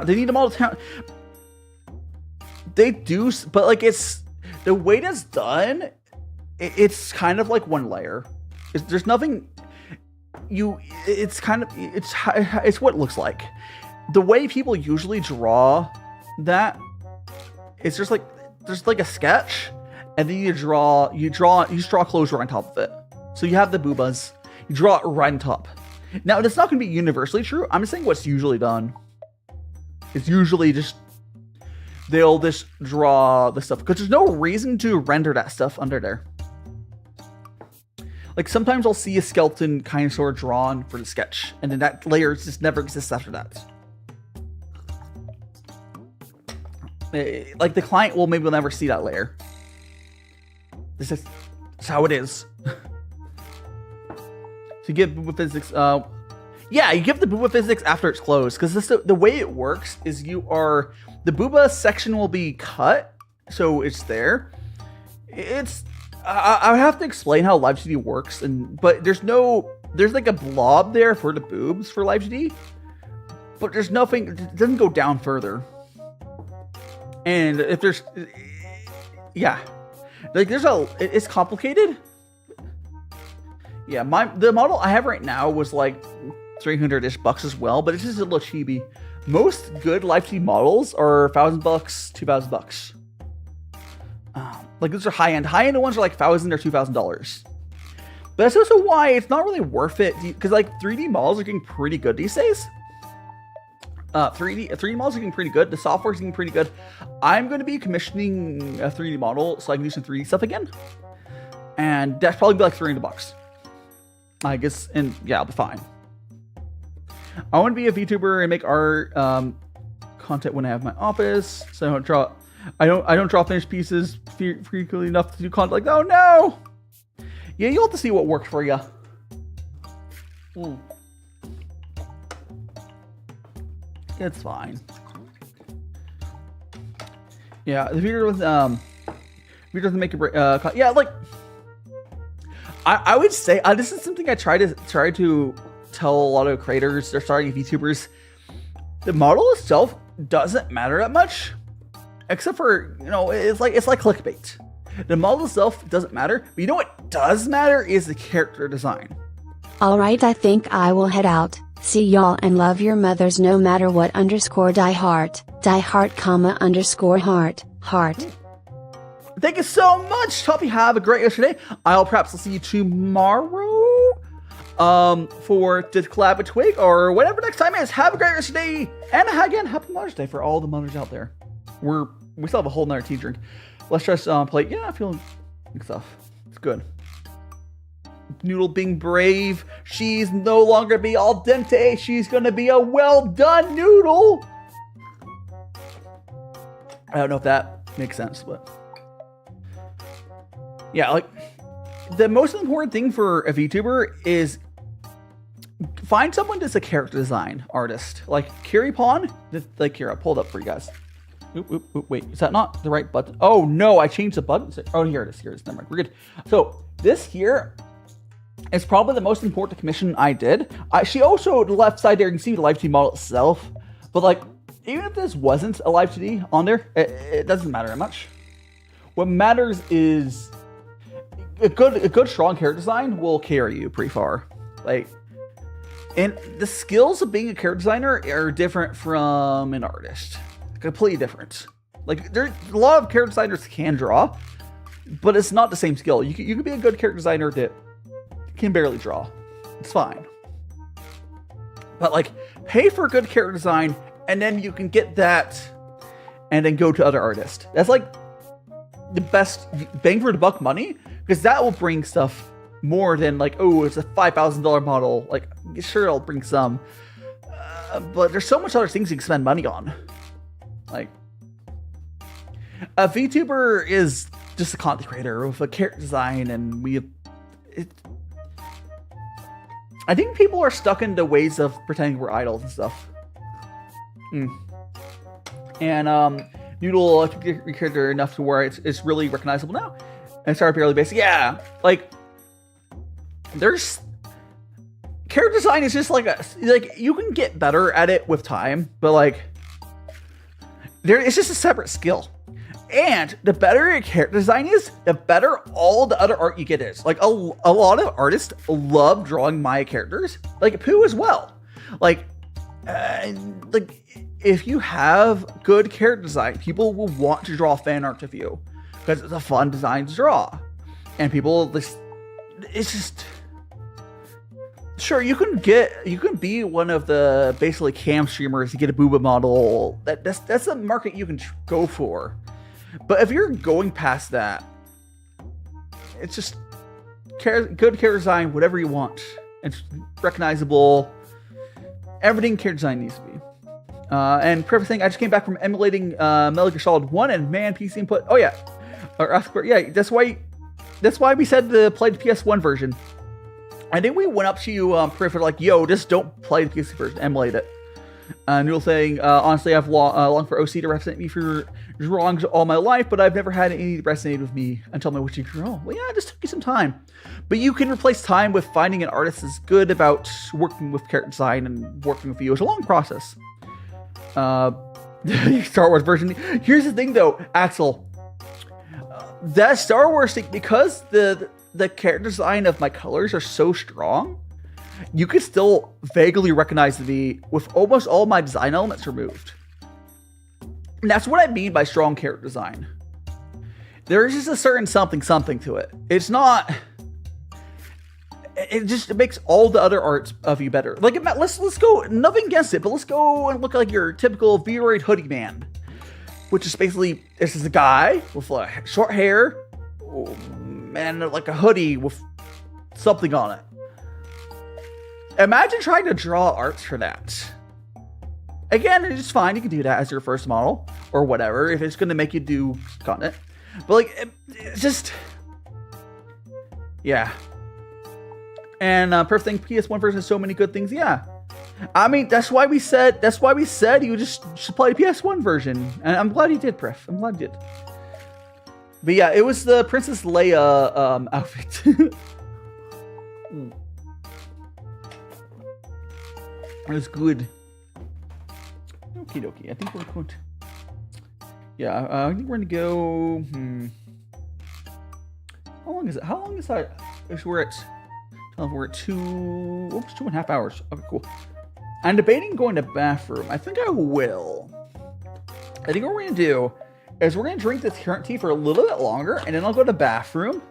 They need them all the time. They do, but like it's the way that's done. It's kind of like one layer. There's nothing. It's what it looks like. The way people usually draw that, it's just like there's like a sketch, and then you just draw clothes right on top of it. So you have the boobas, you draw it right on top. Now that's not going to be universally true. I'm just saying what's usually done. It's usually just they'll just draw the stuff because there's no reason to render that stuff under there. Like sometimes I'll see a skeleton kind of sort of drawn for the sketch, and then that layer just never exists after that. Like the client will maybe never see that layer. This is how it is. So you give booba physics. Yeah, you give the booba physics after it's closed because the way it works is the booba section will be cut, so it's there. I would have to explain how Live CD works, but there's like a blob there for the boobs for Live CD, but there's nothing. It doesn't go down further. And if there's, yeah, like it's complicated. Yeah, the model I have right now was like $300-ish as well, but it's just a little chibi. Most good Live CD models are $1,000, $2,000. Like those are high-end. High-end ones are like $1,000 or $2,000. But that's also why it's not really worth it, because like 3D models are getting pretty good these days. 3D models are getting pretty good. The software is getting pretty good. I'm going to be commissioning a 3D model so I can do some 3D stuff again, and that's probably be like $300, I guess. And yeah, I'll be fine. I want to be a VTuber and make art content when I have my office, so I don't draw finished pieces frequently enough to do content like that. Oh no! Yeah, you'll have to see what works for you. It's fine. Yeah, the video doesn't make a break. Yeah, like I would say this is something I try to tell a lot of creators. They're starting VTubers. The model itself doesn't matter that much, except for it's like clickbait. The model itself doesn't matter, but you know what does matter is the character design. Alright, I think I will head out. See y'all and love your mothers no matter what _die heart. Thank you so much. Hope you have a great yesterday. I'll perhaps see you tomorrow for the collab with Twig or whatever next time is. Have a great yesterday. And again, happy Mother's Day for all the mothers out there. We still have a whole nother tea drink. Let's just play. Yeah, I'm feeling good stuff. It's good. Noodle being brave. She's no longer be al dente. She's gonna be a well done noodle. I don't know if that makes sense, but yeah, like the most important thing for a VTuber is find someone that's a character design artist. Like Kiri Pawn. Like here, I pulled up for you guys. Wait, is that not the right button? Oh no, I changed the button. Oh, here it is. Never mind. We're good. So this here is probably the most important commission I did. She also, the left side there, you can see the live team model itself. But like, even if this wasn't a live 2D on there, it doesn't matter that much. What matters is a good strong character design will carry you pretty far. Like, and the skills of being a character designer are different from an artist. Completely different. Like, there a lot of character designers can draw, but it's not the same skill. You can be a good character designer that can barely draw. It's fine. But like, pay for a good character design, and then you can get that, and then go to other artists. That's like the best bang for the buck money, because that will bring stuff more than like, oh, it's a $5,000 model. Like, sure, it'll bring some, but there's so much other things you can spend money on. Like, a Vtuber is just a content creator with a character design, and I think people are stuck into ways of pretending we're idols and stuff. And Noodle, I think your character enough to where it's really recognizable now. And started barely basic. Yeah, like there's character design is just like you can get better at it with time, but like it's just a separate skill. And the better your character design is, the better all the other art you get is. Like a lot of artists love drawing my characters, like Puer as well. Like if you have good character design, people will want to draw fan art of you because it's a fun design to draw. And people, it's just, sure, you can be one of the basically cam streamers to get a booba model. That's a market you can go for. But if you're going past that, it's just good character design, whatever you want. It's recognizable. Everything character design needs to be. And perfect thing, I just came back from emulating Metal Gear Solid 1 and man, PC input. Oh yeah, yeah. That's why we said to play the PS1 version. I think we went up to you, Peripher, like, yo, just don't play the PC version, emulate it. Noodle saying, honestly, I've longed for OC to represent me for wrongs all my life, but I've never had any that resonate with me until my witching grew old. Well, yeah, it just took you some time. But you can replace time with finding an artist that's good about working with character design and working with you. It's a long process. Star Wars version. Here's the thing, though, Axel. That Star Wars thing, because the character design of my colors are so strong, you could still vaguely recognize me with almost all my design elements removed. And that's what I mean by strong character design. There's just a certain something to it. It's not... It makes all the other arts of you better. Like, let's go, nothing against it, but let's go and look like your typical V-Roid hoodie man. Which is basically, this is a guy with short hair and like a hoodie with something on it. Imagine trying to draw arts for that. Again, it's fine. You can do that as your first model or whatever if it's going to make you do content. But like, it's just, yeah. And perfect thing, PS1 version has so many good things. Yeah, I mean that's why we said you just should play the PS1 version, and I'm glad you did, Pref. I'm glad you did. But yeah, it was the Princess Leia outfit. It was good. Okie dokie. I think we're going to... Yeah, I think we're going to go... How long is it? How long is that? We're at 2.5 hours. Okay, cool. I'm debating going to bathroom. I think I will. I think what we're going to do is we're going to drink this current tea for a little bit longer, and then I'll go to bathroom.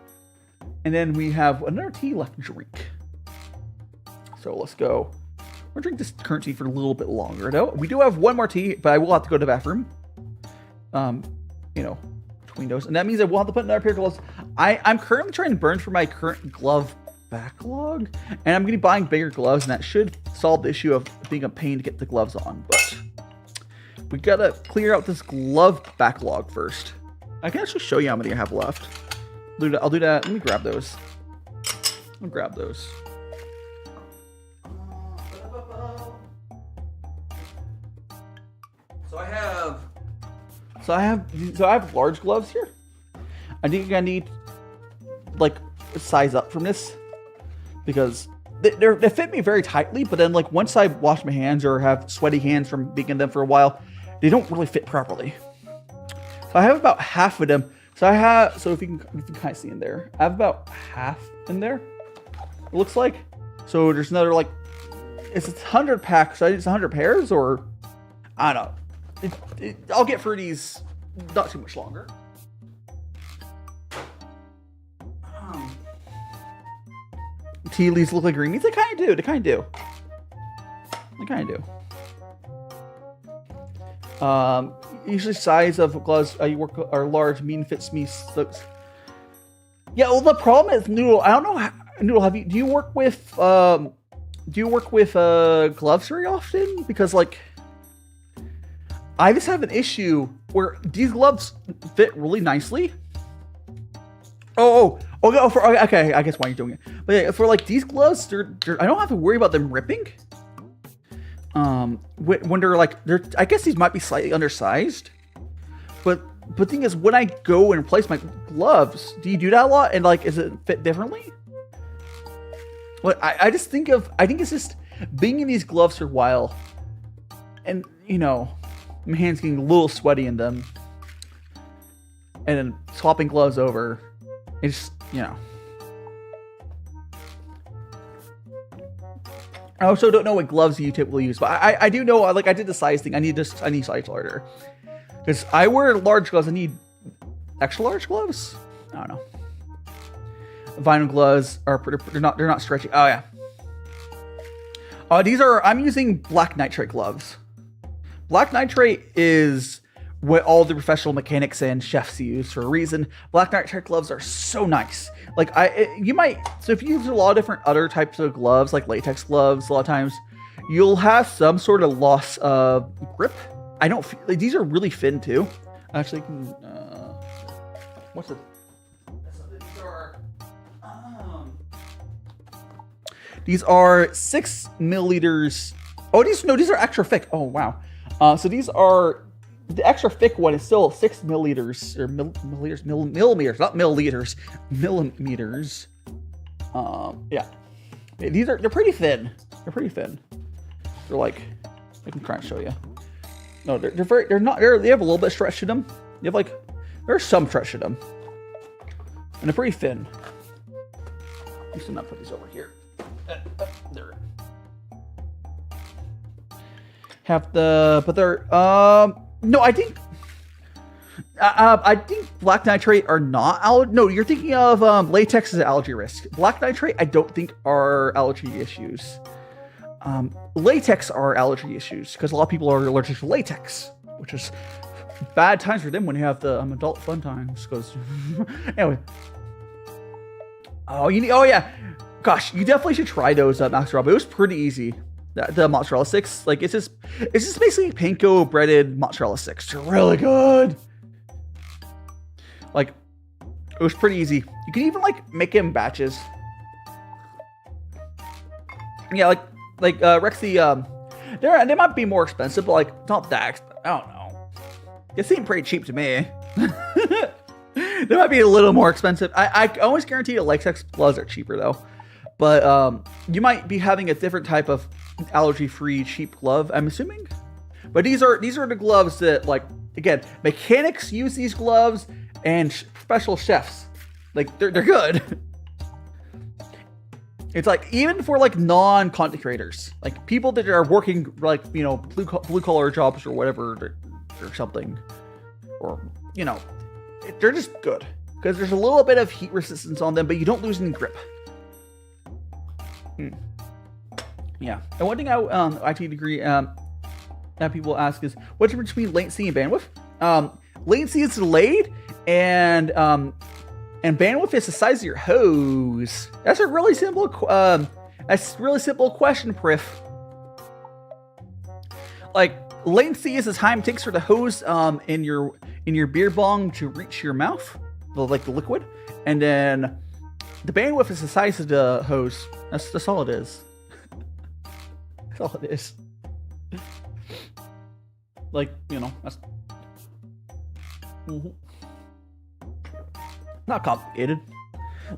And then we have another tea left to drink. So let's go. We'll drink this current tea for a little bit longer. No, we do have one more tea, but I will have to go to the bathroom. Between those. And that means I will have to put another pair of gloves. I'm currently trying to burn for my current glove backlog. And I'm going to be buying bigger gloves, and that should solve the issue of being a pain to get the gloves on. But we got to clear out this glove backlog first. I can actually show you how many I have left. I'll do that. Let me grab those. I'll grab those. So I have large gloves here. I think I need like size up from this because they fit me very tightly, but then like once I wash my hands or have sweaty hands from being in them for a while, they don't really fit properly. So I have about half of them. So if you can kind of see in there, I have about half in there. It looks like. So there's another like, it's 100 packs. So it's 100 pairs, or I don't know. I'll get through these not too much longer. Tea leaves look like green meats. They kind of do. They kind of do. They kind of do. Usually size of gloves you work are large. Mean fits me. Yeah. Well, the problem is Noodle. I don't know. Noodle, do you work with gloves very often? Because like, I just have an issue where these gloves fit really nicely. Okay, I guess why you're doing it. But yeah, for like these gloves, I don't have to worry about them ripping. When they're like, I guess these might be slightly undersized. But the thing is, when I go and replace my gloves, do you do that a lot? And like, is it fit differently? Well, I think it's just being in these gloves for a while, and you know, my hands getting a little sweaty in them, and then swapping gloves over. It's, you know. I also don't know what gloves you typically use, but I do know, like I did the size thing. I need size larger. Because I wear large gloves. I need extra large gloves? I don't know. Vinyl gloves are they're not stretchy. Oh yeah. I'm using black nitrate gloves. Black nitrate is what all the professional mechanics and chefs use for a reason. Black nitrate gloves are so nice. Like so if you use a lot of different other types of gloves, like latex gloves, a lot of times you'll have some sort of loss of grip. I don't feel like these are really thin too. Actually, what's it? These are 6 milliliters. Oh, these are extra thick. Oh wow. So these are. The extra thick one is still 6 milliliters or millimeters, not milliliters, millimeters. Yeah, they're pretty thin. They're pretty thin. They're like, I can try and show you. No, they have a little bit of stretch to them. They have like, there's some stretch to them, and they're pretty thin. I'm just gonna put these over here. There. But they're no, I think black nitrate are not allergy. No, you're thinking of latex as an allergy risk. Black nitrate, I don't think are allergy issues. Latex are allergy issues because a lot of people are allergic to latex, which is bad times for them when you have the adult fun times. Because anyway, oh yeah, gosh, you definitely should try those mozzarella. It was pretty easy. The mozzarella sticks, like it's just basically panko breaded mozzarella sticks. They're really good. Like, it was pretty easy. You can even like make it in batches. Yeah, like Rexy, they might be more expensive, but like not that. I don't know. They seem pretty cheap to me. They might be a little more expensive. I always guarantee that latex gloves are cheaper though. But you might be having a different type of allergy-free cheap glove, I'm assuming. But these are the gloves that, like, again, mechanics use these gloves and professional chefs. Like, they're good. It's like, even for like non-content creators, like people that are working like, you know, blue collar jobs or whatever or something, or, you know, they're just good because there's a little bit of heat resistance on them, but you don't lose any grip. Yeah, and one thing IT degree that people ask is what's the difference between latency and bandwidth? Latency is delayed, and bandwidth is the size of your hose. That's a really simple question, Prif. Like, latency is the time it takes for the hose in your beer bong to reach your mouth, like the liquid, and then the bandwidth is the size of the hose. That's all it is. That's all it is. Like, you know, that's not complicated.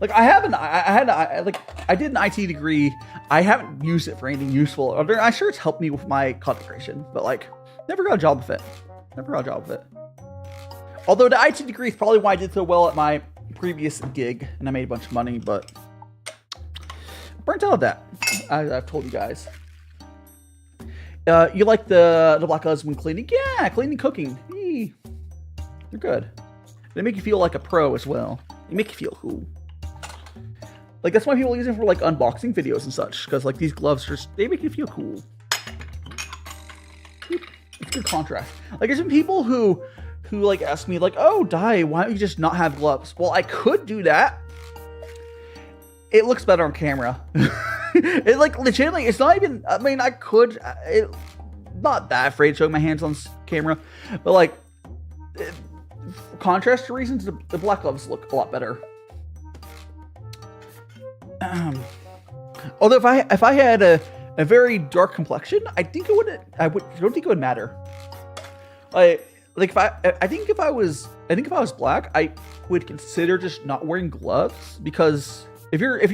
Like I did an IT degree. I haven't used it for anything useful. I'm sure it's helped me with my content creation, but like never got a job with it. Never got a job with it. Although the IT degree is probably why I did so well at my previous gig and I made a bunch of money, but burnt out of that. I've told you guys. You like the black gloves when cleaning? Yeah, cleaning, cooking. They're good. They make you feel like a pro as well. They make you feel cool. Like that's why people use them for like unboxing videos and such, because like these gloves they make you feel cool. It's good contrast. Like there's some people who like ask me like, oh, Dai, why don't you just not have gloves? Well, I could do that. It looks better on camera. It like legitimately, it's not even. I mean, I could. Not that afraid showing my hands on camera, but like contrast reasons, the black gloves look a lot better. Although if I had a very dark complexion, I don't think it would matter. Like I think if I was black, I would consider just not wearing gloves, because if you have a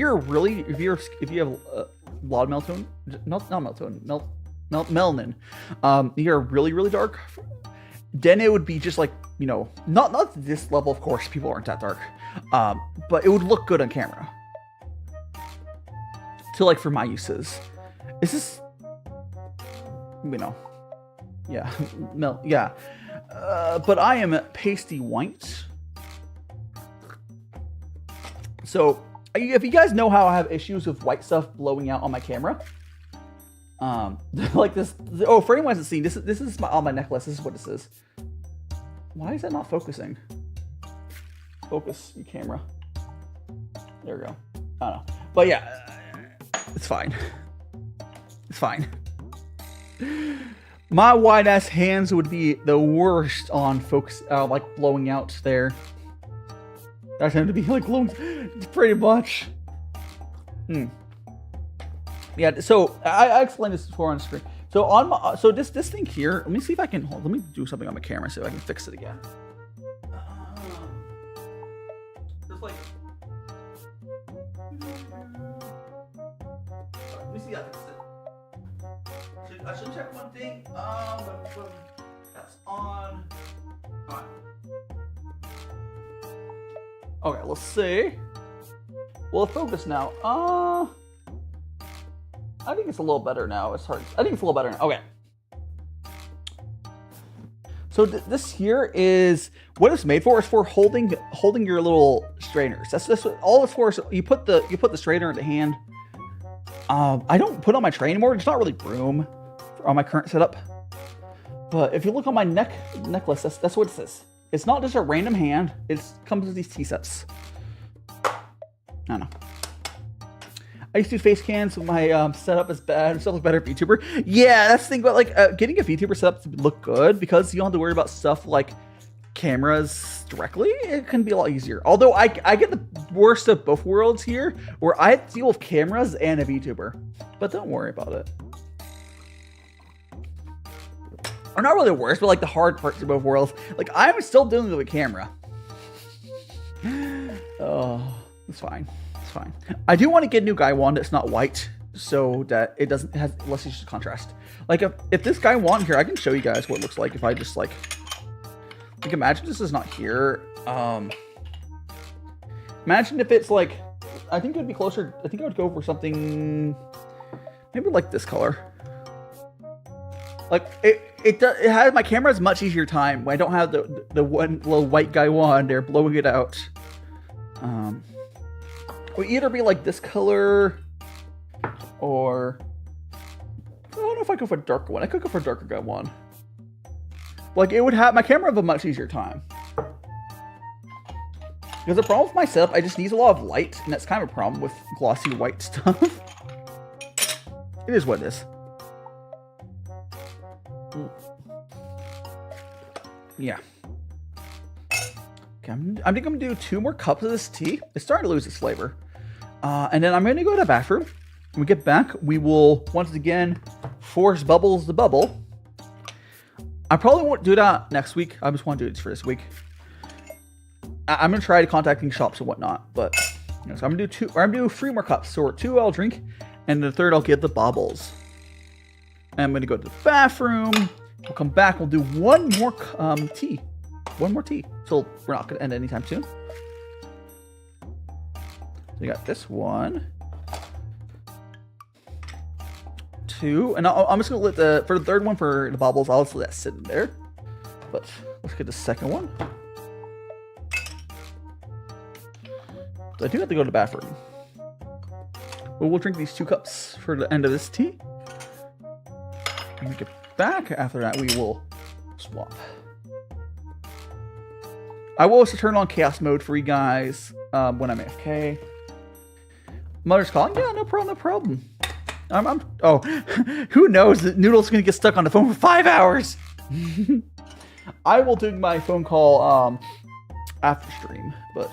lot of melatonin, melanin, you're really, really dark, then it would be just like, you know, not this level, of course, people aren't that dark, but it would look good on camera. So like for my uses, is this, you know, yeah, yeah. But I am pasty white. So if you guys know how I have issues with white stuff blowing out on my camera, like this. Oh, for anyone who hasn't seen, this is on my necklace. This is what this is. Why is that not focusing? Focus your camera. There we go. I don't know, but yeah, it's fine. It's fine. My white ass hands would be the worst on focus, like blowing out there. I tend to be like glowing pretty much. Yeah, so I explained this before on screen. So on so this thing here, let me see if I can let me do something on my camera so I can fix it again. Just like, let me see how I fix it. I should check one thing. That's on. Alright. Okay, let's see. Well, focus now. I think it's a little better now. It's hard. I think it's a little better now. Okay. So this here is what it's made for. Is for holding your little strainers. That's what all it's for. So you put the strainer in the hand. I don't put on my tray anymore. It's not really room on my current setup. But if you look on my necklace, that's what it says. It's not just a random hand. It comes with these tea sets. I don't know. I used to do face cams when my setup is bad. Stuff is better Vtuber. Yeah, that's the thing about like getting a Vtuber setup to look good, because you don't have to worry about stuff like cameras directly. It can be a lot easier. Although I get the worst of both worlds here, where I have to deal with cameras and a Vtuber. But don't worry about it. Or not really the worst, but like the hard parts of both worlds. Like I'm still dealing with a camera. Oh, it's fine. It's fine. I do want to get a new guy wand that's not white, so that it has less issues of contrast. Like if this guy wand here, I can show you guys what it looks like if I just like imagine this is not here. Imagine if it's like, I think it would be closer. I think I would go for something maybe like this color. Like it has, my camera has much easier time when I don't have the one little white guy wand there blowing it out. It would either be like this color, or I don't know if I go for a darker one. I could go for a darker guy wand. Like it would have, my camera have a much easier time. Because the problem with my setup, I just need a lot of light, and that's kind of a problem with glossy white stuff. It is what it is. Yeah. Okay, I think I'm gonna do 2 more cups of this tea. It's starting to lose its flavor. And then I'm gonna go to the bathroom. When we get back, we will once again force Bubbles to bubble. I probably won't do that next week. I just want to do it for this week. I'm gonna try contacting shops and whatnot, but So I'm gonna do two, or I'm gonna do 3 more cups. So 2 I'll drink, and the 3rd I'll get the baubles. And I'm gonna go to the bathroom. We'll come back. We'll do 1 more tea. 1 more tea. So we're not gonna end anytime soon. So you got this 1, 2, and I'm just gonna let for the 3rd one for the baubles. I'll just let that sit in there. But let's get the 2nd one. So I do have to go to the bathroom. But we'll drink these 2 cups for the end of this tea. When we get back after that, we will swap. I will also turn on chaos mode for you guys when I'm AFK. Mother's calling? Yeah, no problem, no problem. Oh, who knows that Noodle's gonna get stuck on the phone for 5 hours. I will do my phone call after stream, but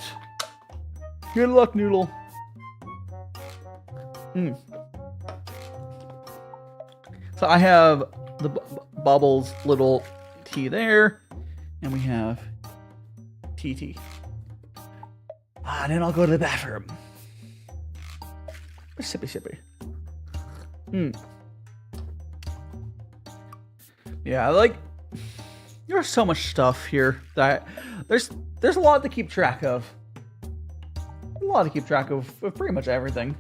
good luck, Noodle. So I have the Bubbles little tea there, and we have tea. And then I'll go to the bathroom. Sippy. Yeah, like, there's so much stuff here that there's a lot to keep track of. A lot to keep track of pretty much everything.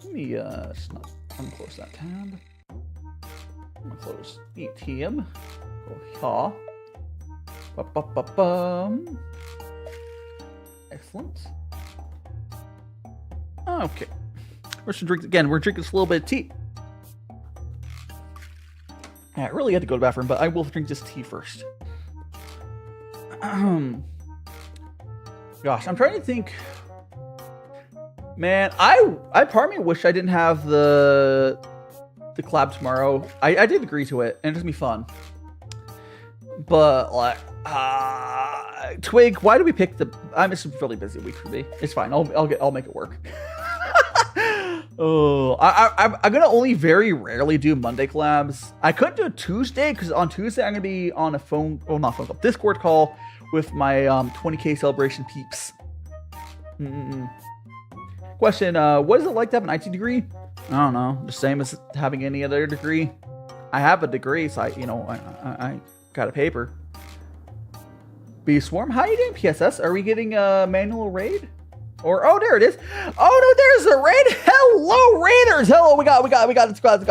Let me just not unclose that tab. I'm gonna close ATM. Go here. Excellent. Okay. We're just drink again. We're drinking just a little bit of tea. I really had to go to the bathroom, but I will drink this tea first. Gosh, I'm trying to think. Man, I part of me wish I didn't have the collab tomorrow. I did agree to it, and it's gonna be fun. But like, Twig, why do we pick the? It's a really busy week for me. It's fine. I'll make it work. Oh, I'm gonna only very rarely do Monday collabs. I could do Tuesday because on Tuesday I'm gonna be on a not phone call, Discord call with my 20K celebration peeps. Question: what is it like to have an IT degree? I don't know, the same as having any other degree. I have a degree, so I got a paper. B Swarm, how are you doing? PSS, are we getting a manual raid? Or oh, there it is. Oh no, there's a raid. Hello, raiders. Hello, we got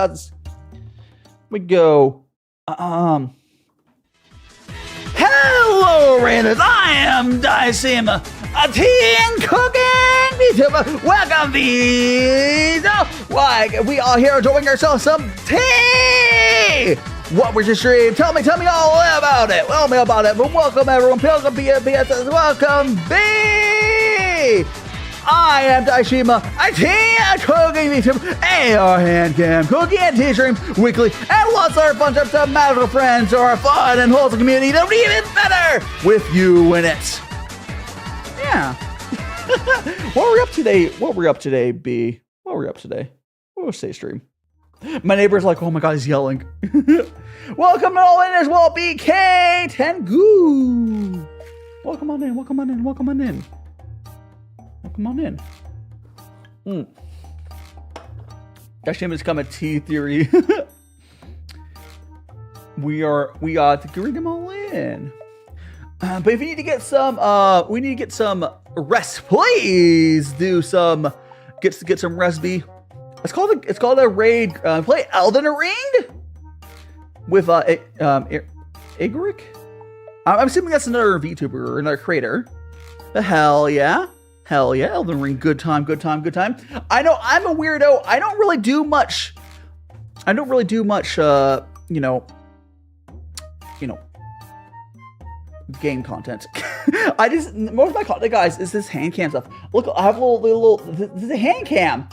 this. We go. Hello, raiders. I am DaiShimaVT and cooking Vtuber. Welcome, Vito. Why we all here enjoying ourselves some tea. What was your stream? Tell me all about it. Tell me about it. But welcome everyone. Welcome BSS. Welcome B. I am DaiShimaVT and cooking Vtuber. AR hand cam cooking and tea stream weekly. And lots of fun trips to magical friends or a fun and wholesome community that'll be even better with you in it. Yeah. What were we up today? What were we up today, B? What were we up today? What was say stream? My neighbor's like, oh my god, he's yelling. Welcome all in as well, BK Tengu. Welcome on in. DaiShima's come a tea theory. we got to bring them all in. But if you need to get some, we need to get some rest. Please do some. Get some recipe. It's called a raid. Play Elden Ring with Igoric. I'm assuming that's another VTuber or another creator. The hell yeah, Elden Ring. Good time. I know I'm a weirdo. I don't really do much. You know, game content. Most of my content, guys, is this hand cam stuff. Look, I have a little this is a hand cam.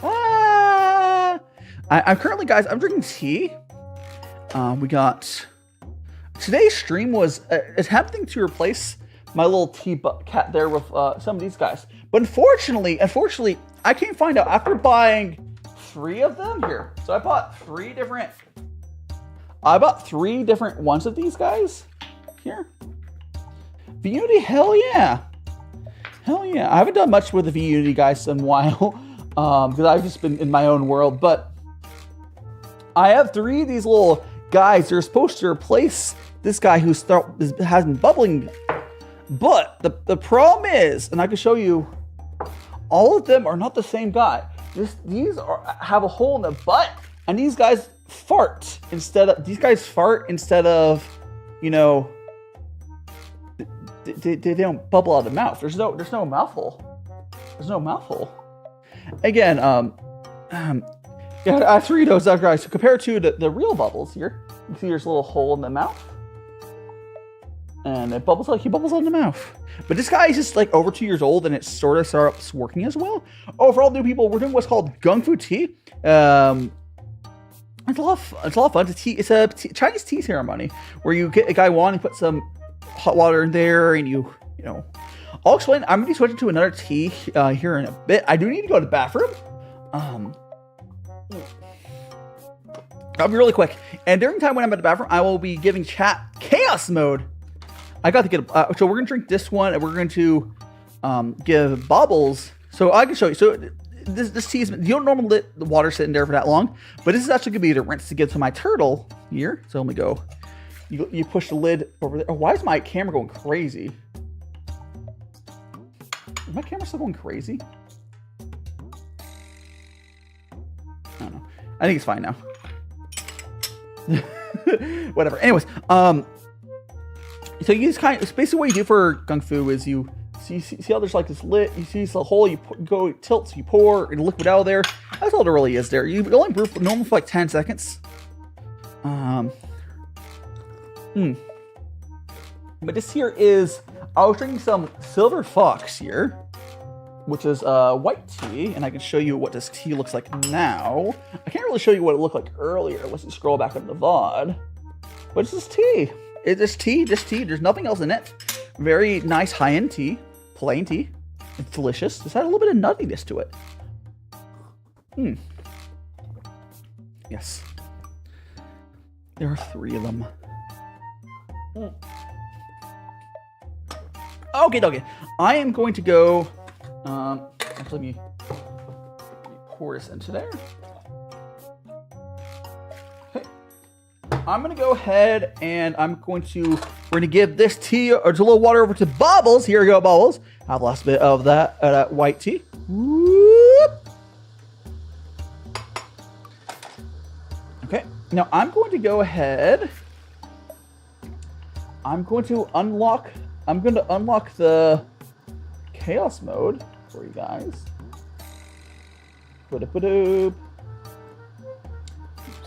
I'm currently, guys, I'm drinking tea. We got today's stream was attempting to replace my little tea cat there with some of these guys, but unfortunately, I can't find out after buying 3 of them here. So I bought 3 different ones of these guys here. Unity, hell yeah. Hell yeah. I haven't done much with the Vunity guys in a while. Because I've just been in my own world. But I have 3 of these little guys. They're supposed to replace this guy who has been bubbling. But the problem is, and I can show you, all of them are not the same guy. These have a hole in the butt, and these guys fart instead of, you know, they don't bubble out of the mouth. There's no mouth hole. There's no mouth hole. Again, yeah, I have 3 of those guys. So compared to the real bubbles here, you can see there's a little hole in the mouth. And it bubbles like he bubbles on the mouth. But this guy is just like over 2 years old, and it sort of starts working as well. Oh, for all new people, we're doing what's called gongfu tea. It's a lot of fun. It's a Chinese tea ceremony where you get a guy one and put some hot water in there, and you know. I'll explain. I'm gonna be switching to another tea here in a bit. I do need to go to the bathroom. I'll be really quick. And during time when I'm at the bathroom, I will be giving chat chaos mode. I got to get so we're gonna drink this one, and we're going to give bubbles. So I can show you. So this tea is, you don't normally let the water sit in there for that long, but this is actually gonna be the rinse to give to my turtle here. So let me go. You push the lid over there. Oh, why is my camera going crazy? Is my camera still going crazy? I don't know. I think it's fine now. Whatever. Anyways, so you just kind of, basically what you do for gongfu is you see how there's like this lid, you see this hole, you go tilt, so you pour and liquid out of there. That's all there really is there. You only brew for normal for like 10 seconds. But this here is, I was drinking some Silver Fox here, which is white tea, and I can show you what this tea looks like now. I can't really show you what it looked like earlier. Let's just scroll back up the VOD. But it's this tea. It's this tea. There's nothing else in it. Very nice high-end tea. Plain tea. It's delicious. It's had a little bit of nuttiness to it. Yes. There are 3 of them. Okay. I am going to go... actually, let me pour this into there. Okay. I'm going to go ahead and we're going to give this tea, or just a little water over to Bubbles. Here we go, Bubbles. Have the last bit of that white tea. Whoop. Okay. Now I'm going to go ahead. I'm going to unlock the chaos mode for you guys.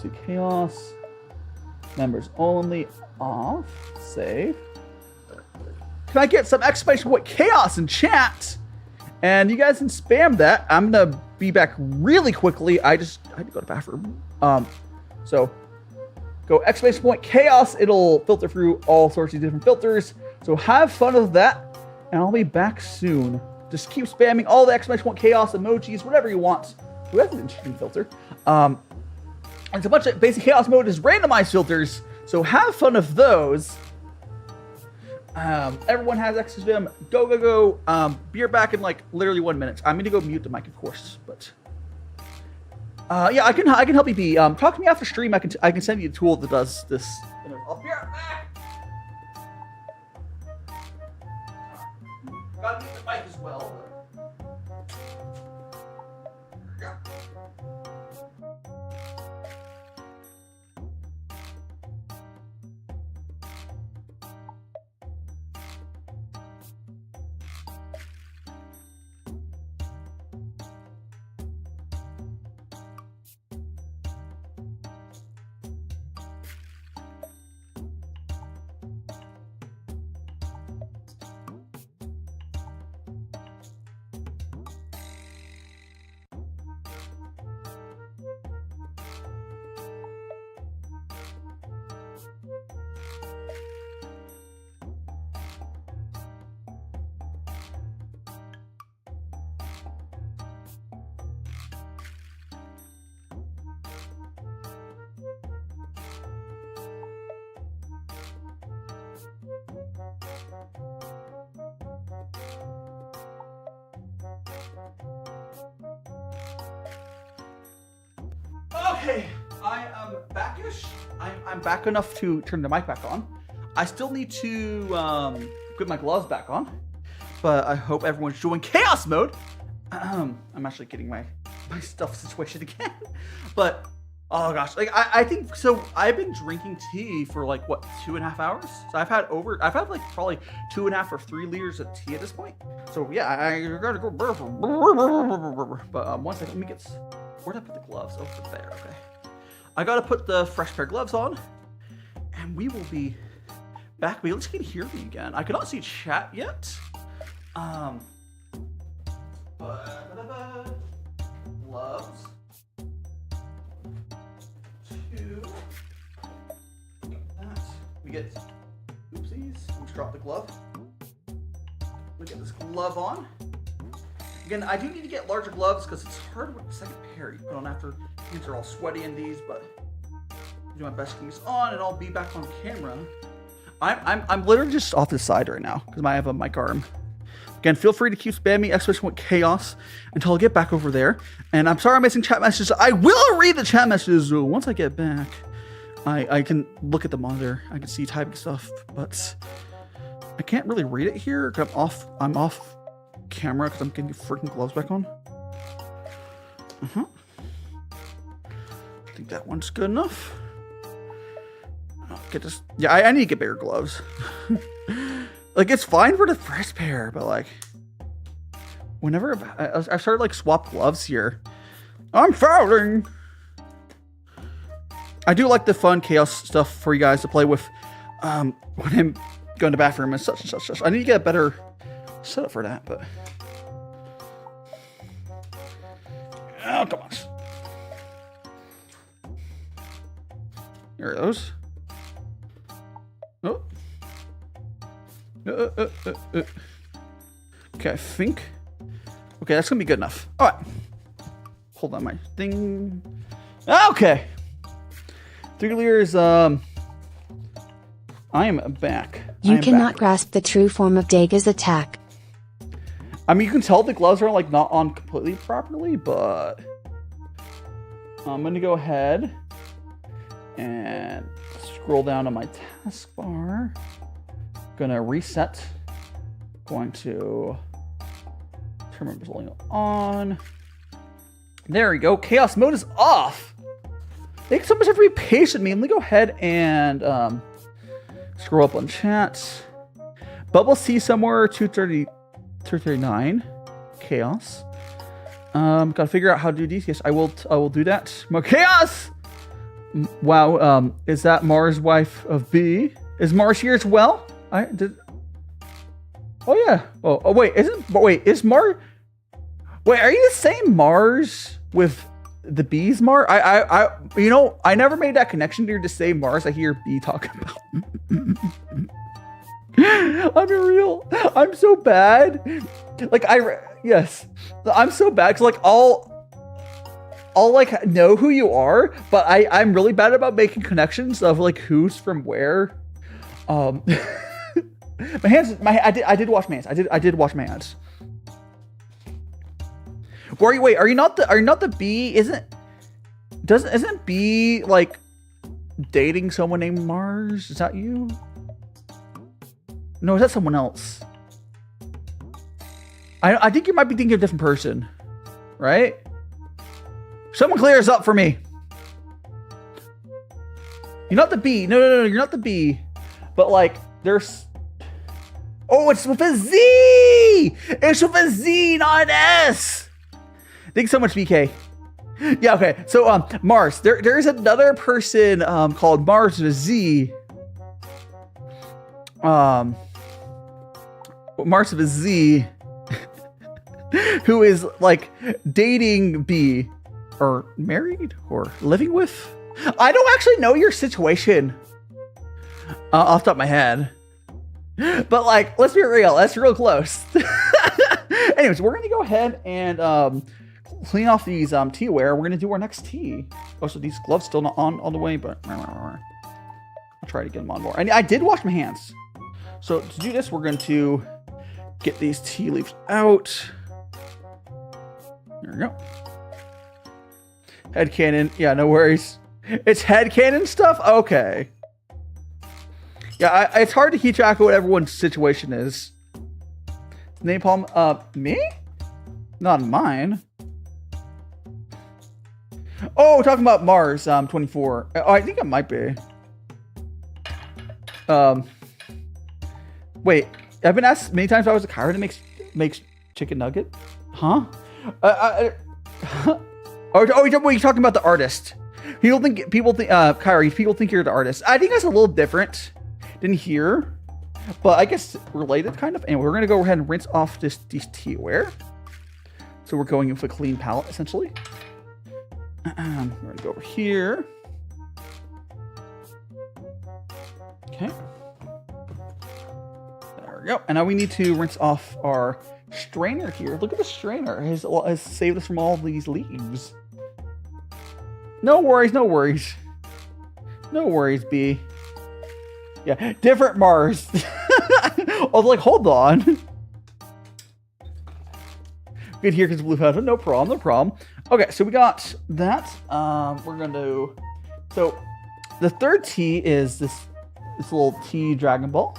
See chaos. Members only. Off. Save. Can I get some exclamation point chaos in chat? And you guys can spam that. I'm gonna be back really quickly. I had to go to the bathroom. So go exclamation point chaos. It'll filter through all sorts of different filters. So have fun with that, and I'll be back soon. Just keep spamming all the exclamation point chaos emojis, whatever you want. Ooh, that's an interesting filter. And it's a bunch of basic chaos mode is randomized filters. So have fun with those. Everyone has access to them. Go. Be back in like literally 1 minute. I'm gonna go mute the mic, of course, but yeah, I can help you be. Talk to me after stream. I can send you a tool that does this. I'll be right back. Gotta mute the mic as well. Yeah. Okay, I am backish. I'm back enough to turn the mic back on. I still need to put my gloves back on, but I hope everyone's doing chaos mode. I'm actually getting my stuff situation again, but oh gosh, like I think so. I've been drinking tea for like what 2.5 hours. So I've had like probably 2.5 or 3 liters of tea at this point. So yeah, I gotta go. But one second, let me get. Where'd I put the gloves? Over there. Okay. I gotta put the fresh pair of gloves on, and we will be back. But at least you can hear me again. I cannot see chat yet. Gloves. 2. Got that. We get. Oopsies. We just dropped the glove. We get this glove on. Again, I do need to get larger gloves because it's hard with the second pair you put on after hands are all sweaty in these, but I'll do my best to get these on and I'll be back on camera. I'm literally just off the side right now because I have a mic arm. Again, feel free to keep spamming me, especially with chaos, until I get back over there. And I'm sorry I'm missing chat messages. I will read the chat messages once I get back. I can look at the monitor. I can see typing stuff, but I can't really read it here. I'm off camera because I'm getting the freaking gloves back on. I think that one's good enough. I'll get this. Yeah, I need to get bigger gloves. Like it's fine for the first pair, but like whenever I started like swap gloves here, I'm fouling. I do like the fun chaos stuff for you guys to play with when I'm going to the bathroom and such and such. I need to get a better setup for that, but oh come on. There are those. Oh. Okay, I think. Okay, that's gonna be good enough. All right. Hold on, my thing. Okay. 3 liters. I am back. You cannot grasp the true form of Daga's attack. I mean, you can tell the gloves are like not on completely properly, but I'm gonna go ahead and scroll down on my taskbar. Gonna reset. Going to turn my volume on. There we go. Chaos mode is off. Thanks so much for being patient with me. Let me go ahead and scroll up on chat. Bubble C somewhere 230, 239. Chaos. Gotta figure out how to do these. Yes, I will do that. More chaos. Wow. Is that Mars' wife of B? Is Mars here as well? I did. Oh yeah. Oh wait. Is Mars? Wait, are you the same Mars with the bees? Mars? I never made that connection. You're the same Mars I hear B talking about. I'm real. I'm so bad. Like yes, I'm so bad because like I'll like know who you are, but I'm really bad about making connections of like who's from where. My hands. I did wash my hands. I did wash my hands. Wait, are you not the bee? Isn't bee like dating someone named Mars? Is that you? No, is that someone else? I think you might be thinking of a different person, right? Someone clears up for me. You're not the bee. No, you're not the bee. But like, there's. Oh, it's with a Z! It's with a Z, not an S! Thanks so much, BK. Yeah, okay. So, Mars. There's another person called Mars with a Z. Mars with a Z. Who is, like, dating B. Or married? Or living with? I don't actually know your situation. Off the top of my head. But like, let's be real. That's real close. Anyways, we're gonna go ahead and clean off these teaware. We're gonna do our next tea. Also, these gloves still not on all the way, but I'll try to get them on more. And I did wash my hands. So to do this, we're going to get these tea leaves out. There we go. Headcanon. Yeah, no worries. It's headcanon stuff? Okay. Yeah, it's hard to keep track of what everyone's situation is. Napalm, me? Not mine. Oh, we're talking about Mars, 24. Oh, I think it might be. Wait, I've been asked many times if I was a coward that makes chicken nugget? Huh? You're talking about the artist. People think, Kyrie, people think you're the artist. I think that's a little different than here, but I guess related kind of. And we're gonna go ahead and rinse off these teaware. So we're going in with a clean palette, essentially. We're gonna go over here. Okay. There we go. And now we need to rinse off our strainer here. Look at the strainer. It has saved us from all these leaves. No worries, no worries. No worries, B. Yeah, different Mars. I was like, hold on. Good here because blue heaven. No problem, no problem. Okay, so we got that. We're going to... So, the third tea is this little tea Dragon Ball.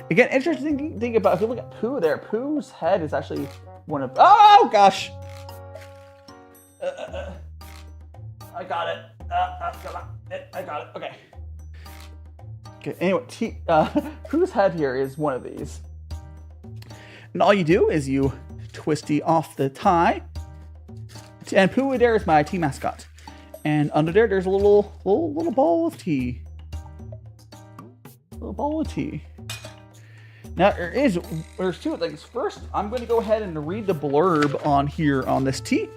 Again, interesting thing about... If you look at Pooh there, Pooh's head is actually one of... Oh, gosh! I got it. I got it. Okay. Okay, anyway, Pooh's head here is one of these. And all you do is you twisty off the tie. And Pu'er there is my tea mascot. And under there's a little ball of tea. Little ball of tea. Now there's two things. First, I'm going to go ahead and read the blurb on here on this tea.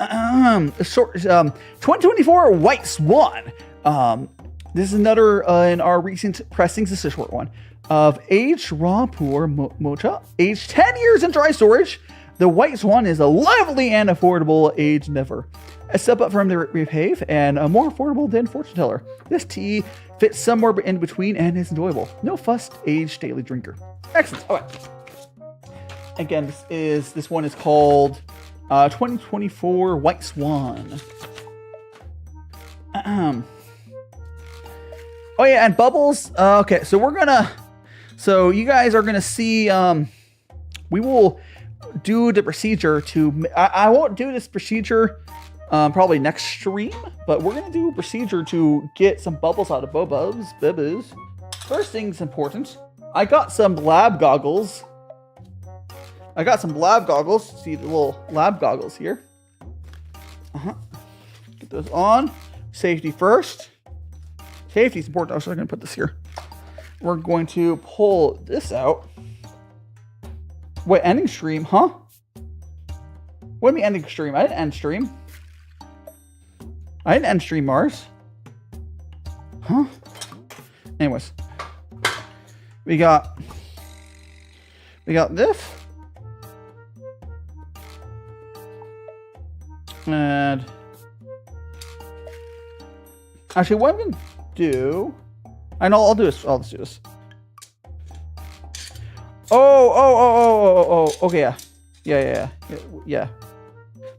2024 White Swan. This is another in our recent pressings. This is a short one. Of aged raw Pu'er Moacha, aged 10 years in dry storage. The White Swan is a lively and affordable aged never. A step up from the repave and more affordable than fortune teller. This tea fits somewhere in between and is enjoyable. No fuss, aged daily drinker. Excellent. Okay. Again, this one is called 2024 White Swan. Oh yeah, and bubbles. Okay, so so you guys are gonna see. We will do the procedure to. I won't do this procedure probably next stream, but we're gonna do a procedure to get some bubbles out of bibas. First thing's important. I got some lab goggles. See the little lab goggles here. Get those on. Safety first. Safety is important. So I'm going to put this here. We're going to pull this out. Wait, ending stream, huh? What do you mean ending stream? I didn't end stream. I didn't end stream, Mars. Huh? Anyways. We got this. And actually, what I'm gonna do, I know I'll do this. I'll just do this. Oh. Okay, yeah.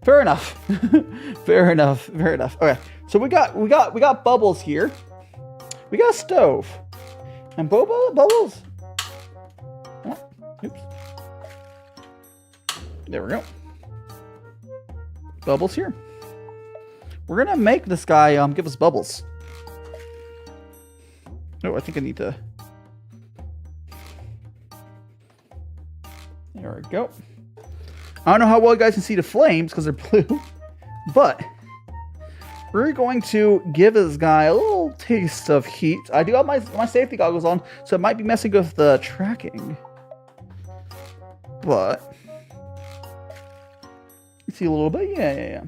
Fair enough. Fair enough. Okay, so we got bubbles here. We got a stove and bubbles. Oh, oops. There we go. Bubbles here. We're gonna make this guy give us bubbles. Oh, I think I need to. There we go. I don't know how well you guys can see the flames because they're blue, but we're going to give this guy a little taste of heat. I do have my safety goggles on, so it might be messing with the tracking, but. See a little bit, yeah.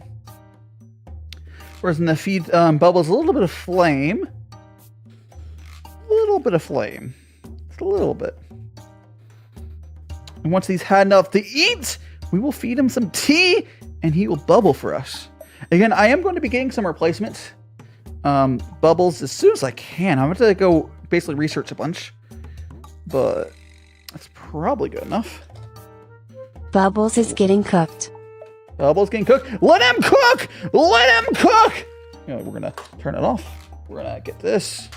Whereas in the feed bubbles a little bit of flame, just a little bit. And once he's had enough to eat, we will feed him some tea, and he will bubble for us. Again, I am going to be getting some replacement bubbles as soon as I can. I'm going to go basically research a bunch, but that's probably good enough. Bubbles is getting cooked. Bubbles getting cooked. Let him cook! Let him cook! You know, we're gonna turn it off. We're gonna get this.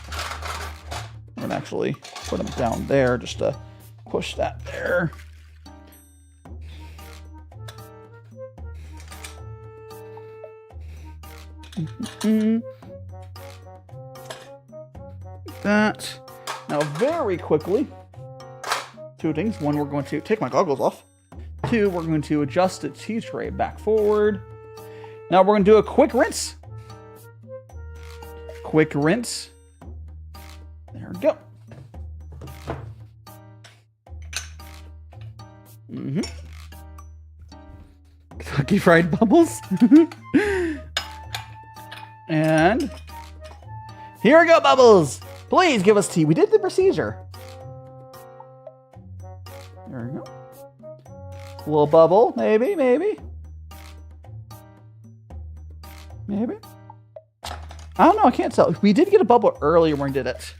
We're gonna actually put them down there just to push that there. That. Now, very quickly, two things. One, we're going to take my goggles off. Two, we're going to adjust the tea tray back forward. Now we're going to do a quick rinse. Quick rinse. There we go. Kentucky Fried Bubbles. And here we go, Bubbles. Please give us tea. We did the procedure. There we go. A little bubble, maybe. Maybe. I don't know, I can't tell. We did get a bubble earlier when we did it.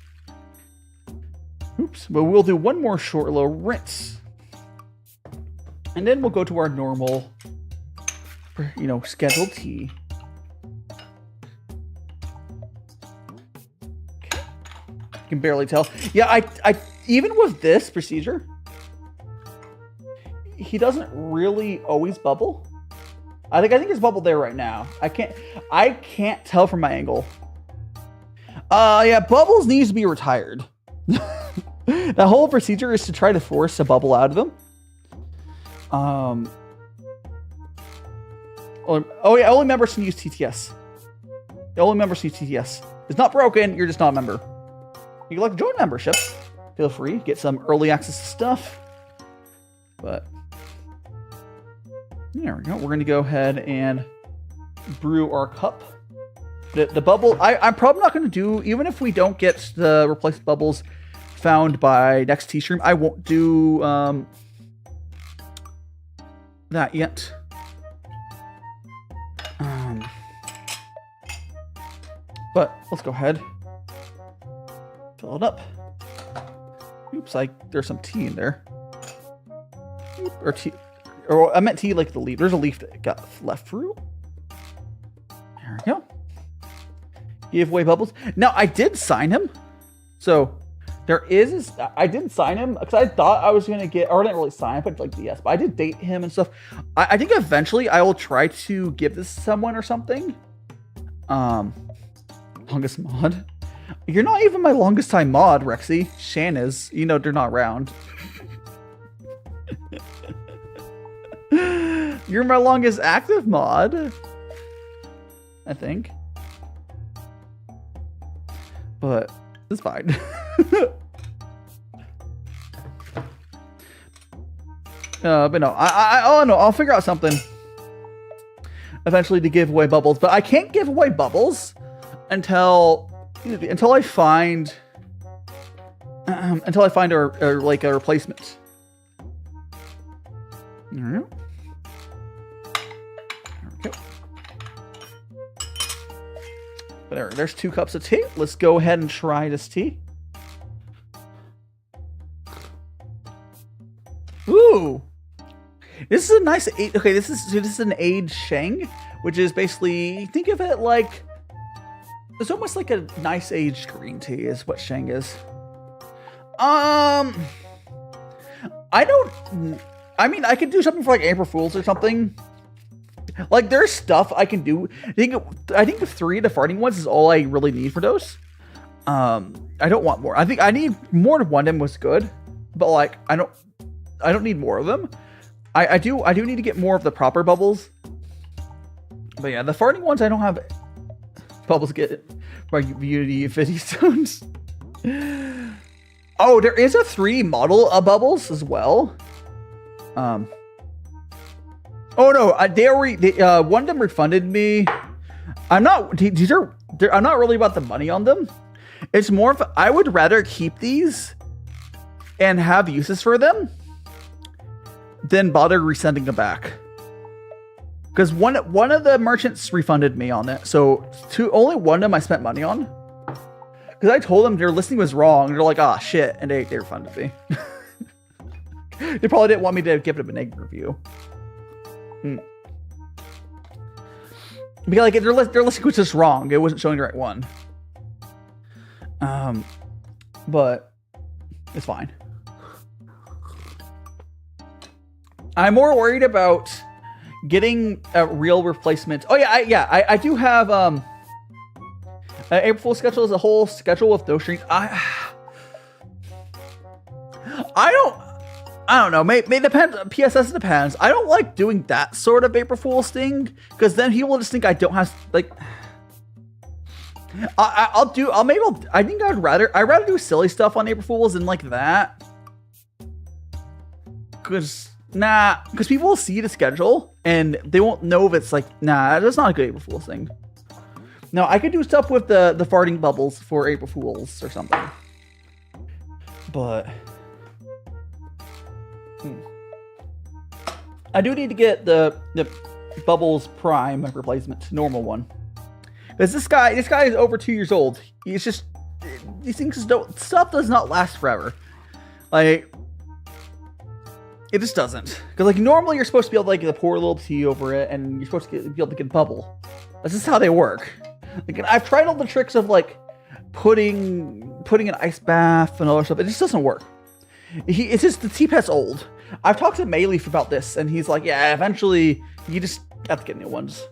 Oops, but we'll do one more short little rinse. And then we'll go to our normal, you know, scheduled tea. Okay. You can barely tell. Yeah, I even with this procedure, he doesn't really always bubble. I think it's bubbled there right now. I can't tell from my angle. Yeah, Bubbles needs to be retired. The whole procedure is to try to force a bubble out of him. Oh yeah, only members can use TTS. The only members use TTS. It's not broken, you're just not a member. You can like join membership. Feel free, get some early access to stuff. But there we go. We're gonna go ahead and brew our cup. The bubble, I'm probably not gonna do, even if we don't get the replaced bubbles found by next tea stream, I won't do that yet. But let's go ahead, fill it up. Oops, there's some tea in there. Or tea, or I meant tea like the leaf. There's a leaf that got left through. There we go. Give away Bubbles. Now I did sign him, so there is. I did sign him because I thought I was gonna get, or I didn't really sign, but like DS. But I did date him and stuff. I think eventually I will try to give this to someone or something. Longest mod. You're not even my longest time mod, Rexy. Shan is. You know they're not around. You're my longest active mod, I think. But it's fine. But no, oh no, I'll figure out something eventually to give away Bubbles. But I can't give away Bubbles until I find a replacement. All right. Okay. But there's 2 cups of tea. Let's go ahead and try this tea. Ooh, this is a nice. Okay, this is an aged Sheng, which is basically, think of it like, it's almost like a nice aged green tea is what Sheng is. I mean, I could do something for like April Fools or something. Like, there's stuff I can do. I think 3 of the farting ones is all I really need for those. I don't want more. I think I need more to one of them was good, but like I don't need more of them. I do need to get more of the proper bubbles. But yeah, the farting ones I don't have bubbles get by Beauty 50 stones. Oh, there is a 3 model of bubbles as well. Oh no, they already one of them refunded me. I'm not really about the money on them. It's more of, I would rather keep these and have uses for them than bother resending them back. Because one of the merchants refunded me on it, so only one of them I spent money on. Because I told them their listing was wrong. They're like, ah, shit, and they refunded me. They probably didn't want me to give it a negative review. Because like their listing was just wrong. It wasn't showing the right one. But it's fine. I'm more worried about getting a real replacement. Oh yeah, I do have April Fool's schedule is a whole schedule with those streams. I don't know. May depend. PSS depends. I don't like doing that sort of April Fool's thing because then he will just think I don't have like. I think I'd rather do silly stuff on April Fool's than like that. Because people will see the schedule and they won't know if it's like, that's not a good April Fool's thing. No, I could do stuff with the farting bubbles for April Fool's or something. But I do need to get the Bubbles Prime replacement, normal one. Because this guy is over 2 years old. He's just, these things stuff does not last forever. Like, it just doesn't. Because like normally you're supposed to be able to like pour a little tea over it, and you're supposed to be able to get bubble. That's just how they work. Like, I've tried all the tricks of like putting an ice bath and all that stuff. It just doesn't work. It's just the teapot's old. I've talked to Mayleaf about this, and he's like, yeah, eventually you just have to get new ones.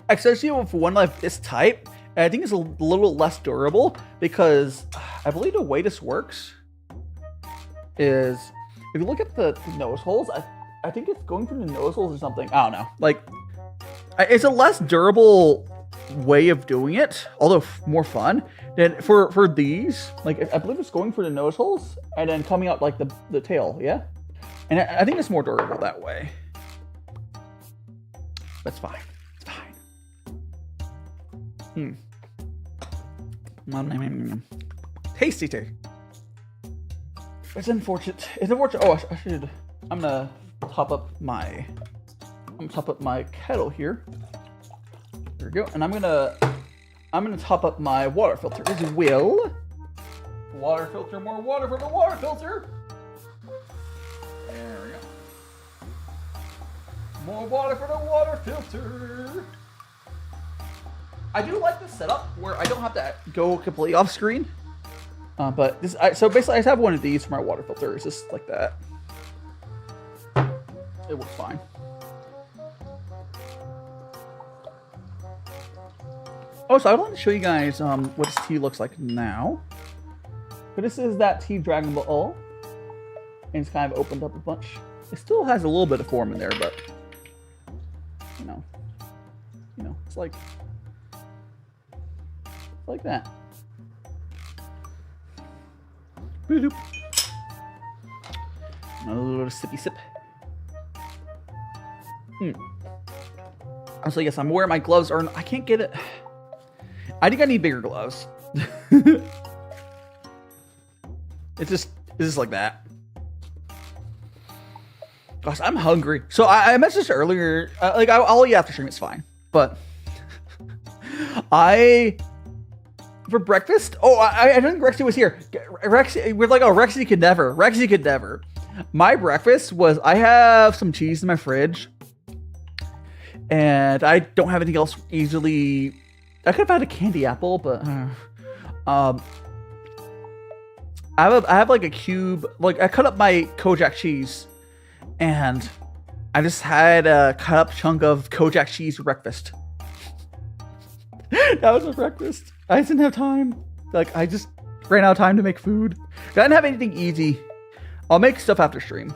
Especially with one of this type, I think it's a little less durable because I believe the way this works is if you look at the nose holes, I think it's going through the nose holes or something. I don't know. Like, it's a less durable way of doing it, although more fun than for these. Like, I believe it's going through the nose holes and then coming out like the tail. Yeah, and I think it's more durable that way. That's fine. It's fine. Tasty tea. It's unfortunate. It's unfortunate. Oh, I should. I'm gonna top up my kettle here. There we go. And I'm gonna top up my water filter as well. Water filter, more water for the water filter. There we go. More water for the water filter. I do like this setup where I don't have to go completely off screen. But this, so basically I just have one of these for my water filter. It's just like that. It works fine. Oh, so I wanted to show you guys what this tea looks like now. But this is that tea Dragon Ball. And it's kind of opened up a bunch. It still has a little bit of form in there, but you know, it's like that. Boop. Another little sippy sip. So yes, I'm wearing my gloves, or I can't get it. I think I need bigger gloves. It's just like that. Gosh, I'm hungry. So I messaged earlier. Like I'll eat after stream. It's fine. But for breakfast. Oh, I didn't think Rexy was here. We're like, oh, Rexy could never. Rexy could never. My breakfast was I have some cheese in my fridge, and I don't have anything else easily. I could have had a candy apple, but I have like a cube. Like I cut up my Kojak cheese, and I just had a cut up chunk of Kojak cheese for breakfast. That was my breakfast. I didn't have time. Like I just ran out of time to make food. I didn't have anything easy. I'll make stuff after stream,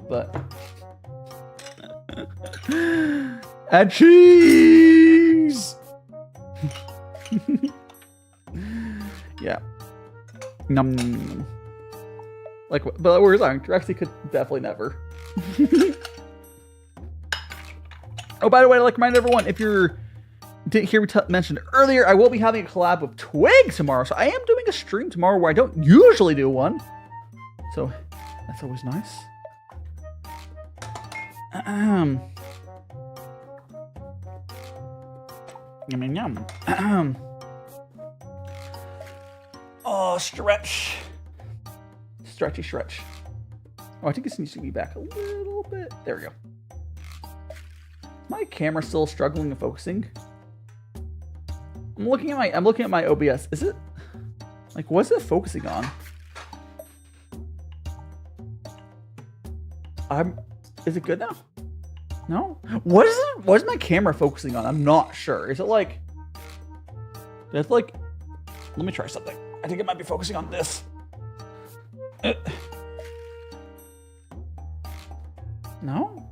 but add cheese. Yeah. Num. Like, but we're lying. Rexy could definitely never. Oh, by the way, I'd like to remind everyone, if you're didn't hear me mention earlier, I will be having a collab with Twig tomorrow. So I am doing a stream tomorrow where I don't usually do one. So that's always nice. Yum yum. Oh, stretch. Stretchy stretch. Oh, I think this needs to be back a little bit. There we go. My camera still struggling and focusing. I'm looking at my OBS. Is it like what's it focusing on? Is it good now? No? What is my camera focusing on? I'm not sure. Is it like let me try something. I think it might be focusing on this. No?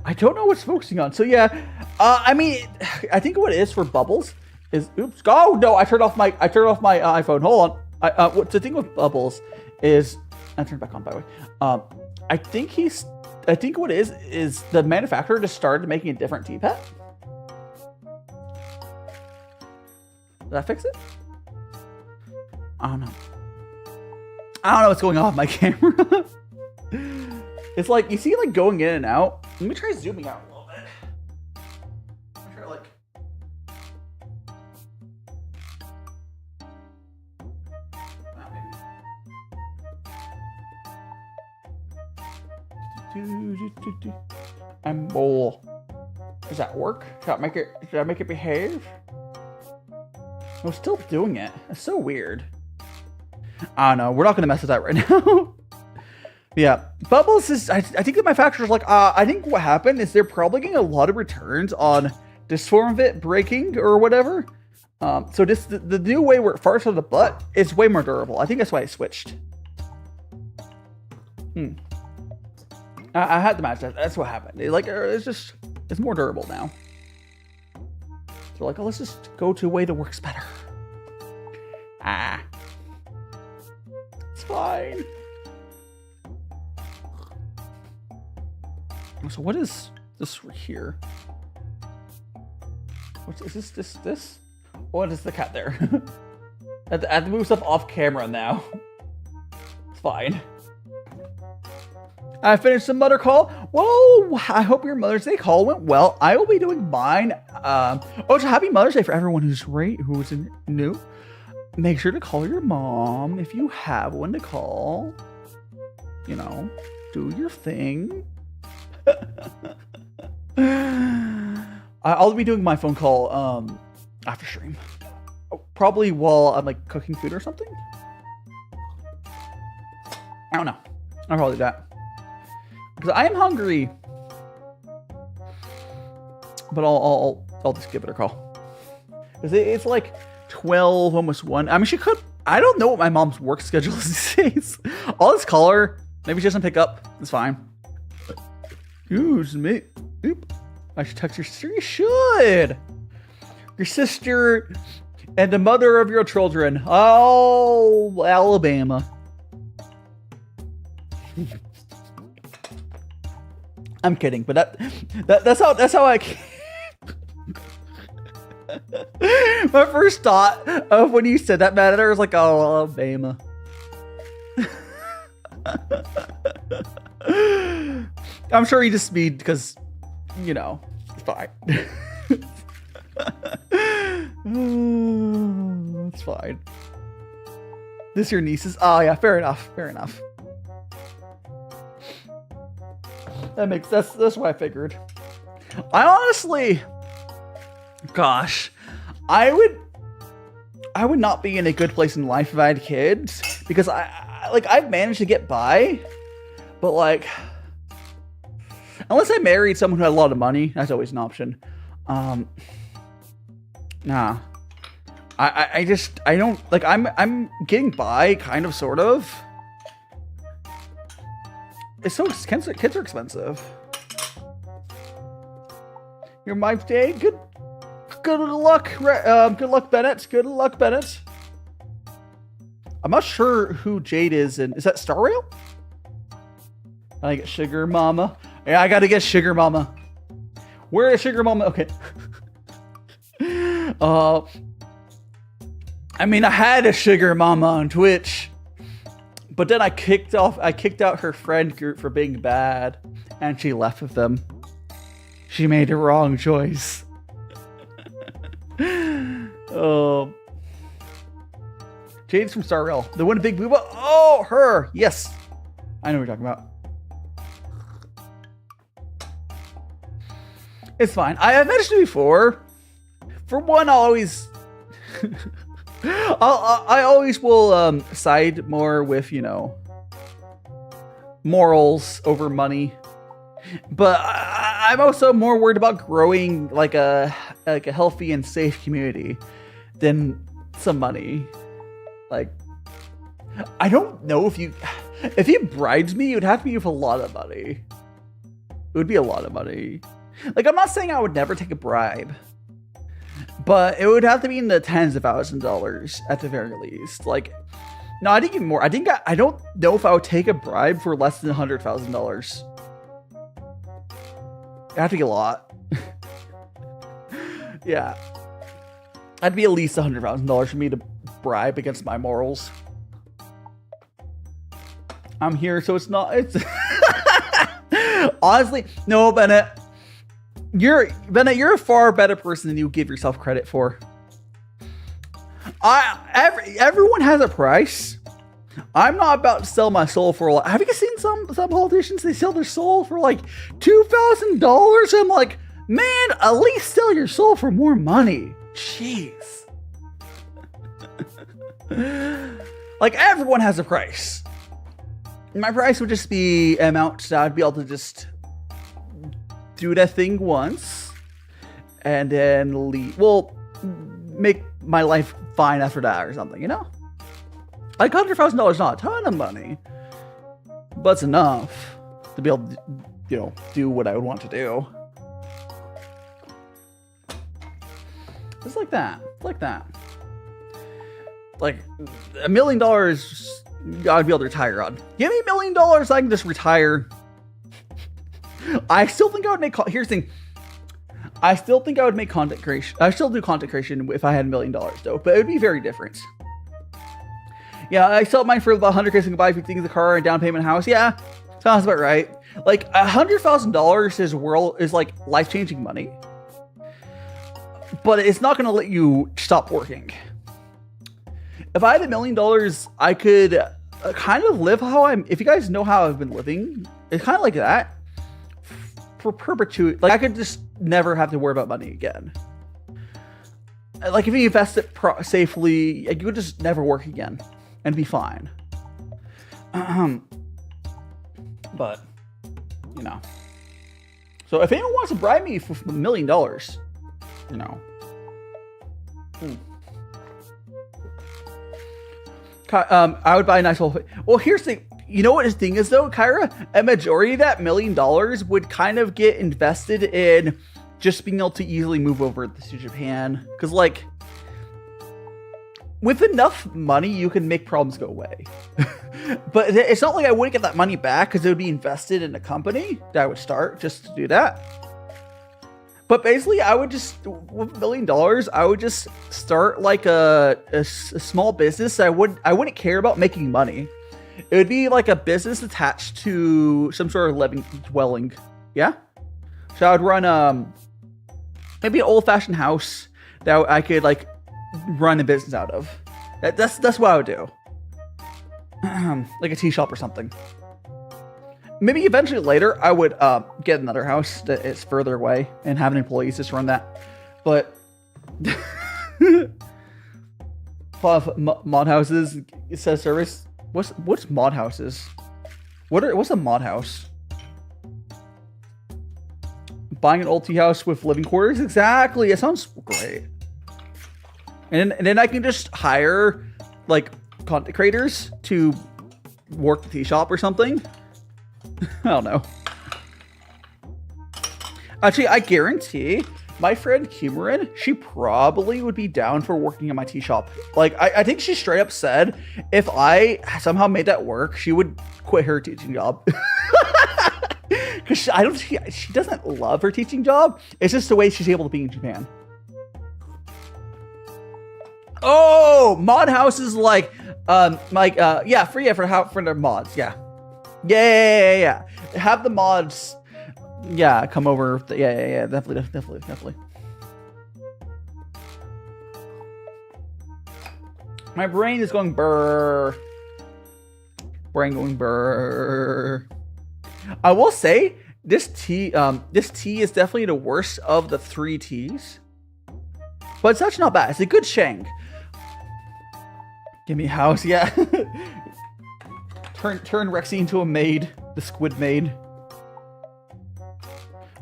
I don't know what's focusing on. So yeah, I mean, I think what it is for bubbles is, oops, oh no, I turned off my iPhone. Hold on. What's the thing with bubbles is, I turned it back on by the way. I think what it is the manufacturer just started making a different teapot. Did that fix it? I don't know. I don't know what's going on with my camera. It's like, you see like going in and out. Let me try zooming out a little bit. I'm try like. I'm bowl. Does that work? Should I make it behave? I'm still doing it. It's so weird. I don't know. We're not gonna mess with that right now. Yeah, Bubbles is. I think the manufacturer's like. I think what happened is they're probably getting a lot of returns on this form of it breaking or whatever. So this the new way where it farts out of the butt is way more durable. I think that's why I switched. I had to match that. That's what happened. It's more durable now. So like, oh, let's just go to a way that works better. It's fine. So what is this here? What is this? What is the cat there? I have to move stuff off camera now. It's fine. I finished the mother call. Well, I hope your Mother's Day call went well. I will be doing mine. So happy Mother's Day for everyone who's new. Make sure to call your mom if you have one to call. You know, do your thing. I'll be doing my phone call after stream. Probably while I'm like cooking food or something. I don't know. I'll probably do that. Because I am hungry. But I'll just give it a call. Because it's like 12, almost 1. I mean, she could. I don't know what my mom's work schedule is these days. I'll just call her. Maybe she doesn't pick up. It's fine. Excuse me. Oop. I should text your sister. You should. Your sister and the mother of your children. Oh, Alabama. I'm kidding, but that's how I. My first thought of when you said that matter was like, oh, Alabama. I'm sure you just mean because, you know, it's fine. It's fine. This your nieces? Oh yeah, fair enough. Fair enough. That's what I figured. I honestly, gosh, I would not be in a good place in life if I had kids, because I've managed to get by, but like, unless I married someone who had a lot of money, that's always an option. Nah, I don't like. I'm getting by, kind of, sort of. It's so kids are expensive. Your wife's day. Good luck. Good luck, Bennett. Good luck, Bennett. I'm not sure who Jade is, and is that Star Rail? I get Sugar Mama. Yeah, I gotta get Sugar Mama. Where is Sugar Mama? Okay. I mean, I had a Sugar Mama on Twitch. But then I kicked out her friend group for being bad, and she left with them. She made the wrong choice. Jade's from Star Rail. The one big booba. Oh, her. Yes. I know what you're talking about. It's fine. I mentioned it before. For one, I'll always... I always will side more with, you know, morals over money. But I'm also more worried about growing like a healthy and safe community than some money. Like, I don't know if you bribed me, it would have to be with a lot of money. It would be a lot of money. Like, I'm not saying I would never take a bribe, but it would have to be in the tens of thousands of dollars at the very least. Like, no, I think even more. I don't know if I would take a bribe for less than $100,000. It'd have to be a lot. Yeah. That'd be at least $100,000 for me to bribe against my morals. I'm here, so it's not. It's honestly, no, Bennett. You're a far better person than you give yourself credit for. Everyone has a price. I'm not about to sell my soul for a lot. Have you guys seen some politicians? They sell their soul for like $2,000. I'm like, man, at least sell your soul for more money. Jeez. Like, everyone has a price. My price would just be an amount that I'd be able to just do that thing once and then leave. Well, make my life fine after that or something, you know? Like, $100,000 is not a ton of money, but it's enough to be able to, you know, do what I would want to do. It's like that. It's like that. Like, $1 million, I'd be able to retire on. Give me $1 million, I can just retire. I still think I would make. Here's the thing. I still think I would make content creation. I still do content creation if I had $1 million, though, but it would be very different. Yeah, I sold mine for about $100,000 so I can buy a few things, a car, and down payment house. Yeah, sounds about right. Like, $100,000 is like life-changing money, but it's not going to let you stop working. If I had $1 million, I could kind of live how I'm. If you guys know how I've been living, it's kind of like that for perpetuity. Like, I could just never have to worry about money again. Like, if you invest it safely, you could just never work again and be fine. But, you know. So if anyone wants to bribe me for $1 million, you know. I would buy a nice whole. Well, here's the thing. You know what his thing is, though, Kyra? A majority of that $1 million would kind of get invested in just being able to easily move over to Japan. Because, like, with enough money, you can make problems go away. But it's not like I wouldn't get that money back because it would be invested in a company that I would start just to do that. But basically, I would just, with $1 million, I would just start like a small business. I wouldn't care about making money. It would be like a business attached to some sort of living dwelling. Yeah. So I would run maybe an old-fashioned house that I could like run a business out of. That's what I would do. Like a tea shop or something. Maybe eventually later I would get another house that is further away and have employees just run that. But mod houses, it says service. What's mod houses? What's a mod house? Buying an old tea house with living quarters? Exactly. It sounds great. And then I can just hire like content creators to work the tea shop or something. I don't know. Actually, I guarantee my friend Kumarin, she probably would be down for working in my tea shop. Like, I think she straight up said if I somehow made that work, she would quit her teaching job. Because she doesn't love her teaching job. It's just the way she's able to be in Japan. Oh, mod houses like yeah, for their mods, yeah. Yeah. Have the mods, yeah, come over. Yeah. Definitely. My brain is going burr. I will say, This tea is definitely the worst of the 3 teas. But it's actually not bad. It's a good shang. Give me a house, yeah. Turn Rexy into a maid. The squid maid.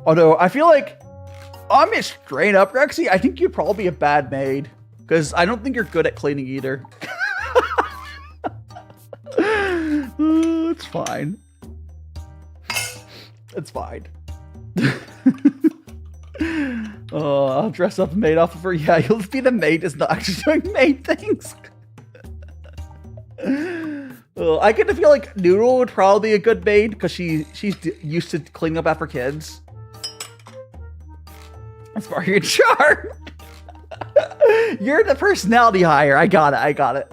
Although, I feel like, I'm just straight up, Rexy, I think you'd probably be a bad maid. Because I don't think you're good at cleaning either. It's fine. It's fine. Oh, I'll dress up a maid off of her. Yeah, you'll be the maid that's not actually doing maid things. I get to feel like Noodle would probably be a good maid because she's used to cleaning up after kids. As far as your charm. You're the personality hire. I got it.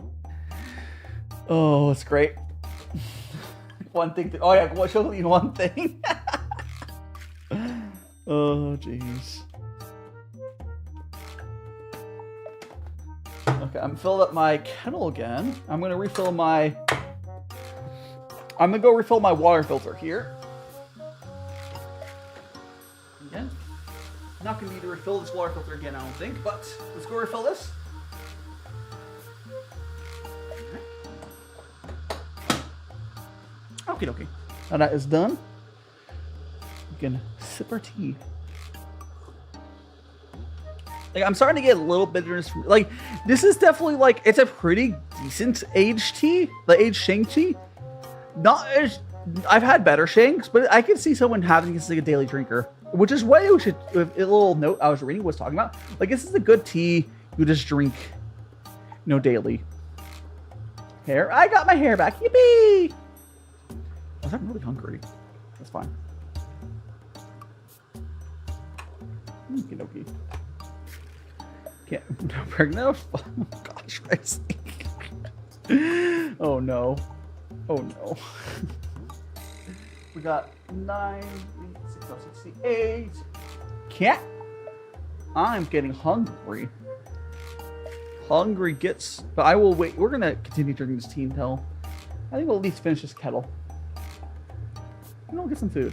Oh, it's great. One thing. Oh yeah, well, show me one thing. Oh jeez. Okay, I'm filled up my kettle again. I'm gonna go refill my water filter here. Again. I'm not gonna need to refill this water filter again, I don't think, but let's go refill this. Okie dokie. Now that is done, we can sip our tea. Like, I'm starting to get a little bitterness. Like, this is definitely like, it's a pretty decent aged tea, the aged shang tea. Not as, I've had better shangs, but I can see someone having this like a daily drinker, which is what a little note I was reading was talking about. Like, this is a good tea you just drink, daily. Hair, I got my hair back, yippee! I'm really hungry. That's fine. Okie dokie. Can't pregnant. Oh gosh, Christ. Oh no. Oh no. We got 9, 8, 68. Can't. I'm getting hungry. Hungry gets. But I will wait. We're gonna continue drinking this tea until I think we'll at least finish this kettle. And I'll get some food.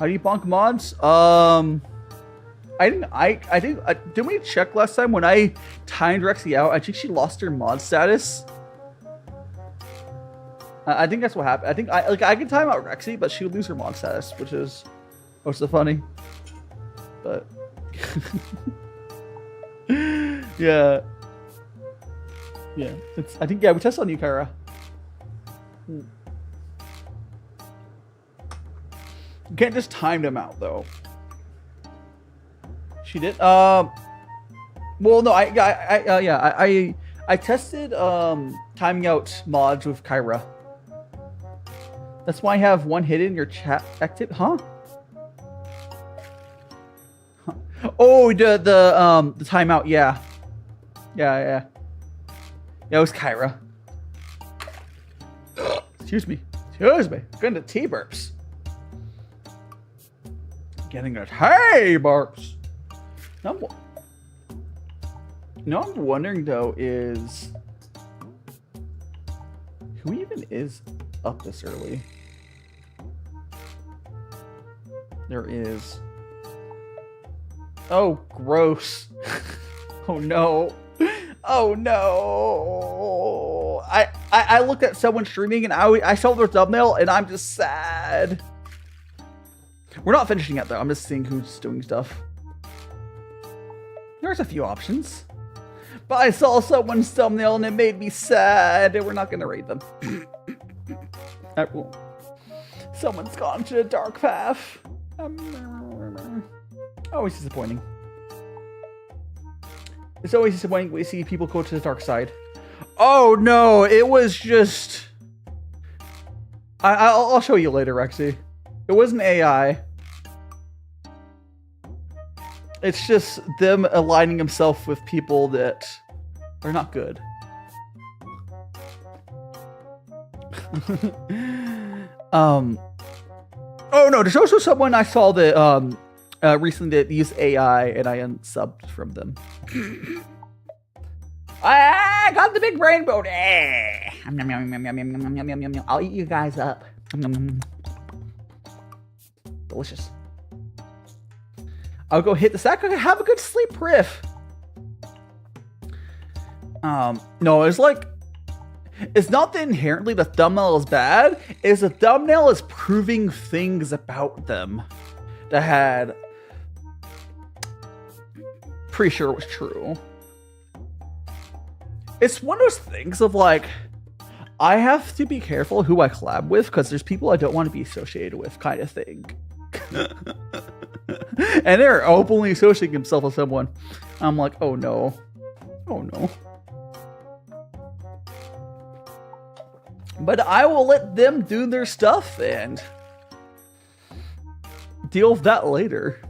How do you bonk mods? I think didn't we check last time when I timed Rexy out? I think she lost her mod status. I think that's what happened. I think I can time out Rexy, but she would lose her mod status, which is so funny. But yeah. I think we tested on you, Kyra. You can't just time them out though. She did. Well, no, I tested timing out mods with Kyra. That's why I have one hidden in your chat active, huh? Oh, the timeout, yeah. Yeah, it was Kyra. Excuse me. Getting the tea burps. Getting a tea burps. I'm wondering though is who even is up this early? There is. Oh, gross. Oh no. Oh no. I looked at someone streaming and I saw their thumbnail and I'm just sad. We're not finishing it though. I'm just seeing who's doing stuff. There's a few options. But I saw someone's thumbnail and it made me sad. And we're not going to rate them. Someone's gone to a dark path. Always disappointing. It's always disappointing when you see people go to the dark side. Oh no, it was just... I'll show you later, Rexy. It wasn't AI. It's just them aligning himself with people that are not good. Oh no, there's also someone I saw that recently that used AI and I unsubbed from them. I got the big rainbow. I'll eat you guys up. delicious. I'll go hit the sack. Have a good sleep, Riff. No, it's like, it's not that inherently the thumbnail is bad. It's the thumbnail is proving things about them that had pretty sure it was true. It's one of those things of like, I have to be careful who I collab with because there's people I don't want to be associated with, kind of thing. And they're openly associating themselves with someone. I'm like, oh no. Oh no. But I will let them do their stuff and deal with that later.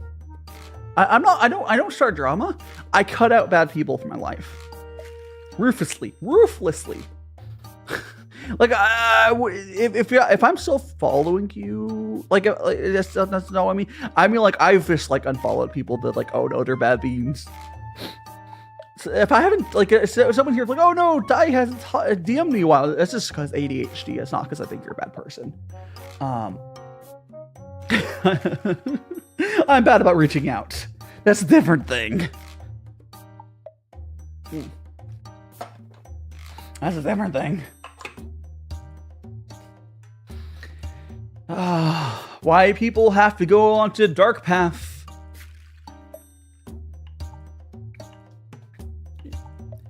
I don't start drama. I cut out bad people from my life. Ruthlessly. Like, if I'm still following you, like that's not what I mean. I mean, like, I've just like unfollowed people that like, oh no, they're bad beans. So if I haven't, like, if someone here's like, oh no, Dai hasn't DM'd me a while, that's just because ADHD. It's not because I think you're a bad person. I'm bad about reaching out. That's a different thing. That's a different thing. Why people have to go onto the dark path.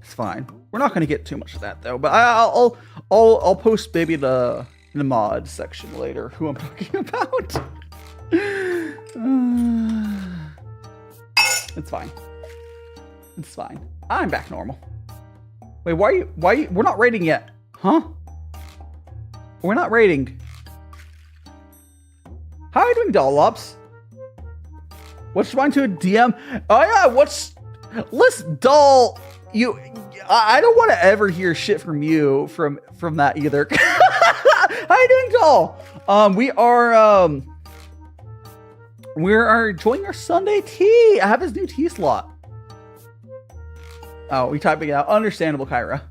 It's fine. We're not going to get too much of that though. But I'll post maybe the mod section later. Who I'm talking about. It's fine. It's fine. I'm back normal. Wait, why are you? We're not raiding yet, huh? We're not raiding. How are you doing, Dollops? What's mine to a DM? Oh yeah, listen, Doll, I don't want to ever hear shit from you from that either. How you doing, Doll? We are enjoying our Sunday tea. I have this new tea slot. Oh, we typing it out. Understandable, Kyra.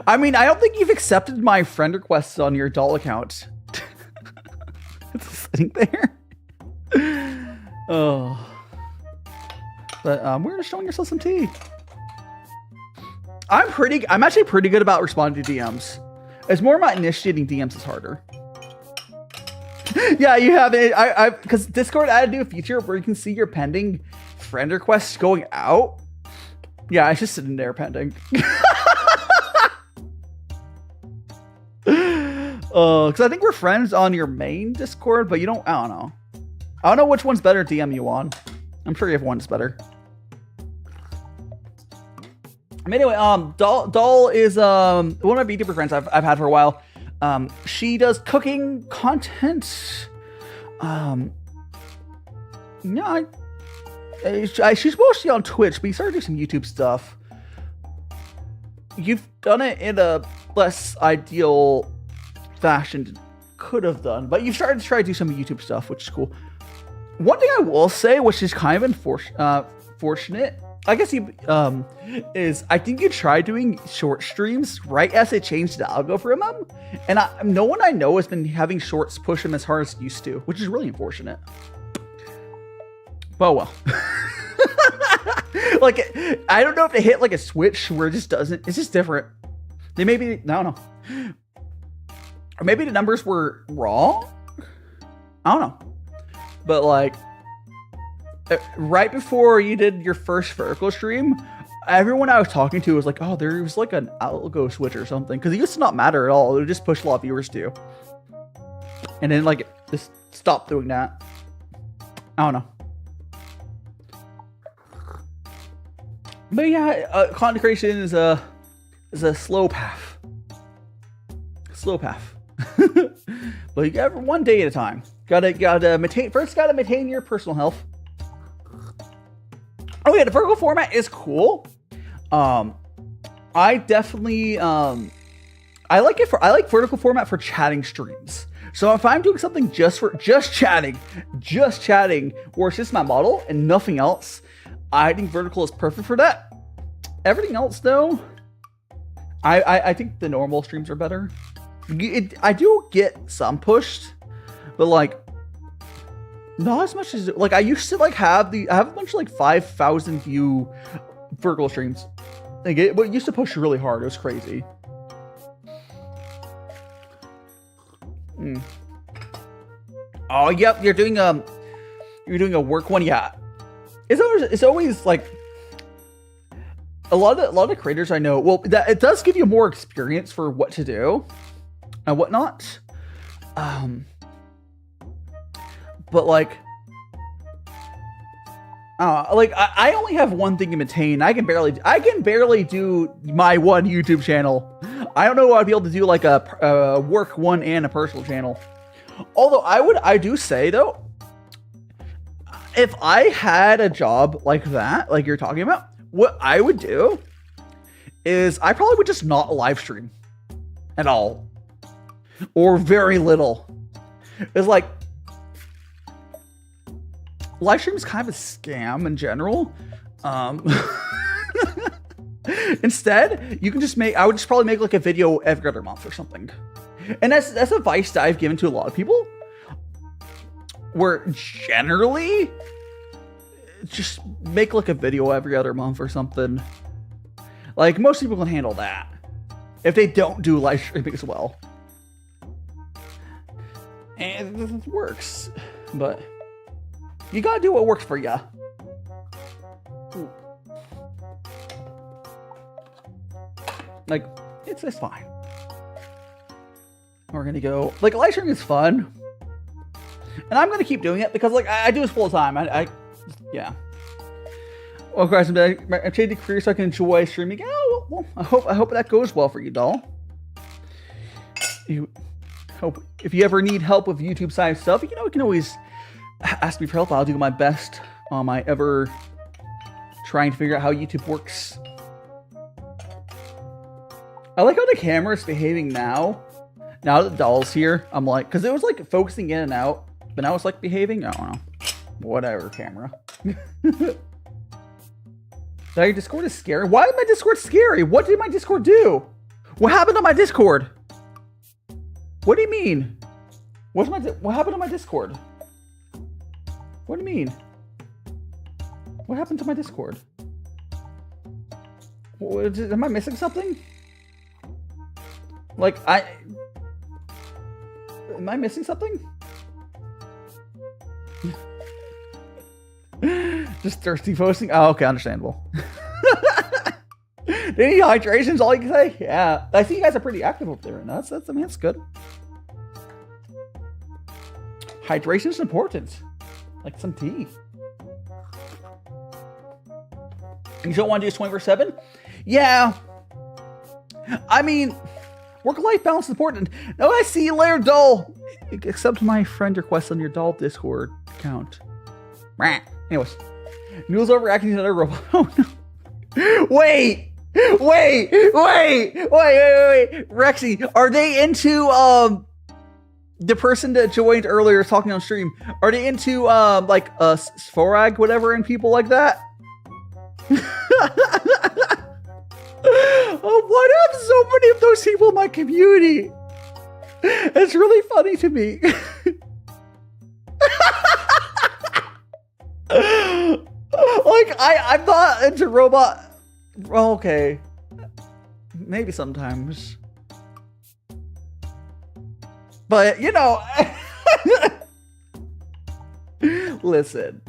I mean, I don't think you've accepted my friend requests on your Doll account. It's sitting there. Oh. But we're just showing yourself some tea. I'm actually pretty good about responding to DMs. It's more about initiating DMs is harder. Yeah, you have it. Because Discord added a new feature where you can see your pending friend requests going out. Yeah, it's just sitting there pending. Because I think we're friends on your main Discord, but you don't. I don't know. I don't know which one's better to DM you on. I'm sure you have one that's better. Anyway, Doll is one of my Vtuber friends I've had for a while. She does cooking content. Yeah, she's mostly on Twitch, but you started doing some YouTube stuff. You've done it in a less ideal fashion than could have done, but you've started to try to do some YouTube stuff, which is cool. One thing I will say, which is kind of fortunate, I guess is I think you tried doing short streams right as they changed the algo for them, and no one I know has been having shorts push them as hard as it used to, which is really unfortunate. Well. Like, I don't know if they hit like a switch where it just doesn't. It's just different. They maybe, I don't know. Or maybe the numbers were wrong. I don't know. But like, right before you did your first vertical stream, everyone I was talking to was like, oh, there was like an algo switch or something. Because it used to not matter at all. It would just push a lot of viewers too. And then like, just stop doing that. I don't know. But yeah, content creation is a slow path. Slow path. But you got one day at a time. Gotta maintain your personal health. Oh yeah, the vertical format is cool. I definitely I like vertical format for chatting streams. So if I'm doing something just chatting, or it's just my model and nothing else, I think vertical is perfect for that. Everything else, though, I think the normal streams are better. I do get some pushed, but like Not as much as like I used to like I have a bunch of like 5,000 view vertical streams. Like it used to push really hard. It was crazy. Oh yep, you're doing a work one. Yeah, it's always like a lot of creators I know. Well, that it does give you more experience for what to do and whatnot. But like I only have one thing to maintain. I can barely do my one YouTube channel. I don't know if I'd be able to do like a work one and a personal channel. Although I do say though, if I had a job like that, like you're talking about, what I would do is I probably would just not live stream at all or very little. It's like live stream is kind of a scam in general. Instead, you can just I would just probably make like a video every other month or something. And that's advice that I've given to a lot of people, where generally just make like a video every other month or something. Like most people can handle that if they don't do live streaming as well. And it works, but you gotta do what works for ya. Like it's fine. We're gonna go like live streaming is fun, and I'm gonna keep doing it because like I do this full time. Yeah. Well, guys, I'm changing career so I can enjoy streaming. Oh, well, I hope that goes well for you, doll. You hope if you ever need help with YouTube side stuff, you can always ask me for help. I'll do my best on my ever trying to figure out how YouTube works. I like how the camera is behaving now. Now that the doll's here, I'm like, because it was like focusing in and out, but now it's like behaving. I don't know. Whatever, camera. Your Discord is scary. Why is my Discord scary? What did my Discord do? What happened to my Discord? What do you mean? What happened to my Discord? What do you mean? What happened to my Discord? Am I missing something? Like am I missing something? Just thirsty posting? Oh, okay, understandable. Any hydration's all you can say? Yeah. I see you guys are pretty active up there, and that's good. Hydration's important. Like some tea. You don't want to do this 24/7? Yeah. I mean, work-life balance is important. No, I see you later, doll. Accept my friend request on your doll Discord account. Anyways, Noodle's overacting to another robot. Oh no! Wait! Rexy, are they into the person that joined earlier talking on stream? Are they into like Sforag, whatever, and people like that? Oh, why do I have so many of those people in my community? It's really funny to me. Like, I'm not into robot. Okay. Maybe sometimes. But, you know. Listen.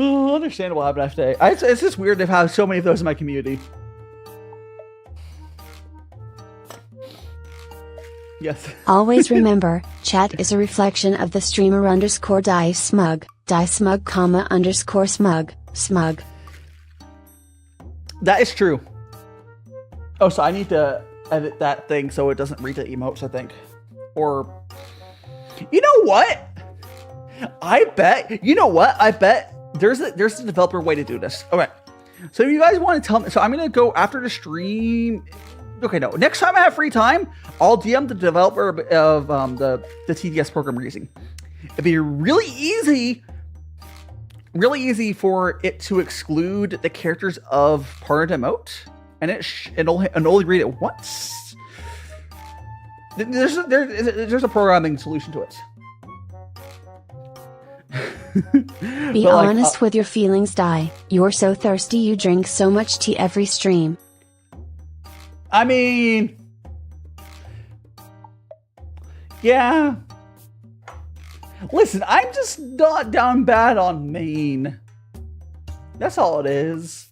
Oh, understandable happened after today. It's just weird to have so many of those in my community. Yes. Always remember, chat is a reflection of the streamer _DaiSmug, DaiSmug, _smug, smug. That is true. Oh, so I need to edit that thing so it doesn't read the emotes, I think. Or, you know what? I bet there's a developer way to do this. Okay. So if you guys want to tell me, so I'm going to go after the stream. Okay, no. Next time I have free time, I'll DM the developer of the TDS program we're using. It'd be really easy for it to exclude the characters of part emote, and it'll only read it once. There's a programming solution to it. Be honest with your feelings, Dai. You're so thirsty you drink so much tea every stream. I mean, yeah. Listen, I'm just not down bad on Maine. That's all it is.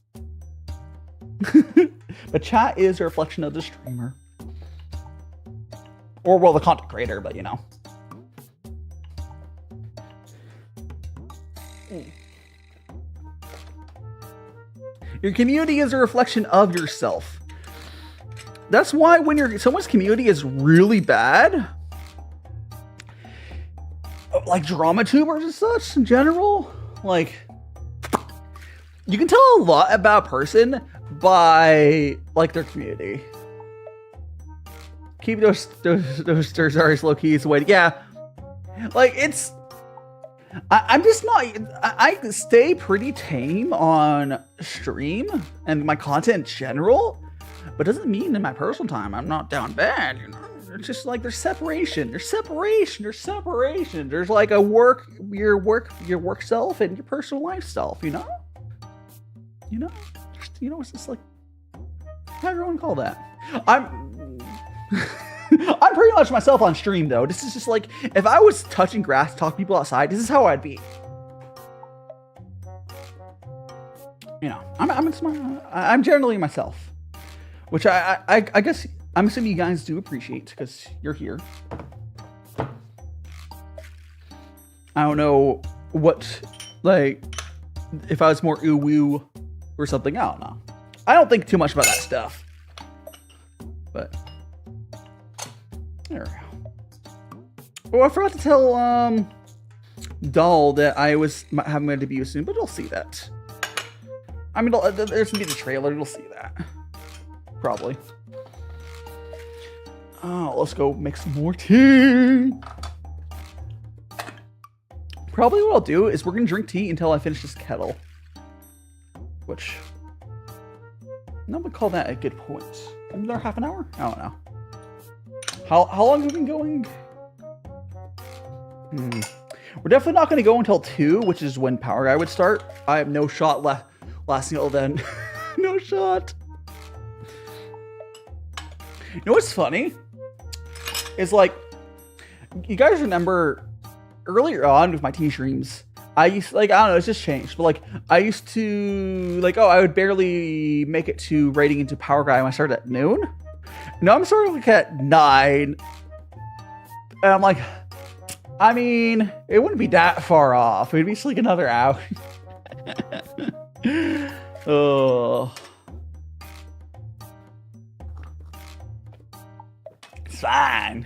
But chat is a reflection of the streamer. Or, well, the content creator, but you know. Your community is a reflection of yourself. That's why when someone's community is really bad, like drama tubers and such in general, like you can tell a lot about a person by like their community. Keep those Durzaris low key is the way to, yeah. Like it's, I'm just not, I stay pretty tame on stream and my content in general, but doesn't mean in my personal time I'm not down bad, you know? It's just like there's separation. There's like a your work self and your personal life self, you know? It's just like, how everyone call that? I'm pretty much myself on stream though. This is just like, if I was touching grass, talking to people outside, this is how I'd be. You know, I'm generally myself, which I guess I'm assuming you guys do appreciate because you're here. I don't know what, like, if I was more ooh woo or something. I don't know. I don't think too much about that stuff. But there we go. Oh, I forgot to tell Doll that I was having my debut soon, but it'll see that. I mean, there's gonna be the trailer. It'll see that probably. Oh, let's go make some more tea. Probably what I'll do is we're gonna drink tea until I finish this kettle. Which, no one call that a good point. Another half an hour? I don't know. How long have we been going? We're definitely not gonna go until 2, which is when Power Guy would start. I have no shot lasting till then. No shot. You know what's funny? Is like, you guys remember earlier on with my tea streams, I used to, like, I don't know, it's just changed, but like, I used to, like, I would barely make it to raiding into Power Guy when I started at noon. Now I'm starting like at 9. And I'm like, I mean, it wouldn't be that far off. It'd be just like another hour. Oh. It's fine.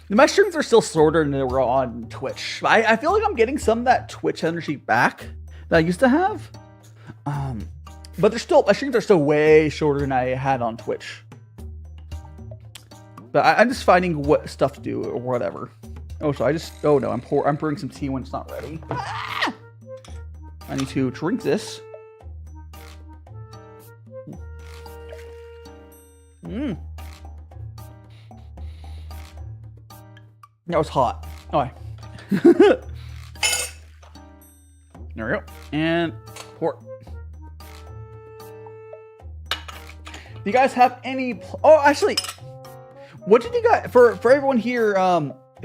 My streams are still shorter than they were on Twitch. I feel like I'm getting some of that Twitch energy back that I used to have. But my streams are still way shorter than I had on Twitch. But I'm just finding what stuff to do or whatever. Oh, so I'm brewing some tea when it's not ready. Ah! I need to drink this. That was hot. Oh, there we go. And pour. Do you guys have any? Oh, actually, what did you guys for everyone here?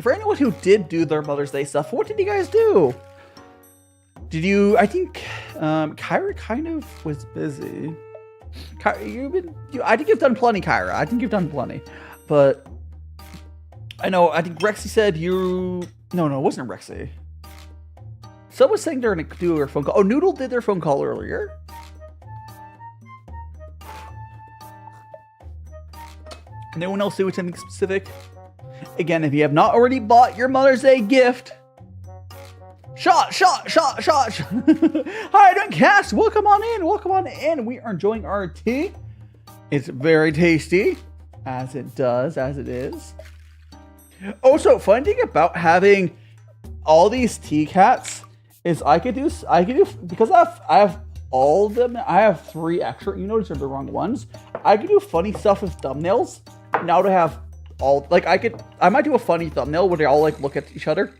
For anyone who did do their Mother's Day stuff, what did you guys do? Did you? I think Kyra kind of was busy. I think you've done plenty, Kyra. I think you've done plenty, but I think Rexy said you. No, it wasn't Rexy. Someone was saying they're gonna do their phone call. Oh, Noodle did their phone call earlier. No one else do anything specific? Again, if you have not already bought your Mother's Day gift, shot. Hi, doing cast. Welcome on in. We are enjoying our tea. It's very tasty, as it is. Also, fun thing about having all these tea cats is I could do because I have all of them. I have 3 extra. You notice they're the wrong ones. I could do funny stuff with thumbnails now to have all, like, I might do a funny thumbnail where they all, like, look at each other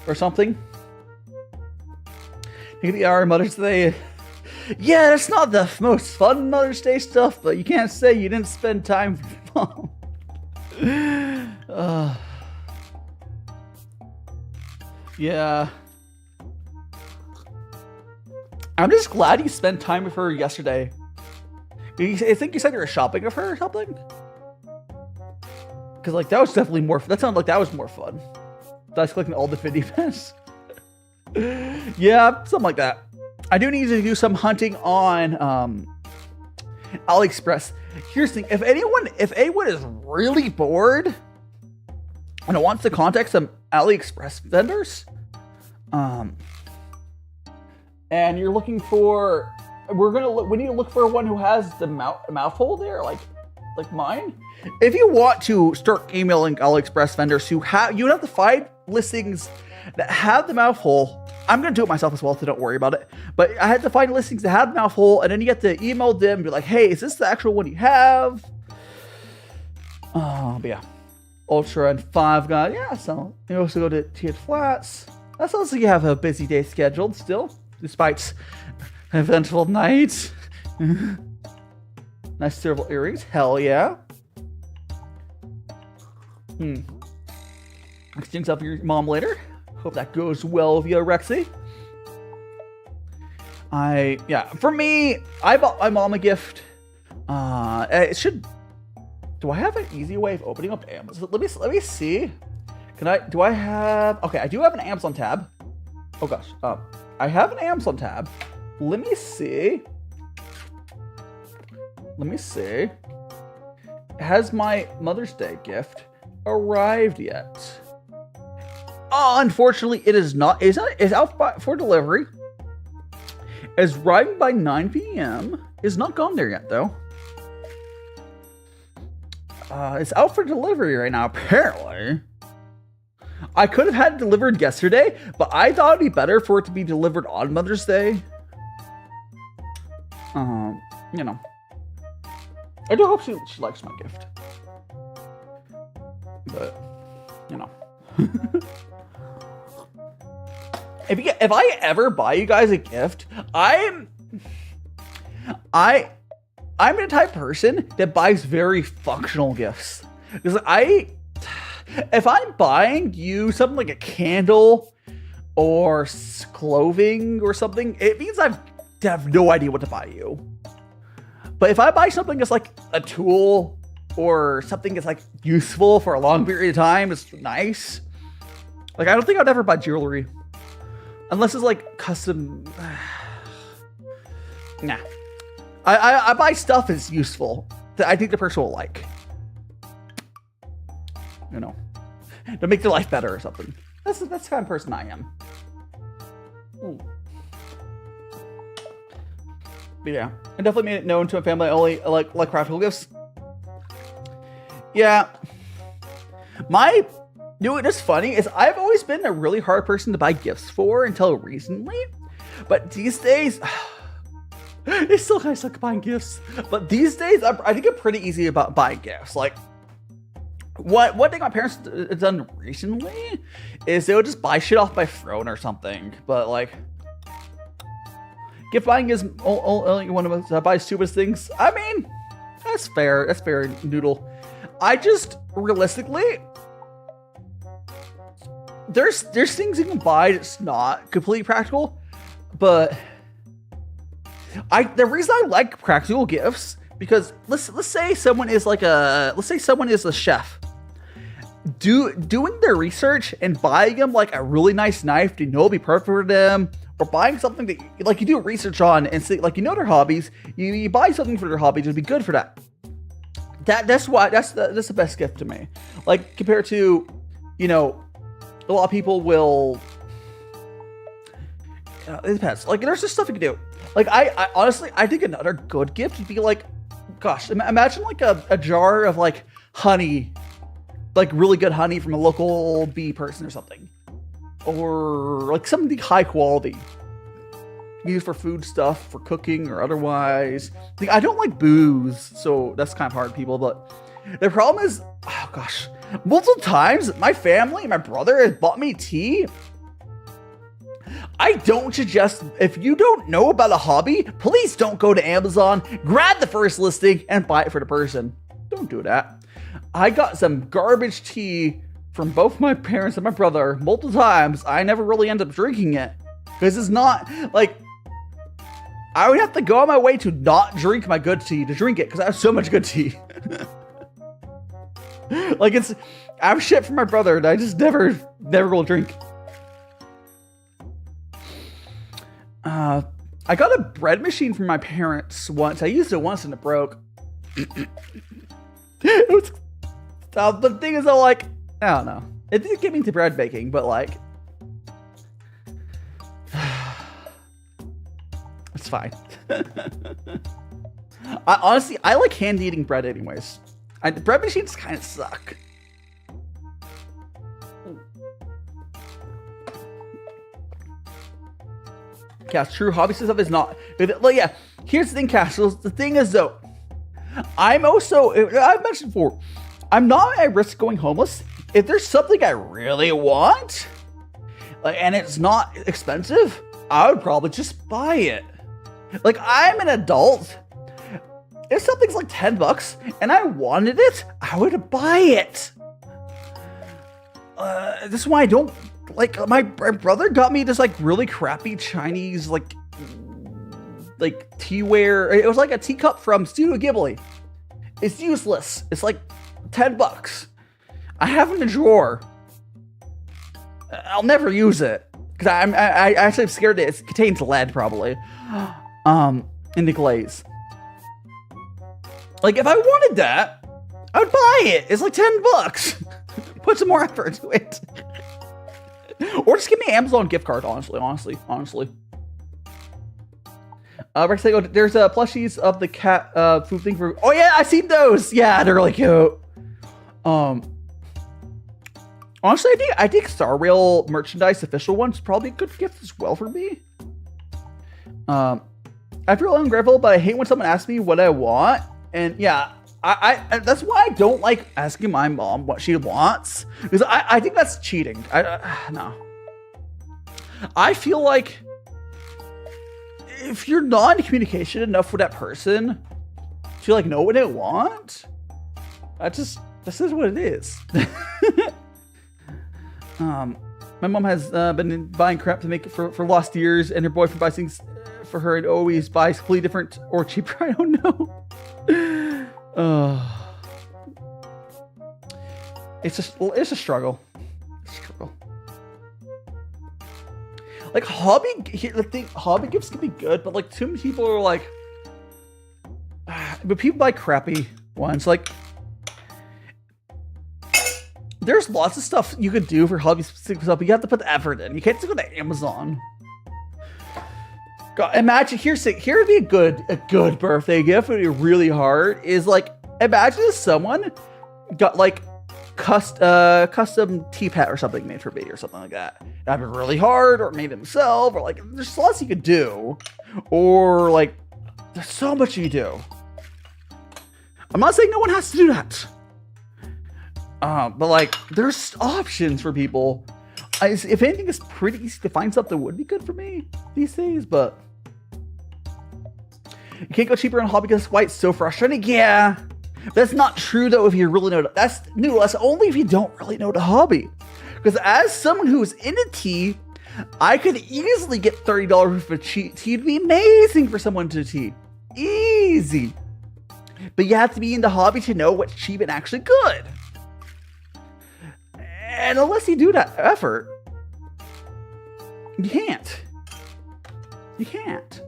or something. Maybe our Mother's Day. Yeah, that's not the most fun Mother's Day stuff, but you can't say you didn't spend time with your mom. Yeah. I'm just glad you spent time with her yesterday. I think you said you were shopping with her or something? Because, like, that was definitely more... That sounded like that was more fun. I was clicking all the video events. Yeah, something like that. I do need to do some hunting on AliExpress. Here's the thing. If anyone is really bored and wants to contact some AliExpress vendors, and you're looking for... We need to look for one who has the mouthful there, like mine. If you want to start emailing AliExpress vendors who have, you have to find listings that have the mouthful. I'm gonna do it myself as well, so don't worry about it. But I had to find listings that have the mouthful, and then you get to email them and be like, "Hey, is this the actual one you have?" But yeah, Ultra and Five Guys. Yeah, so you also go to Tiered Flats. That sounds like you have a busy day scheduled still, despite eventful nights. Nice silver earrings. Hell yeah. Exchange up your mom later. Hope that goes well with you, Rexy. For me, I bought my mom a gift. It should... Do I have an easy way of opening up Amazon? Let me see. Do I have... Okay, I do have an Amazon tab. Oh gosh. I have an Amazon tab. Let me see. Has my Mother's Day gift arrived yet? Oh, unfortunately, it is not. It's out for delivery. It's arriving by 9 p.m. It's not gone there yet, though. It's out for delivery right now, apparently. I could have had it delivered yesterday, but I thought it'd be better for it to be delivered on Mother's Day. You know. I do hope she likes my gift. But, you know. If I ever buy you guys a gift, I'm the type of person that buys very functional gifts. Because if I'm buying you something like a candle or clothing or something, it means I have no idea what to buy you. But if I buy something that's like a tool or something that's like useful for a long period of time, it's nice. Like, I don't think I'd ever buy jewelry. Unless it's like custom. Nah. I buy stuff that's useful that I think the person will like. You know. To make their life better or something. That's the kind of person I am. But yeah, I definitely made it known to my family I only like practical gifts. Yeah. What's funny is I've always been a really hard person to buy gifts for until recently. But these days, it's still kind of suck buying gifts. But these days, I think I'm pretty easy about buying gifts. Like, one thing my parents have done recently is they would just buy shit off my phone or something. But like, gift buying is only one of us that buys stupid things. I mean, that's fair. That's fair, Noodle. I just, realistically, there's things you can buy that's not completely practical, but the reason I like practical gifts, because let's say someone is a chef. Doing their research and buying them like a really nice knife to know will be perfect for them, or buying something that like you do research on and see, like, you know, their hobbies, you buy something for their hobbies, it'd be good for that. That's the best gift to me. Like, compared to, you know, a lot of people will. It depends. Like, there's just stuff you can do. Like, I honestly, I think another good gift would be like, gosh, imagine like a jar of like honey, like really good honey from a local bee person or something, or like something high quality, used for food stuff, for cooking or otherwise. Like, I don't like booze, so that's kind of hard, people. But The problem is, oh gosh, multiple times my family, my brother has bought me tea. I don't suggest, if you don't know about a hobby, please don't go to Amazon, grab the first listing and buy it for the person. Don't do that. I got some garbage tea from both my parents and my brother multiple times. I never really end up drinking it because it's not like, I would have to go on my way to not drink my good tea to drink it because I have so much good tea. Like I have shit from my brother and I just never will drink. I got a bread machine from my parents once. I used it once and it broke. It was, the thing is, like, I don't know. It did get me into bread baking, but like, it's fine. Honestly, I like hand eating bread anyways. Bread machines kind of suck. Cass, true hobby stuff is not. Like, yeah, here's the thing, Cass. The thing is, though, I'm also, I've mentioned before, I'm not at risk going homeless. If there's something I really want, and it's not expensive, I would probably just buy it. Like, I'm an adult. If something's like $10 and I wanted it, I would buy it. This is why I don't, like, my brother got me this like really crappy Chinese like teaware. It was like a teacup from Studio Ghibli. It's useless. It's like $10. I have it in a drawer. I'll never use it because I actually am scared that it contains lead probably in the glaze. Like if I wanted that, I would buy it. It's like $10. Put some more effort into it. Or just give me an Amazon gift card, honestly. Rex, there's plushies of the cat food thing for. Oh yeah, I've seen those. Yeah, they're really cute. Honestly, I think Star Rail merchandise official one's probably a good gift as well for me. I feel ungrateful, but I hate when someone asks me what I want, and yeah. I that's why I don't like asking my mom what she wants, because I think that's cheating. No. I feel like if you're not in communication enough with that person to like know what they want, this is what it is. My mom has been buying crap to make it for lost years, and her boyfriend buys things for her and always buys completely different or cheaper. I don't know. It's a struggle. Like hobby gifts can be good, but like too many people are like, but people buy crappy ones. Like there's lots of stuff you could do for hobby specific stuff, but you have to put the effort in. You can't just go to Amazon. God, imagine here would be a good birthday gift. It would be really hard. Is like imagine if someone got like custom teapot or something made for me or something like that. That'd be really hard, or made himself, or like there's lots you could do, or like there's so much you do. I'm not saying no one has to do that, but like there's options for people. If anything, it's pretty easy to find something that would be good for me these days, but you can't go cheaper on hobby because it's white. So frustrating. Yeah, that's not true though. If you really know, that's only if you don't really know the hobby. Because as someone who's into tea, I could easily get $30 for tea. It'd be amazing for someone to tea. Easy. But you have to be in the hobby to know what's cheap and actually good. And unless you do that effort, you can't. You can't.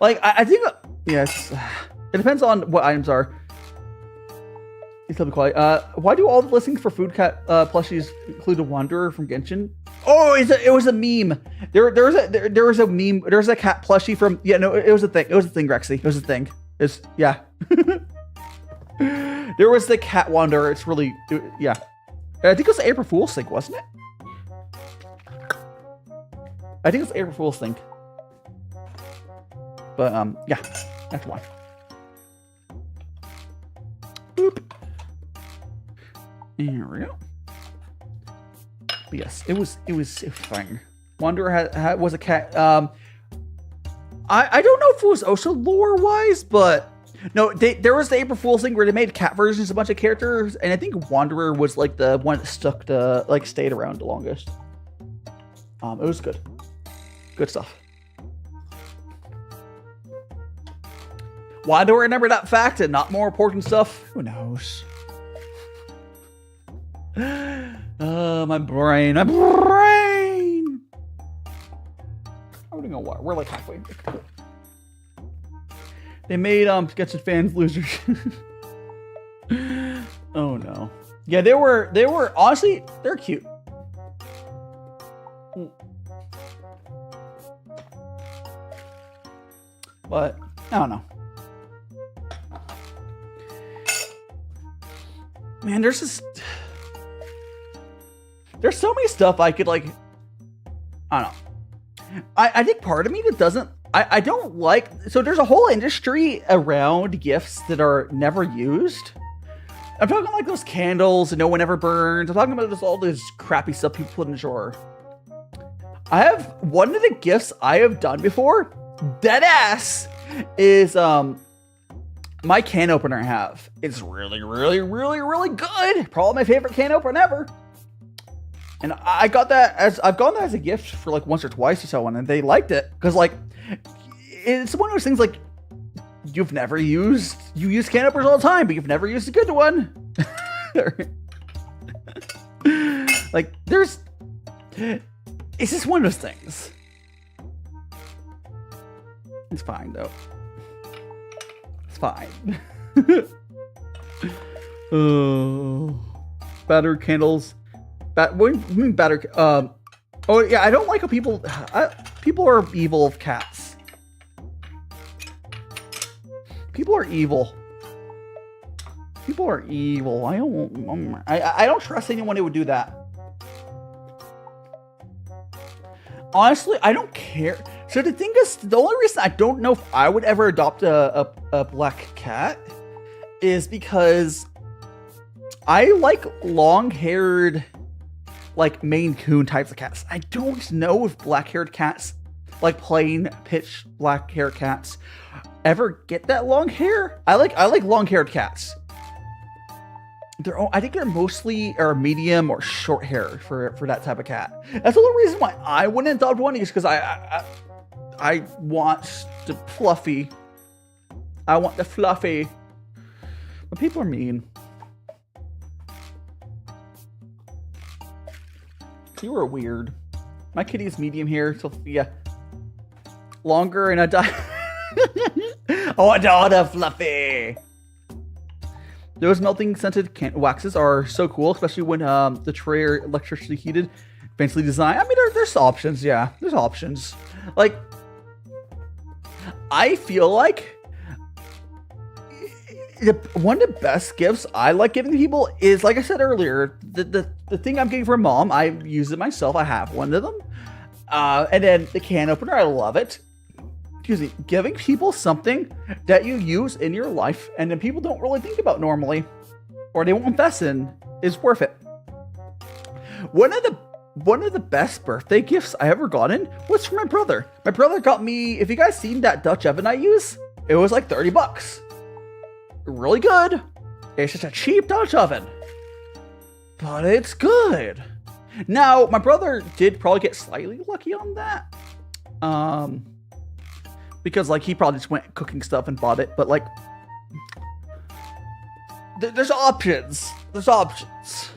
Like, I think, yes, it depends on what items are. Please tell me quiet. Why do all the listings for food cat plushies include a wanderer from Genshin? Oh, it was a meme. There was a meme. There was a cat plushie from, yeah, no, it was a thing. It was a thing, Rexy. It was a thing. Yeah. There was the cat wanderer. It's really, yeah. I think it was the April Fool's thing, wasn't it? I think it's April Fool's thing. But yeah, that's why. Boop. There we go. But yes, it was fun. Wanderer was a cat. I don't know if it was also lore wise, but no, there was the April Fool's thing where they made cat versions of a bunch of characters, and I think Wanderer was like the one that stuck to like stayed around the longest. It was good stuff. Why do I remember that fact and not more important stuff? Who knows? My brain. I don't know what. We're like halfway. They made Sketch fans losers. Oh no. Yeah, they were honestly, they're cute. But I don't know. Man, there's so many stuff I could like. I don't know. I think part of me that doesn't. I don't like. So there's a whole industry around gifts that are never used. I'm talking like those candles that no one ever burns. I'm talking about all this crappy stuff people put in the drawer. I have one of the gifts I have done before. Dead ass is my can opener I have. It's really, really, really, really good. Probably my favorite can opener ever. And I got that I've gotten that as a gift for like once or twice or so, and they liked it because like it's one of those things like you use can openers all the time, but you've never used a good one. Like it's just one of those things. It's fine though. It's fine. Oh, battered candles. What do you mean battered? Oh yeah, I don't like how people are evil of cats. People are evil. People are evil. I don't trust anyone who would do that. Honestly, I don't care. So the thing is, the only reason I don't know if I would ever adopt a black cat is because I like long-haired, like Maine Coon types of cats. I don't know if black-haired cats, like plain pitch black-haired cats, ever get that long hair. I like long-haired cats. I think they're mostly medium or short hair for that type of cat. That's the only reason why I wouldn't adopt one, is because I want the fluffy. I want the fluffy. But people are mean. You are weird. My kitty's medium hair, so yeah. Longer and I die. Oh, I want the fluffy. Those melting scented waxes are so cool, especially when the tray are electrically heated. Fancy design. I mean, there's options. Yeah, there's options. Like, I feel like one of the best gifts I like giving people is, like I said earlier, the thing I'm getting from mom. I use it myself. I have one of them. And then the can opener. I love it. Excuse me, giving people something that you use in your life and then people don't really think about normally, or they won't invest in, is worth it. One of the best birthday gifts I ever gotten was from my brother. My brother got me, if you guys seen that Dutch oven I use, it was like $30. Really good. It's just a cheap Dutch oven, but it's good. Now, my brother did probably get slightly lucky on that. Because, like, he probably just went cooking stuff and bought it. But, like, there's options. There's options.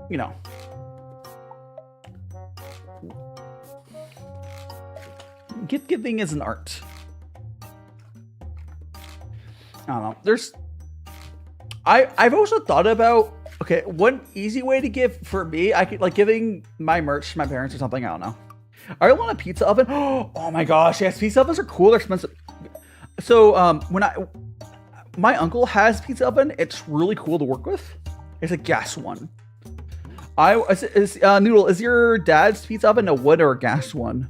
You know. Gift giving is an art. I don't know. I've also thought about, okay, one easy way to give for me, I could, like, giving my merch to my parents or something. I don't know. I want a pizza oven. Oh my gosh, yes, pizza ovens are cool. They're expensive. So my uncle has a pizza oven. It's really cool to work with. It's a gas one. Noodle, is your dad's pizza oven a wood or a gas one?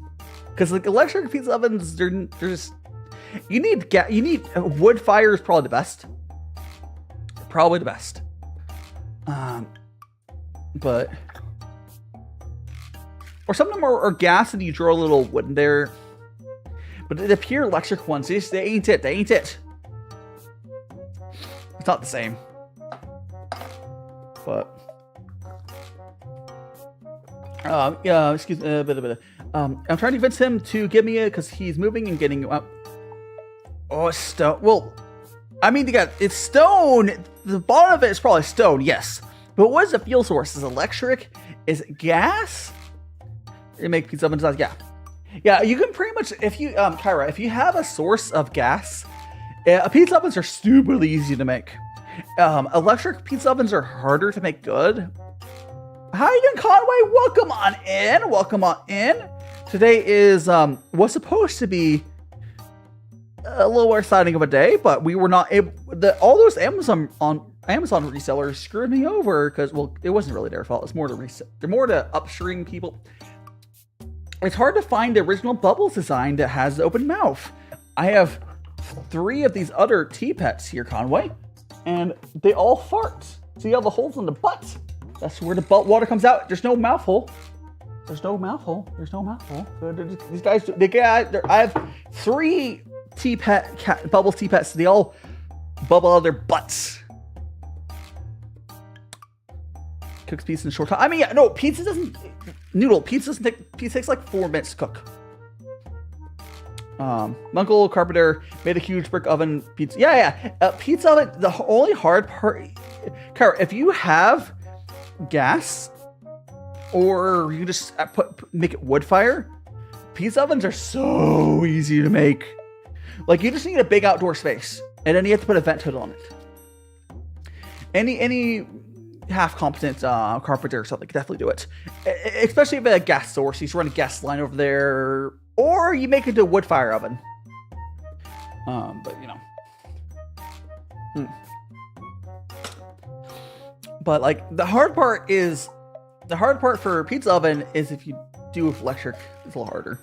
Because like electric pizza ovens, they're just you need wood fire is probably the best. Probably the best. But or some of them are gas and you draw a little wood in there. But the pure electric ones, they ain't it. They ain't it. It's not the same. But yeah, excuse me, I'm trying to convince him to give me it because he's moving and getting up. Oh, stone. Well, I mean, it's stone. The bottom of it is probably stone, yes. But what is the fuel source? Is it electric? Is it gas? You make pizza oven size, yeah. Yeah, you can pretty much, if you, Kyra, if you have a source of gas, pizza ovens are stupidly easy to make. Electric pizza ovens are harder to make good. How you doing, Conway? Welcome on in. Welcome on in. Today is was supposed to be a little more exciting of a day, but we were not able. All those Amazon resellers screwed me over because, well, it wasn't really their fault. It's more they're more to upstream people. It's hard to find the original Bubbles design that has the open mouth. I have 3 of these other tea pets here, Conway, and they all fart. See all the holes in the butt? That's where the water comes out. There's no mouth hole. There's no mouth hole. There's no mouth hole. These guys, I have 3 Bubbles tea pets. So they all bubble out of their butts. Cooks pizza in a short time. I mean, yeah, no, pizza doesn't. Noodle, pizza takes like 4 minutes to cook. Uncle Carpenter made a huge brick oven pizza. Yeah. Pizza oven, the only hard part, Cara, if you have gas or you just make it wood fire, pizza ovens are so easy to make. Like, you just need a big outdoor space and then you have to put a vent hood on it. Any half competent carpenter or something can definitely do it, especially if you have a gas source. He's running a gas line over there, or you make it into a wood fire oven. But you know, but like the hard part for pizza oven is if you do with electric, it's a little harder.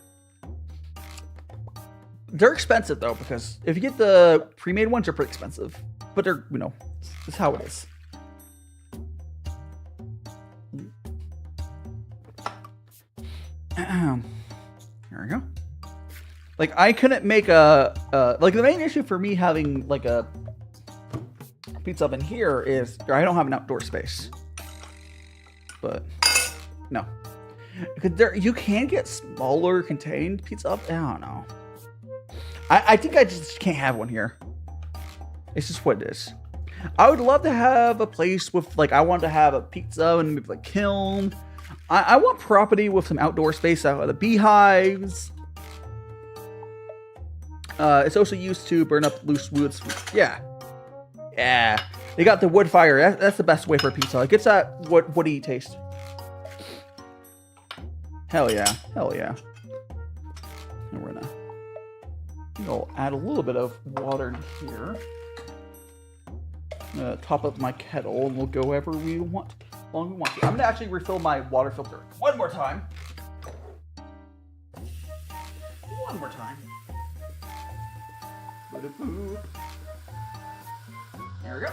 They're expensive though, because if you get the pre-made ones, they're pretty expensive, but they're, you know, it's how it is. There we go. Like, I couldn't make like, the main issue for me having like a pizza oven here is I don't have an outdoor space. But no, because you can get smaller contained pizza oven. I don't know. I think I just can't have one here. It's just what it is. I would love to have a place with, like, I want to have a pizza oven, maybe like kiln. I want property with some outdoor space out of the beehives. It's also used to burn up loose woods. Yeah. They got the wood fire. That's the best way for a pizza. It gets that woody taste. Hell yeah. And we're gonna add a little bit of water in here. Top up my kettle and we'll go wherever we want. Long we want to. I'm gonna actually refill my water filter one more time. There we go.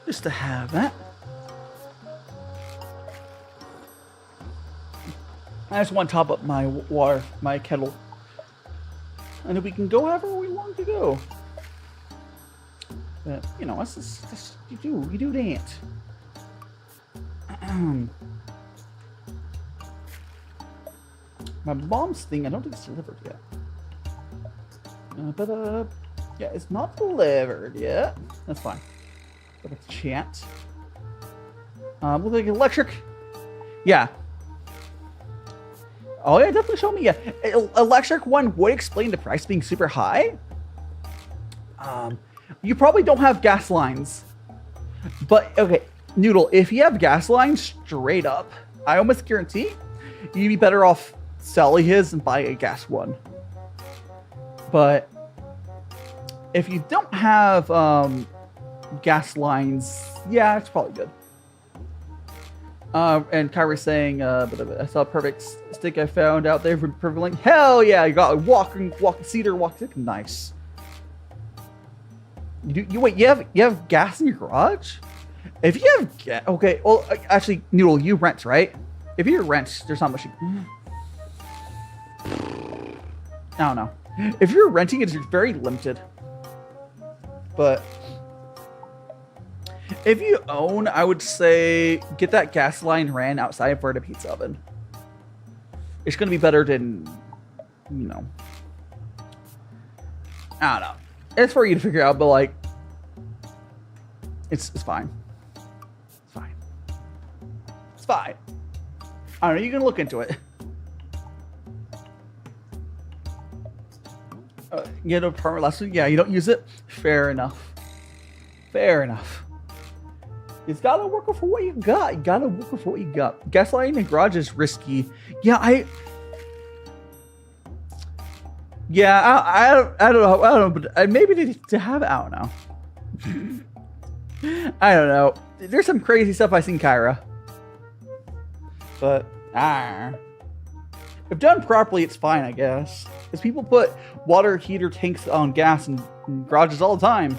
Just to have that. I just want to top up my water, my kettle, and then we can go wherever we want to go. But, you know, that's you do that. My mom's thing, I don't think it's delivered yet. Yeah, it's not delivered yet. That's fine. But it's chat. We'll take electric. Yeah. Oh yeah, definitely show me. Yeah, electric one would explain the price being super high. You probably don't have gas lines, but okay, Noodle, if you have gas lines straight up, I almost guarantee you'd be better off selling his and buy a gas one. But if you don't have gas lines, yeah, it's probably good. And Kyrie's saying, I saw a perfect stick I found out there from Prevalent. Hell yeah, you got walking cedar walk stick. Nice. Wait, you have gas in your garage? If you have gas, okay. Well, actually, Noodle, you rent, right? If you rent, there's not much. I don't know. If you're renting, it's very limited. But if you own, I would say get that gas line ran outside for the pizza oven. It's going to be better than, you know, I don't know. It's for you to figure out, but like, it's fine. It's fine. It's fine. I don't know. You can look into it. You know, permanent lesson. Yeah, you don't use it. Fair enough. Fair enough. It's gotta work for what you got. You gotta work for what you got. Gaslighting in the garage is risky. Yeah, I don't know, but maybe to have it. I don't know. I don't know. There's some crazy stuff I've seen, Kyra. But if done properly, it's fine, I guess. Because people put water heater tanks on gas in garages all the time.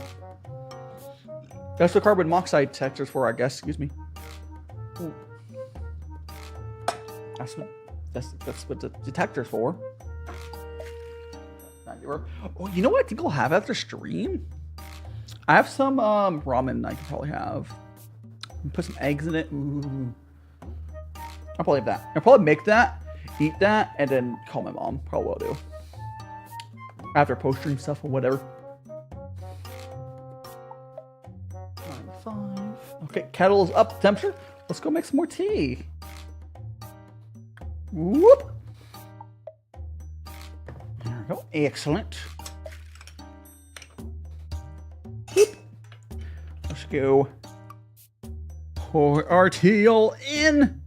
That's what carbon monoxide detectors for, I guess. Excuse me. Ooh. That's what the detector's for. Oh, you know what I think I'll have after stream? I have some ramen I could probably have. Put some eggs in it. Ooh. I'll probably have that. I'll probably make that, eat that, and then call my mom. Probably will do. After post-stream stuff or whatever. 9:05. Okay, kettle is up. Temperature. Let's go make some more tea. Whoop. There we go. Excellent. Whoop. Let's go. Pour our tea all in.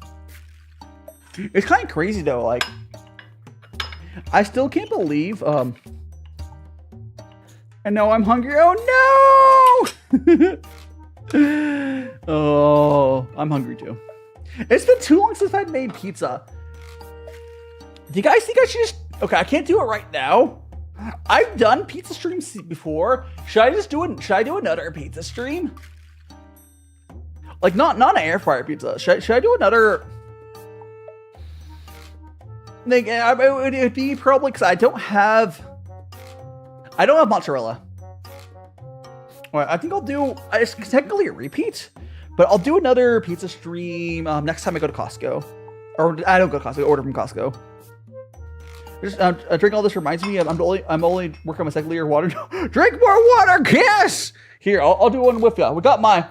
It's kind of crazy though. Like, I still can't believe. And now I'm hungry. Oh no! Oh, I'm hungry too. It's been too long since I've made pizza. Do you guys think I should just... Okay, I can't do it right now. I've done pizza streams before. Should I just do it? Should I do another pizza stream? Like, not an air fryer pizza. Should I do another... Like, it would be probably because I don't have mozzarella. All right, I think I'll do. It's technically a repeat, but I'll do another pizza stream next time I go to Costco, or I don't go to Costco. I order from Costco. Just drink all this reminds me. I'm only working on my second liter of water. Drink more water, Kiss. Here, I'll do one with you. We got my.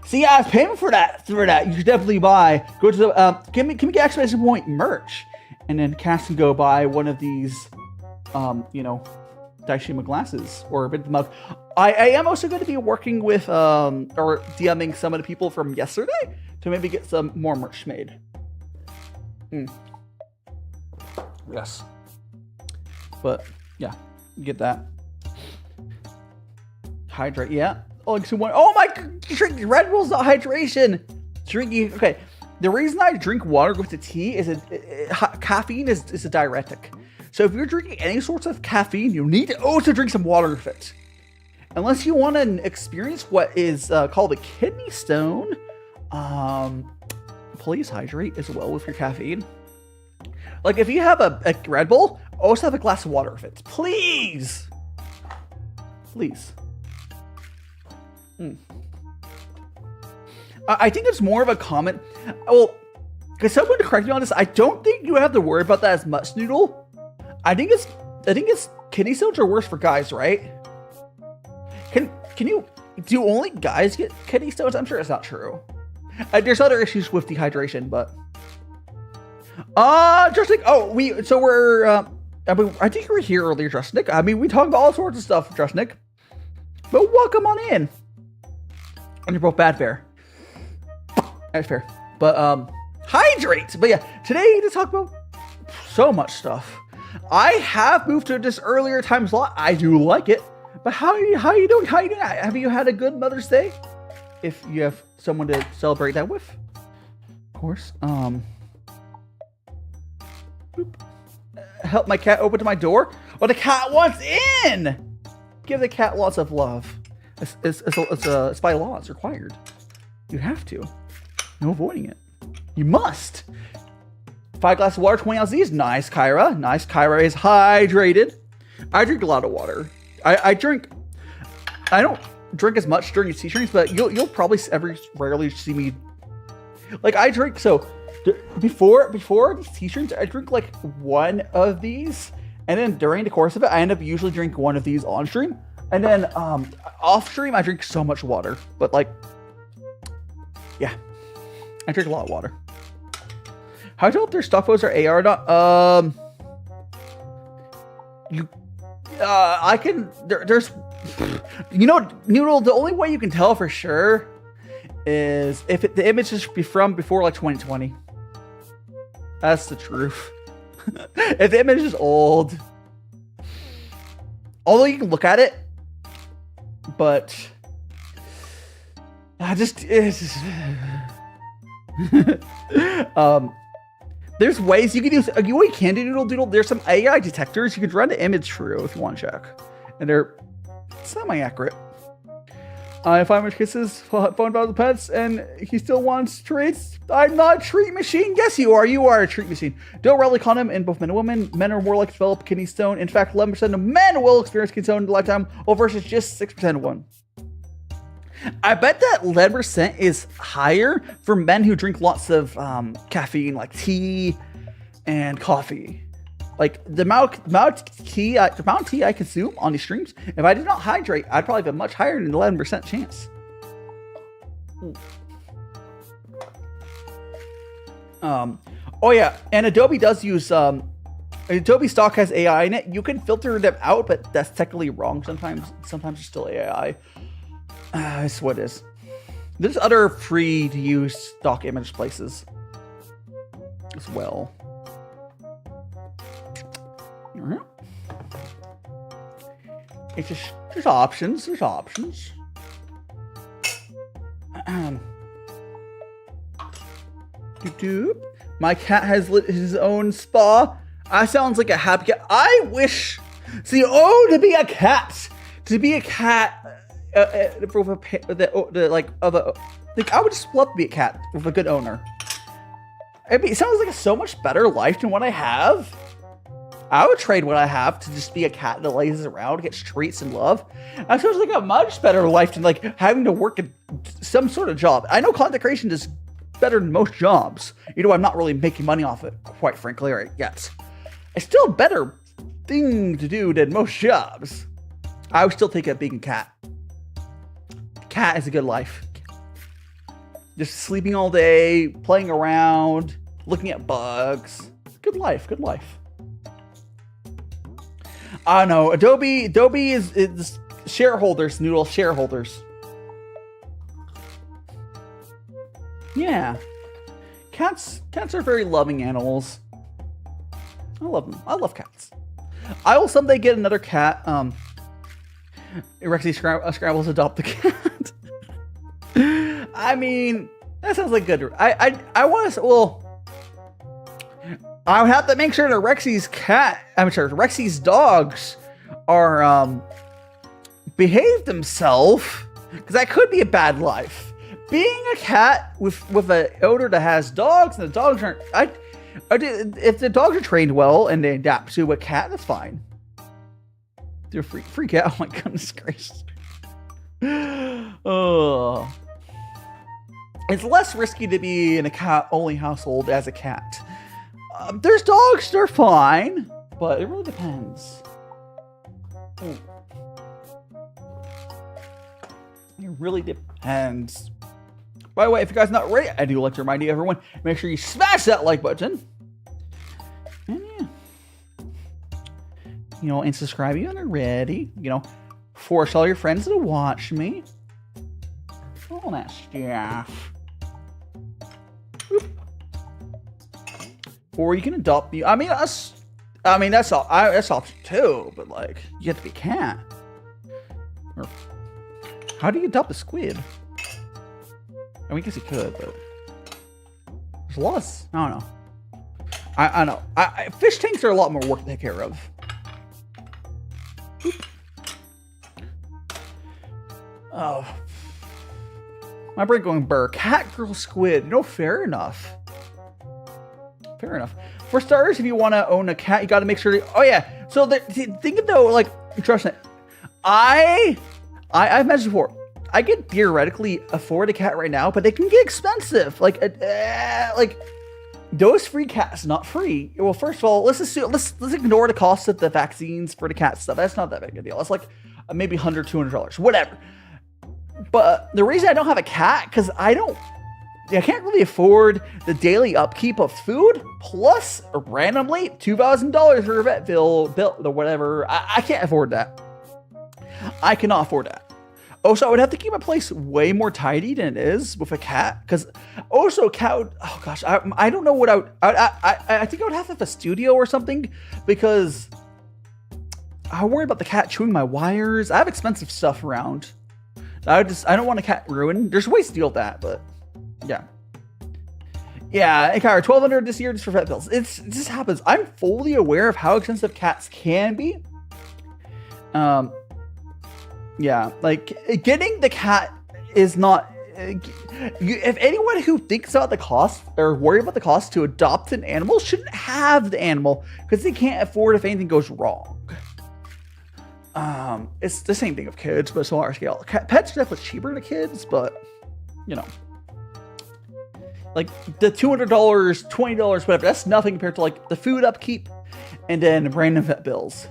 See, I have payment for that. You should definitely buy. Go to the can we get exclamation point merch, and then Cass can go buy one of these, you know, Daishima glasses or a bit of the mug. I am also going to be working with or DMing some of the people from yesterday to maybe get some more merch made. Yes, but yeah, get that. Hydrate, yeah. Oh my! Drinking Red Bull's not hydration. Drinking. Okay, the reason I drink water with the tea is caffeine is a diuretic. So if you're drinking any sorts of caffeine, you need to also drink some water with it. Unless you want to experience what is called a kidney stone, please hydrate as well with your caffeine. Like if you have a Red Bull, also have a glass of water with it, please. Please. I think it's more of a comment. Well, because someone to correct me on this, I don't think you have to worry about that as much, Noodle. I think it's kidney stones are worse for guys, right? Can you do only guys get kidney stones? I'm sure it's not true. There's other issues with dehydration, but Justin. Oh, I think you were here earlier, Justin. I mean, we talked about all sorts of stuff, Justin. But welcome on in. And you're both bad fair. That's fair. But hydrate. But yeah, today to talk about so much stuff. I have moved to this earlier time slot. I do like it. But how are you doing? Have you had a good Mother's Day? If you have someone to celebrate that with. course. Help my cat open to my door. Oh, the cat wants in. Give the cat lots of love. It's by law. It's required. You have to. No avoiding it. You must. 5 glasses of water, 20 ounces. Nice, Kyra. Nice. Kyra is hydrated. I drink a lot of water. I don't drink as much during tea streams, but you'll probably rarely see me. Like I drink before these tea streams, I drink like one of these, and then during the course of it, I end up usually drink one of these on stream, and then off stream I drink so much water. But like, yeah, I drink a lot of water. How do you know if their stock photos are AR or not? I can. There's, Noodle. The only way you can tell for sure is if the image is from before like 2020. That's the truth. If the image is old, although you can look at it, but there's ways you can use. What you can do, Doodle. There's some AI detectors you could run the image through if you want to check, and they're semi-accurate. If I'm kisses, phone about the pets, and he still wants treats. I'm not a treat machine. Yes, you are. You are a treat machine. Don't rally condom in both men and women. Men are more likely to develop kidney stone. In fact, 11% of men will experience kidney stone in a lifetime, versus just 6% of one. I bet that 11% is higher for men who drink lots of caffeine, like tea and coffee. Like the amount of tea I consume on these streams, if I did not hydrate, I'd probably have a much higher than 11% chance. Oh yeah, and Adobe does use Adobe stock has AI in it. You can filter them out, but that's technically wrong. Sometimes it's still AI. That's what it is. There's other free to use stock image places as well. It's just there's options. There's options. My cat has his own spa. I sounds like a happy cat. I wish. See, to be a cat. To be a cat. I would just love to be a cat with a good owner. It sounds like a so much better life than what I have. I would trade what I have to just be a cat that lays around, gets treats and love. That sounds like a much better life than like having to work at some sort of job. I know content creation is better than most jobs. I'm not really making money off it, quite frankly, right yet. It's still a better thing to do than most jobs. I would still take it being a cat. Cat is a good life. Just sleeping all day, playing around, looking at bugs. Good life, good life. I don't know. Adobe is shareholders, Noodle, shareholders. Yeah. Cats are very loving animals. I love them. I love cats. I will someday get another cat. Rexy Scrabbles adopt the cat. I mean, that sounds like good. I want to. Well, I would have to make sure that Rexy's dogs are behave themselves, because that could be a bad life. Being a cat with an owner that has dogs, and the dogs aren't. If the dogs are trained well and they adapt to a cat, that's fine. They're freak out. Oh my goodness gracious. Oh. It's less risky to be in a cat-only household as a cat. There's dogs, they're fine, but it really depends. It really depends. By the way, if you guys are not ready, I do like to remind you, everyone, make sure you smash that like button. And yeah. And subscribe if you're not ready. Force all your friends to watch me. All that stuff. Oop. Or you can adopt me. That's option too, but like, you have to be a cat. Or how do you adopt a squid? I guess you could, but There's a lot of, I don't know. I know. Fish tanks are a lot more work to take care of. Oop. Oh. My brain going burr. Cat, girl, squid. No, fair enough. Fair enough. For starters, if you want to own a cat, you got to make sure. Oh yeah. So think of though, like, trust me. I've mentioned before. I could theoretically afford a cat right now, but they can get expensive. Like those free cats, not free. Well, first of all, let's ignore the cost of the vaccines for the cat stuff. That's not that big a deal. It's like maybe $100, $200, whatever. But the reason I don't have a cat, because I can't really afford the daily upkeep of food, plus randomly $2,000 for a vet bill, or whatever. I can't afford that. I cannot afford that. Also, I would have to keep my place way more tidy than it is with a cat. Because also, cat would, oh gosh, I don't know what I think I would have to have a studio or something. Because I worry about the cat chewing my wires. I have expensive stuff around. I don't want a cat ruined. There's ways to deal with that, but yeah. Yeah, hey, Kyra, $1,200 this year just for vet bills. It just happens. I'm fully aware of how expensive cats can be. Yeah, like getting the cat is not. If anyone who thinks about the cost or worry about the cost to adopt an animal shouldn't have the animal because they can't afford if anything goes wrong. It's the same thing with kids, but smaller scale. Pets are definitely cheaper to kids, but you know, like the $200, $20, whatever. That's nothing compared to like the food upkeep and then random vet bills.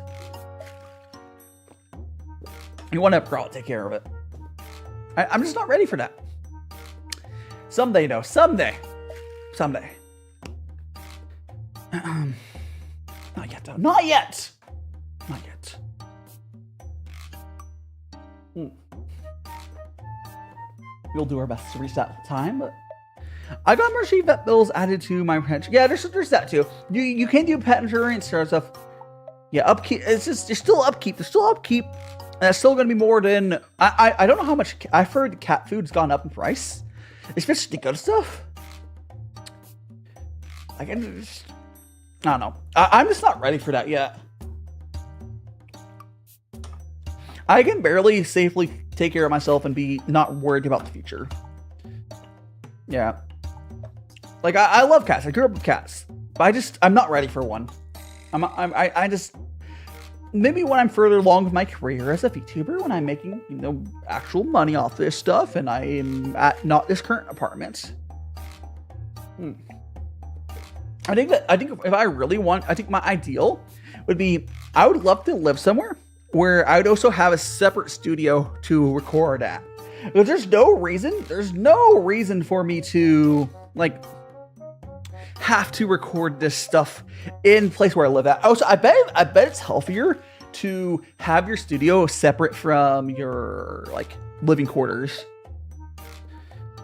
You want to grow out, take care of it. I'm just not ready for that. Someday, though. Someday. Not yet, though. Not yet. We'll do our best to reach that time, but I got emergency vet bills added to my pension. Yeah, there's that too. You can do pet insurance or stuff. Yeah, upkeep. It's just there's still upkeep. And that's still going to be more than I don't know how much. I've heard cat food's gone up in price, especially the good stuff. I don't know. I'm just not ready for that yet. I can barely safely take care of myself and be not worried about the future. Yeah. Like I love cats. I grew up with cats, but I'm not ready for one. I just. Maybe when I'm further along with my career as a Vtuber, when I'm making, actual money off this stuff, and I am at not this current apartment. I think if I really want, I think my ideal would be, I would love to live somewhere where I would also have a separate studio to record at. Because there's no reason for me to like have to record this stuff in the place where I live at. Also, I bet it's healthier to have your studio separate from your like living quarters.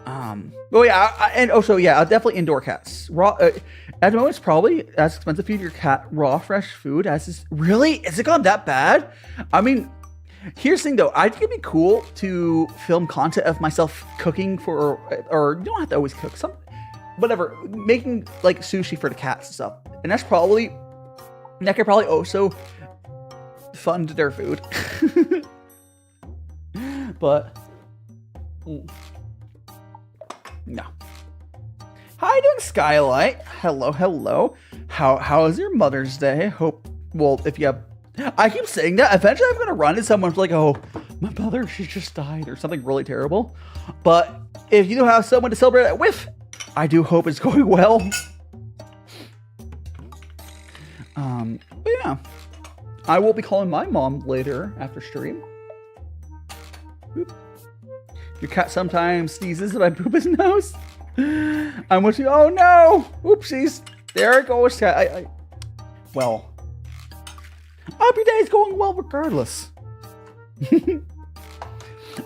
Oh yeah, and also yeah, definitely indoor cats. Raw at the moment, it's probably as expensive to feed your cat raw fresh food as is. Really, is it gone that bad? I mean, here's the thing though. I think it'd be cool to film content of myself cooking for, or you don't have to always cook something. Whatever, making like sushi for the cats and stuff, and that could probably also fund their food. But no. How you doing, Skylight? Hello. How is your Mother's Day? Hope. Well, if you have, I keep saying that. Eventually, I'm gonna run into someone like, oh, my mother, she just died, or something really terrible. But if you don't have someone to celebrate it with, I do hope it's going well. But yeah, I will be calling my mom later after stream. Boop. Your cat sometimes sneezes and I poop his nose. I'm wishing, oh no, oopsies. There it goes. Well, I hope your day is going well regardless.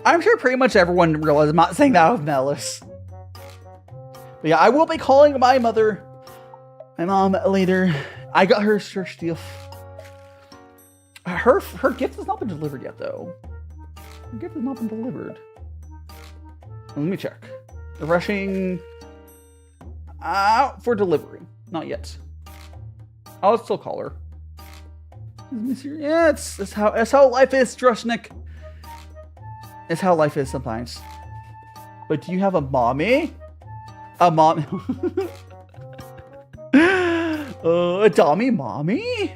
I'm sure pretty much everyone realizes I'm not saying that out of malice. But yeah, I will be calling my mom later. I got her search deal. Her gift has not been delivered yet, though. Her gift has not been delivered. Let me check. Refreshing. out for delivery. Not yet. I'll still call her. Yeah, that's how life is, Drushnik. It's how life is sometimes. But do you have a mommy? A mom? A dommy mommy?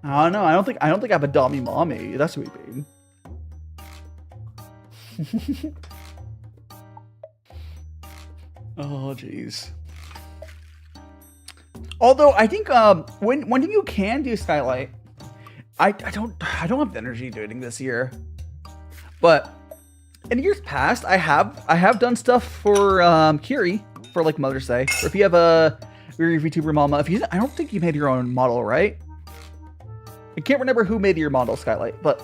I don't know. I don't think I have a dommy mommy. That's what we mean. Oh jeez. Although I think when you can do Skylight, I don't have the energy doing this year. But in years past, I have done stuff for Kiri for like Mother's Day. Or if you have your VTuber mama, I don't think you made your own model, right? I can't remember who made your model Skylight, but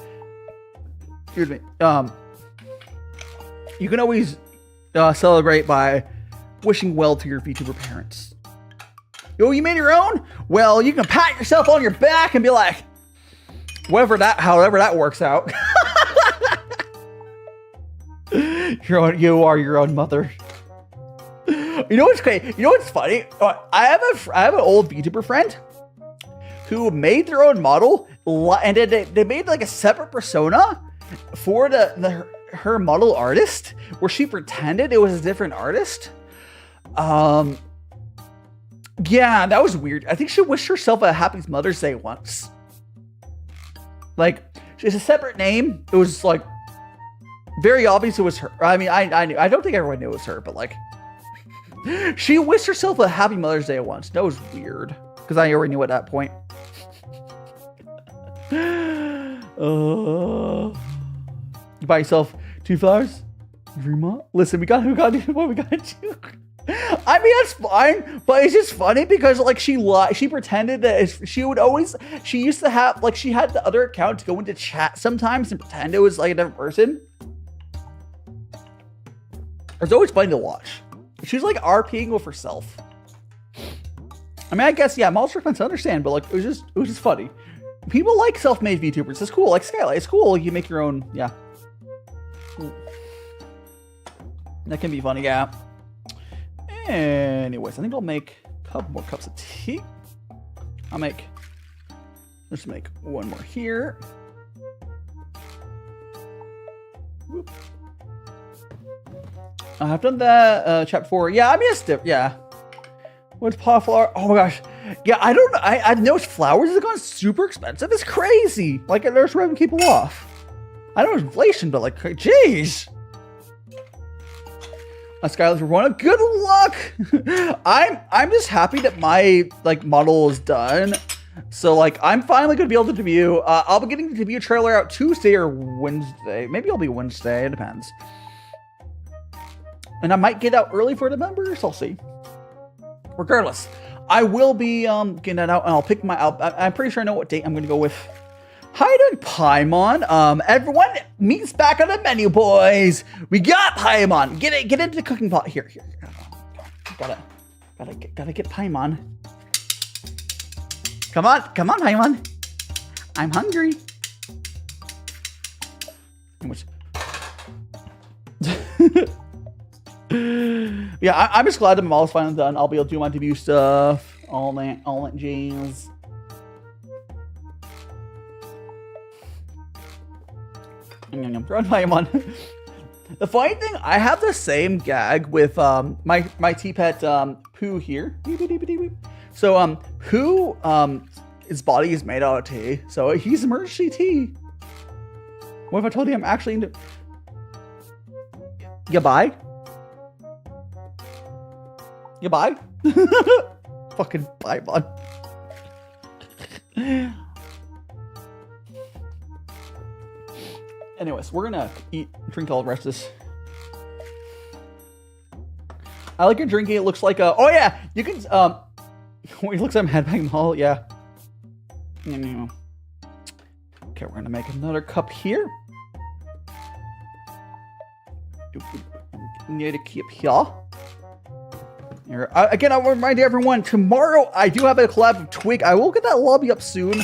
excuse me. You can always celebrate by wishing well to your VTuber parents. Oh, you made your own? Well, you can pat yourself on your back and be like, however that works out. You are your own mother. You know what's crazy? You know what's funny? I have an old VTuber friend who made their own model, and they made like a separate persona for her model artist, where she pretended it was a different artist. Yeah, that was weird. I think she wished herself a happy Mother's Day once. Like, it's a separate name. It was like very obvious it was her. I mean, I knew. I don't think everyone knew it was her, but like, she wished herself a happy Mother's Day once. That was weird because I already knew at that point. You buy yourself 2 flowers? Listen, we gotta do what we gotta do. I mean, that's fine, but it's just funny because like she pretended that she used to have, like, she had the other account to go into chat sometimes and pretend it was like a different person. It's always funny to watch. She's like RPing with herself. I mean, I guess, yeah, model fans understand, but like, it was just funny. People like self-made VTubers. It's cool. Like Skylight, it's cool. You make your own, yeah. That can be funny, yeah. Anyways, I think I'll make a couple more cups of tea. Let's make one more here. Whoop. I've done that chat before. Yeah, I mean, it's different. Yeah. What's flower? Oh my gosh. Yeah, I don't know. I've noticed flowers have gone super expensive. It's crazy. Like, they're just ripping people off. I know it's inflation, but like, jeez. Skylar's for one. Good luck. I'm just happy that my like model is done. So like, I'm finally gonna be able to debut. I'll be getting the debut trailer out Tuesday or Wednesday. Maybe it'll be Wednesday. It depends. And I might get out early for the members. I'll see. Regardless, I will be getting that out, and I'll pick my. I'm pretty sure I know what date I'm gonna go with. Hi to Paimon. Everyone meets back on the menu, boys. We got Paimon. Get into the cooking pot. Here. Gotta get Paimon. Come on, Paimon. I'm hungry. Yeah, I'm just glad that my model's finally done. I'll be able to do my debut stuff. All that jazz. Run Paimon. The funny thing, I have the same gag with my tea pet Puer here. So Puer, his body is made out of tea, so he's emergency tea. What if I told you I'm actually into? Goodbye. Fucking Paimon. Anyways, we're gonna drink all the rest of this. I like your drinking. It looks like a. Oh yeah, you can. It looks like I'm headbanging the hall. Yeah. Okay, we're gonna make another cup here. Need to keep here. Again, I'll remind everyone, tomorrow I do have a collab with Twig. I will get that lobby up soon.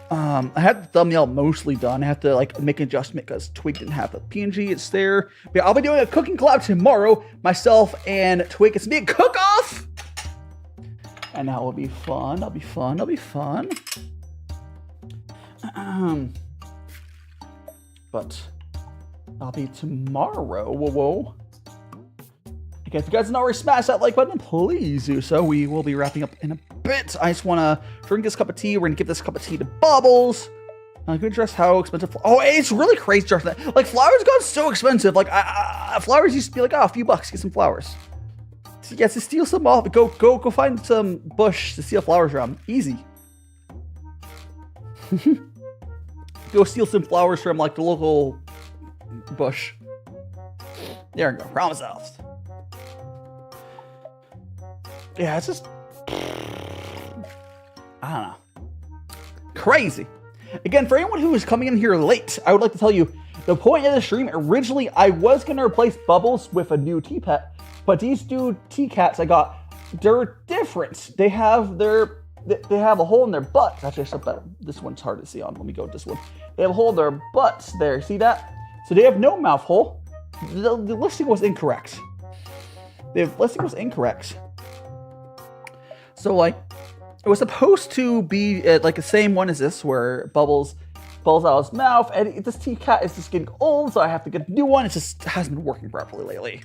I have the thumbnail mostly done. I have to like make an adjustment because Twig didn't have the PNG. It's there. But I'll be doing a cooking collab tomorrow. Myself and Twig. It's me a cook-off. And that will be fun. That'll be fun. That'll be fun. But that'll be tomorrow. Whoa. Okay, if you guys have not already smashed that like button, please do so. We will be wrapping up in a bit. I just want to drink this cup of tea. We're going to give this cup of tea to Bubbles. I'm going to address how expensive. Oh, it's really crazy. Like, flowers got so expensive. Like, flowers used to be like, oh, a few bucks, get some flowers. So, yeah, to steal some off, go find some bush to steal flowers from. Easy. Go steal some flowers from, like, the local bush. There we go. Promise house. Yeah, it's just, I don't know. Crazy. Again, for anyone who is coming in here late, I would like to tell you, the point of the stream, originally, I was going to replace Bubbles with a new tea pet, but these two tea cats I got, they're different. They have a hole in their butt. Actually, this one's hard to see on. Let me go with this one. They have a hole in their butts there. See that? So they have no mouth hole. The listing was incorrect. The listing was incorrect. So, like, it was supposed to be like the same one as this, where Bubbles falls out of his mouth, and this tea cat is just getting old, so I have to get a new one. It just hasn't been working properly lately.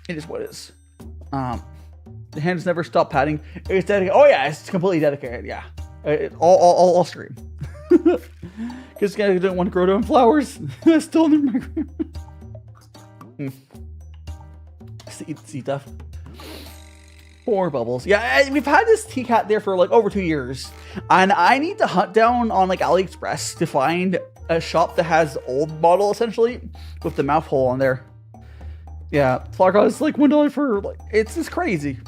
It is what it is. The hands never stop patting. It's dedicated. Oh yeah, it's completely dedicated. Yeah, I'll scream because I don't want to grow their own flowers. I still need my see stuff. Poor Bubbles. Yeah, we've had this tea cat there for like over 2 years, and I need to hunt down on like AliExpress to find a shop that has the old model essentially with the mouth hole on there. Yeah, flower cost is like $1 for like, it's just crazy.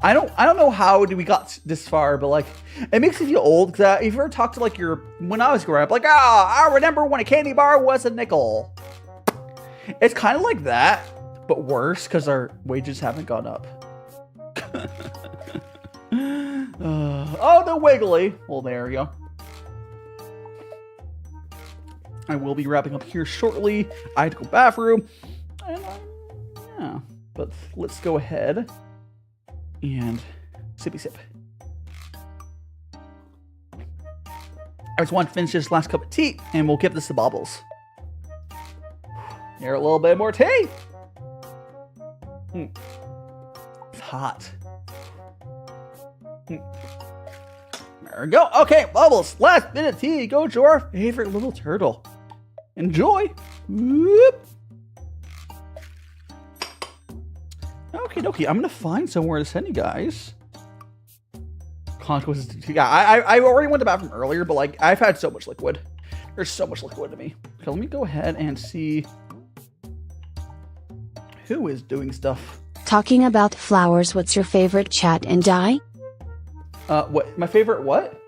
I don't know how we got this far, but like it makes me feel old because if you ever talk to like when I was growing up, like I remember when a candy bar was a nickel. It's kind of like that, but worse because our wages haven't gone up. Oh, the wiggly. Well, there we go. I will be wrapping up here shortly. I had to go bathroom. And yeah, but let's go ahead and sippy sip. I just want to finish this last cup of tea, and we'll give this to Bubbles. Here, a little bit more tea. It's hot. There we go. Okay, Bubbles, last bit of tea. Go to our favorite little turtle. Enjoy. Whoop. Okay. I'm gonna find somewhere to send you guys. Consequences. Yeah, I already went to the bathroom earlier, but like I've had so much liquid. There's so much liquid to me. Okay, let me go ahead and see who is doing stuff. Talking about flowers, what's your favorite chat and die? What? My favorite what?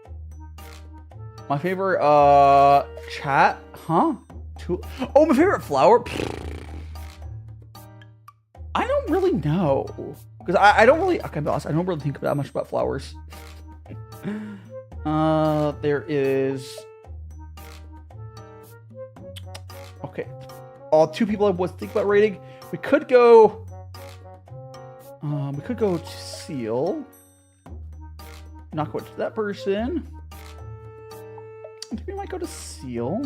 My favorite, chat? Huh? Oh, my favorite flower? I don't really know. Because I don't really, okay, boss, I don't really think that much about flowers. There is, okay. Two people I was thinking about rating. We could go to Seal. Not go to that person. I think we might go to Seal.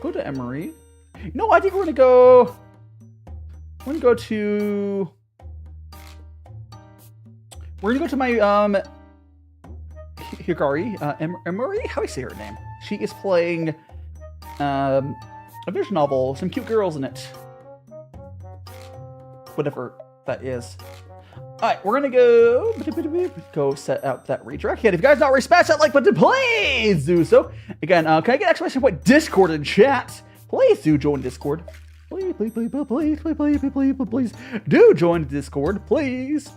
Go to Emery. No, I think we're gonna go to my Hikari, Emery. How do I say her name? She is playing a visual novel. Some cute girls in it. Whatever that is. Alright, we're gonna go set out that redirect. If you guys not already smash that like button, please do so. Again, can I get exclamation point Discord in chat? Please do join Discord. Please do join Discord, please.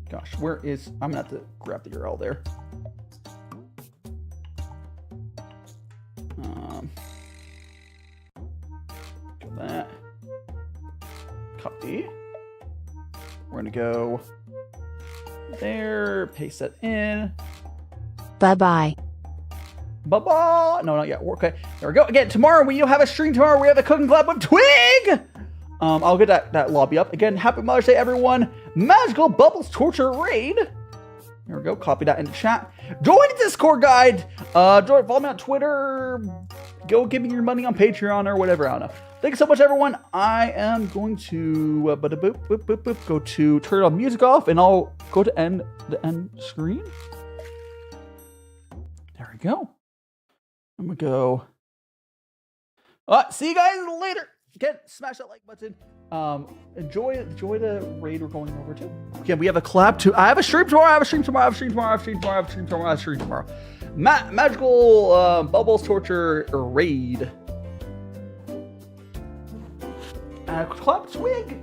Gosh, where is, I'm gonna have to grab the URL there. That. Copy. We're gonna go there, paste that in. Bye-bye. Bye-bye. No, not yet. Okay, there we go. Again, tomorrow we have a stream tomorrow. We have a cooking club with Twig. I'll get that lobby up. Again, happy Mother's Day, everyone. Magical Bubbles Torture Raid. There we go. Copy that in the chat. Join the Discord, guide. Follow me on Twitter. Go give me your money on Patreon or whatever. I don't know. Thank you so much, everyone. I am going to go to turn on music off, and I'll go to the end screen. There we go. I'm gonna go. See you guys later. Again, smash that like button. Enjoy the raid we're going over to. Again, we have a collab too. I have a stream tomorrow. Magical Bubbles Torture Raid. Collab Twig.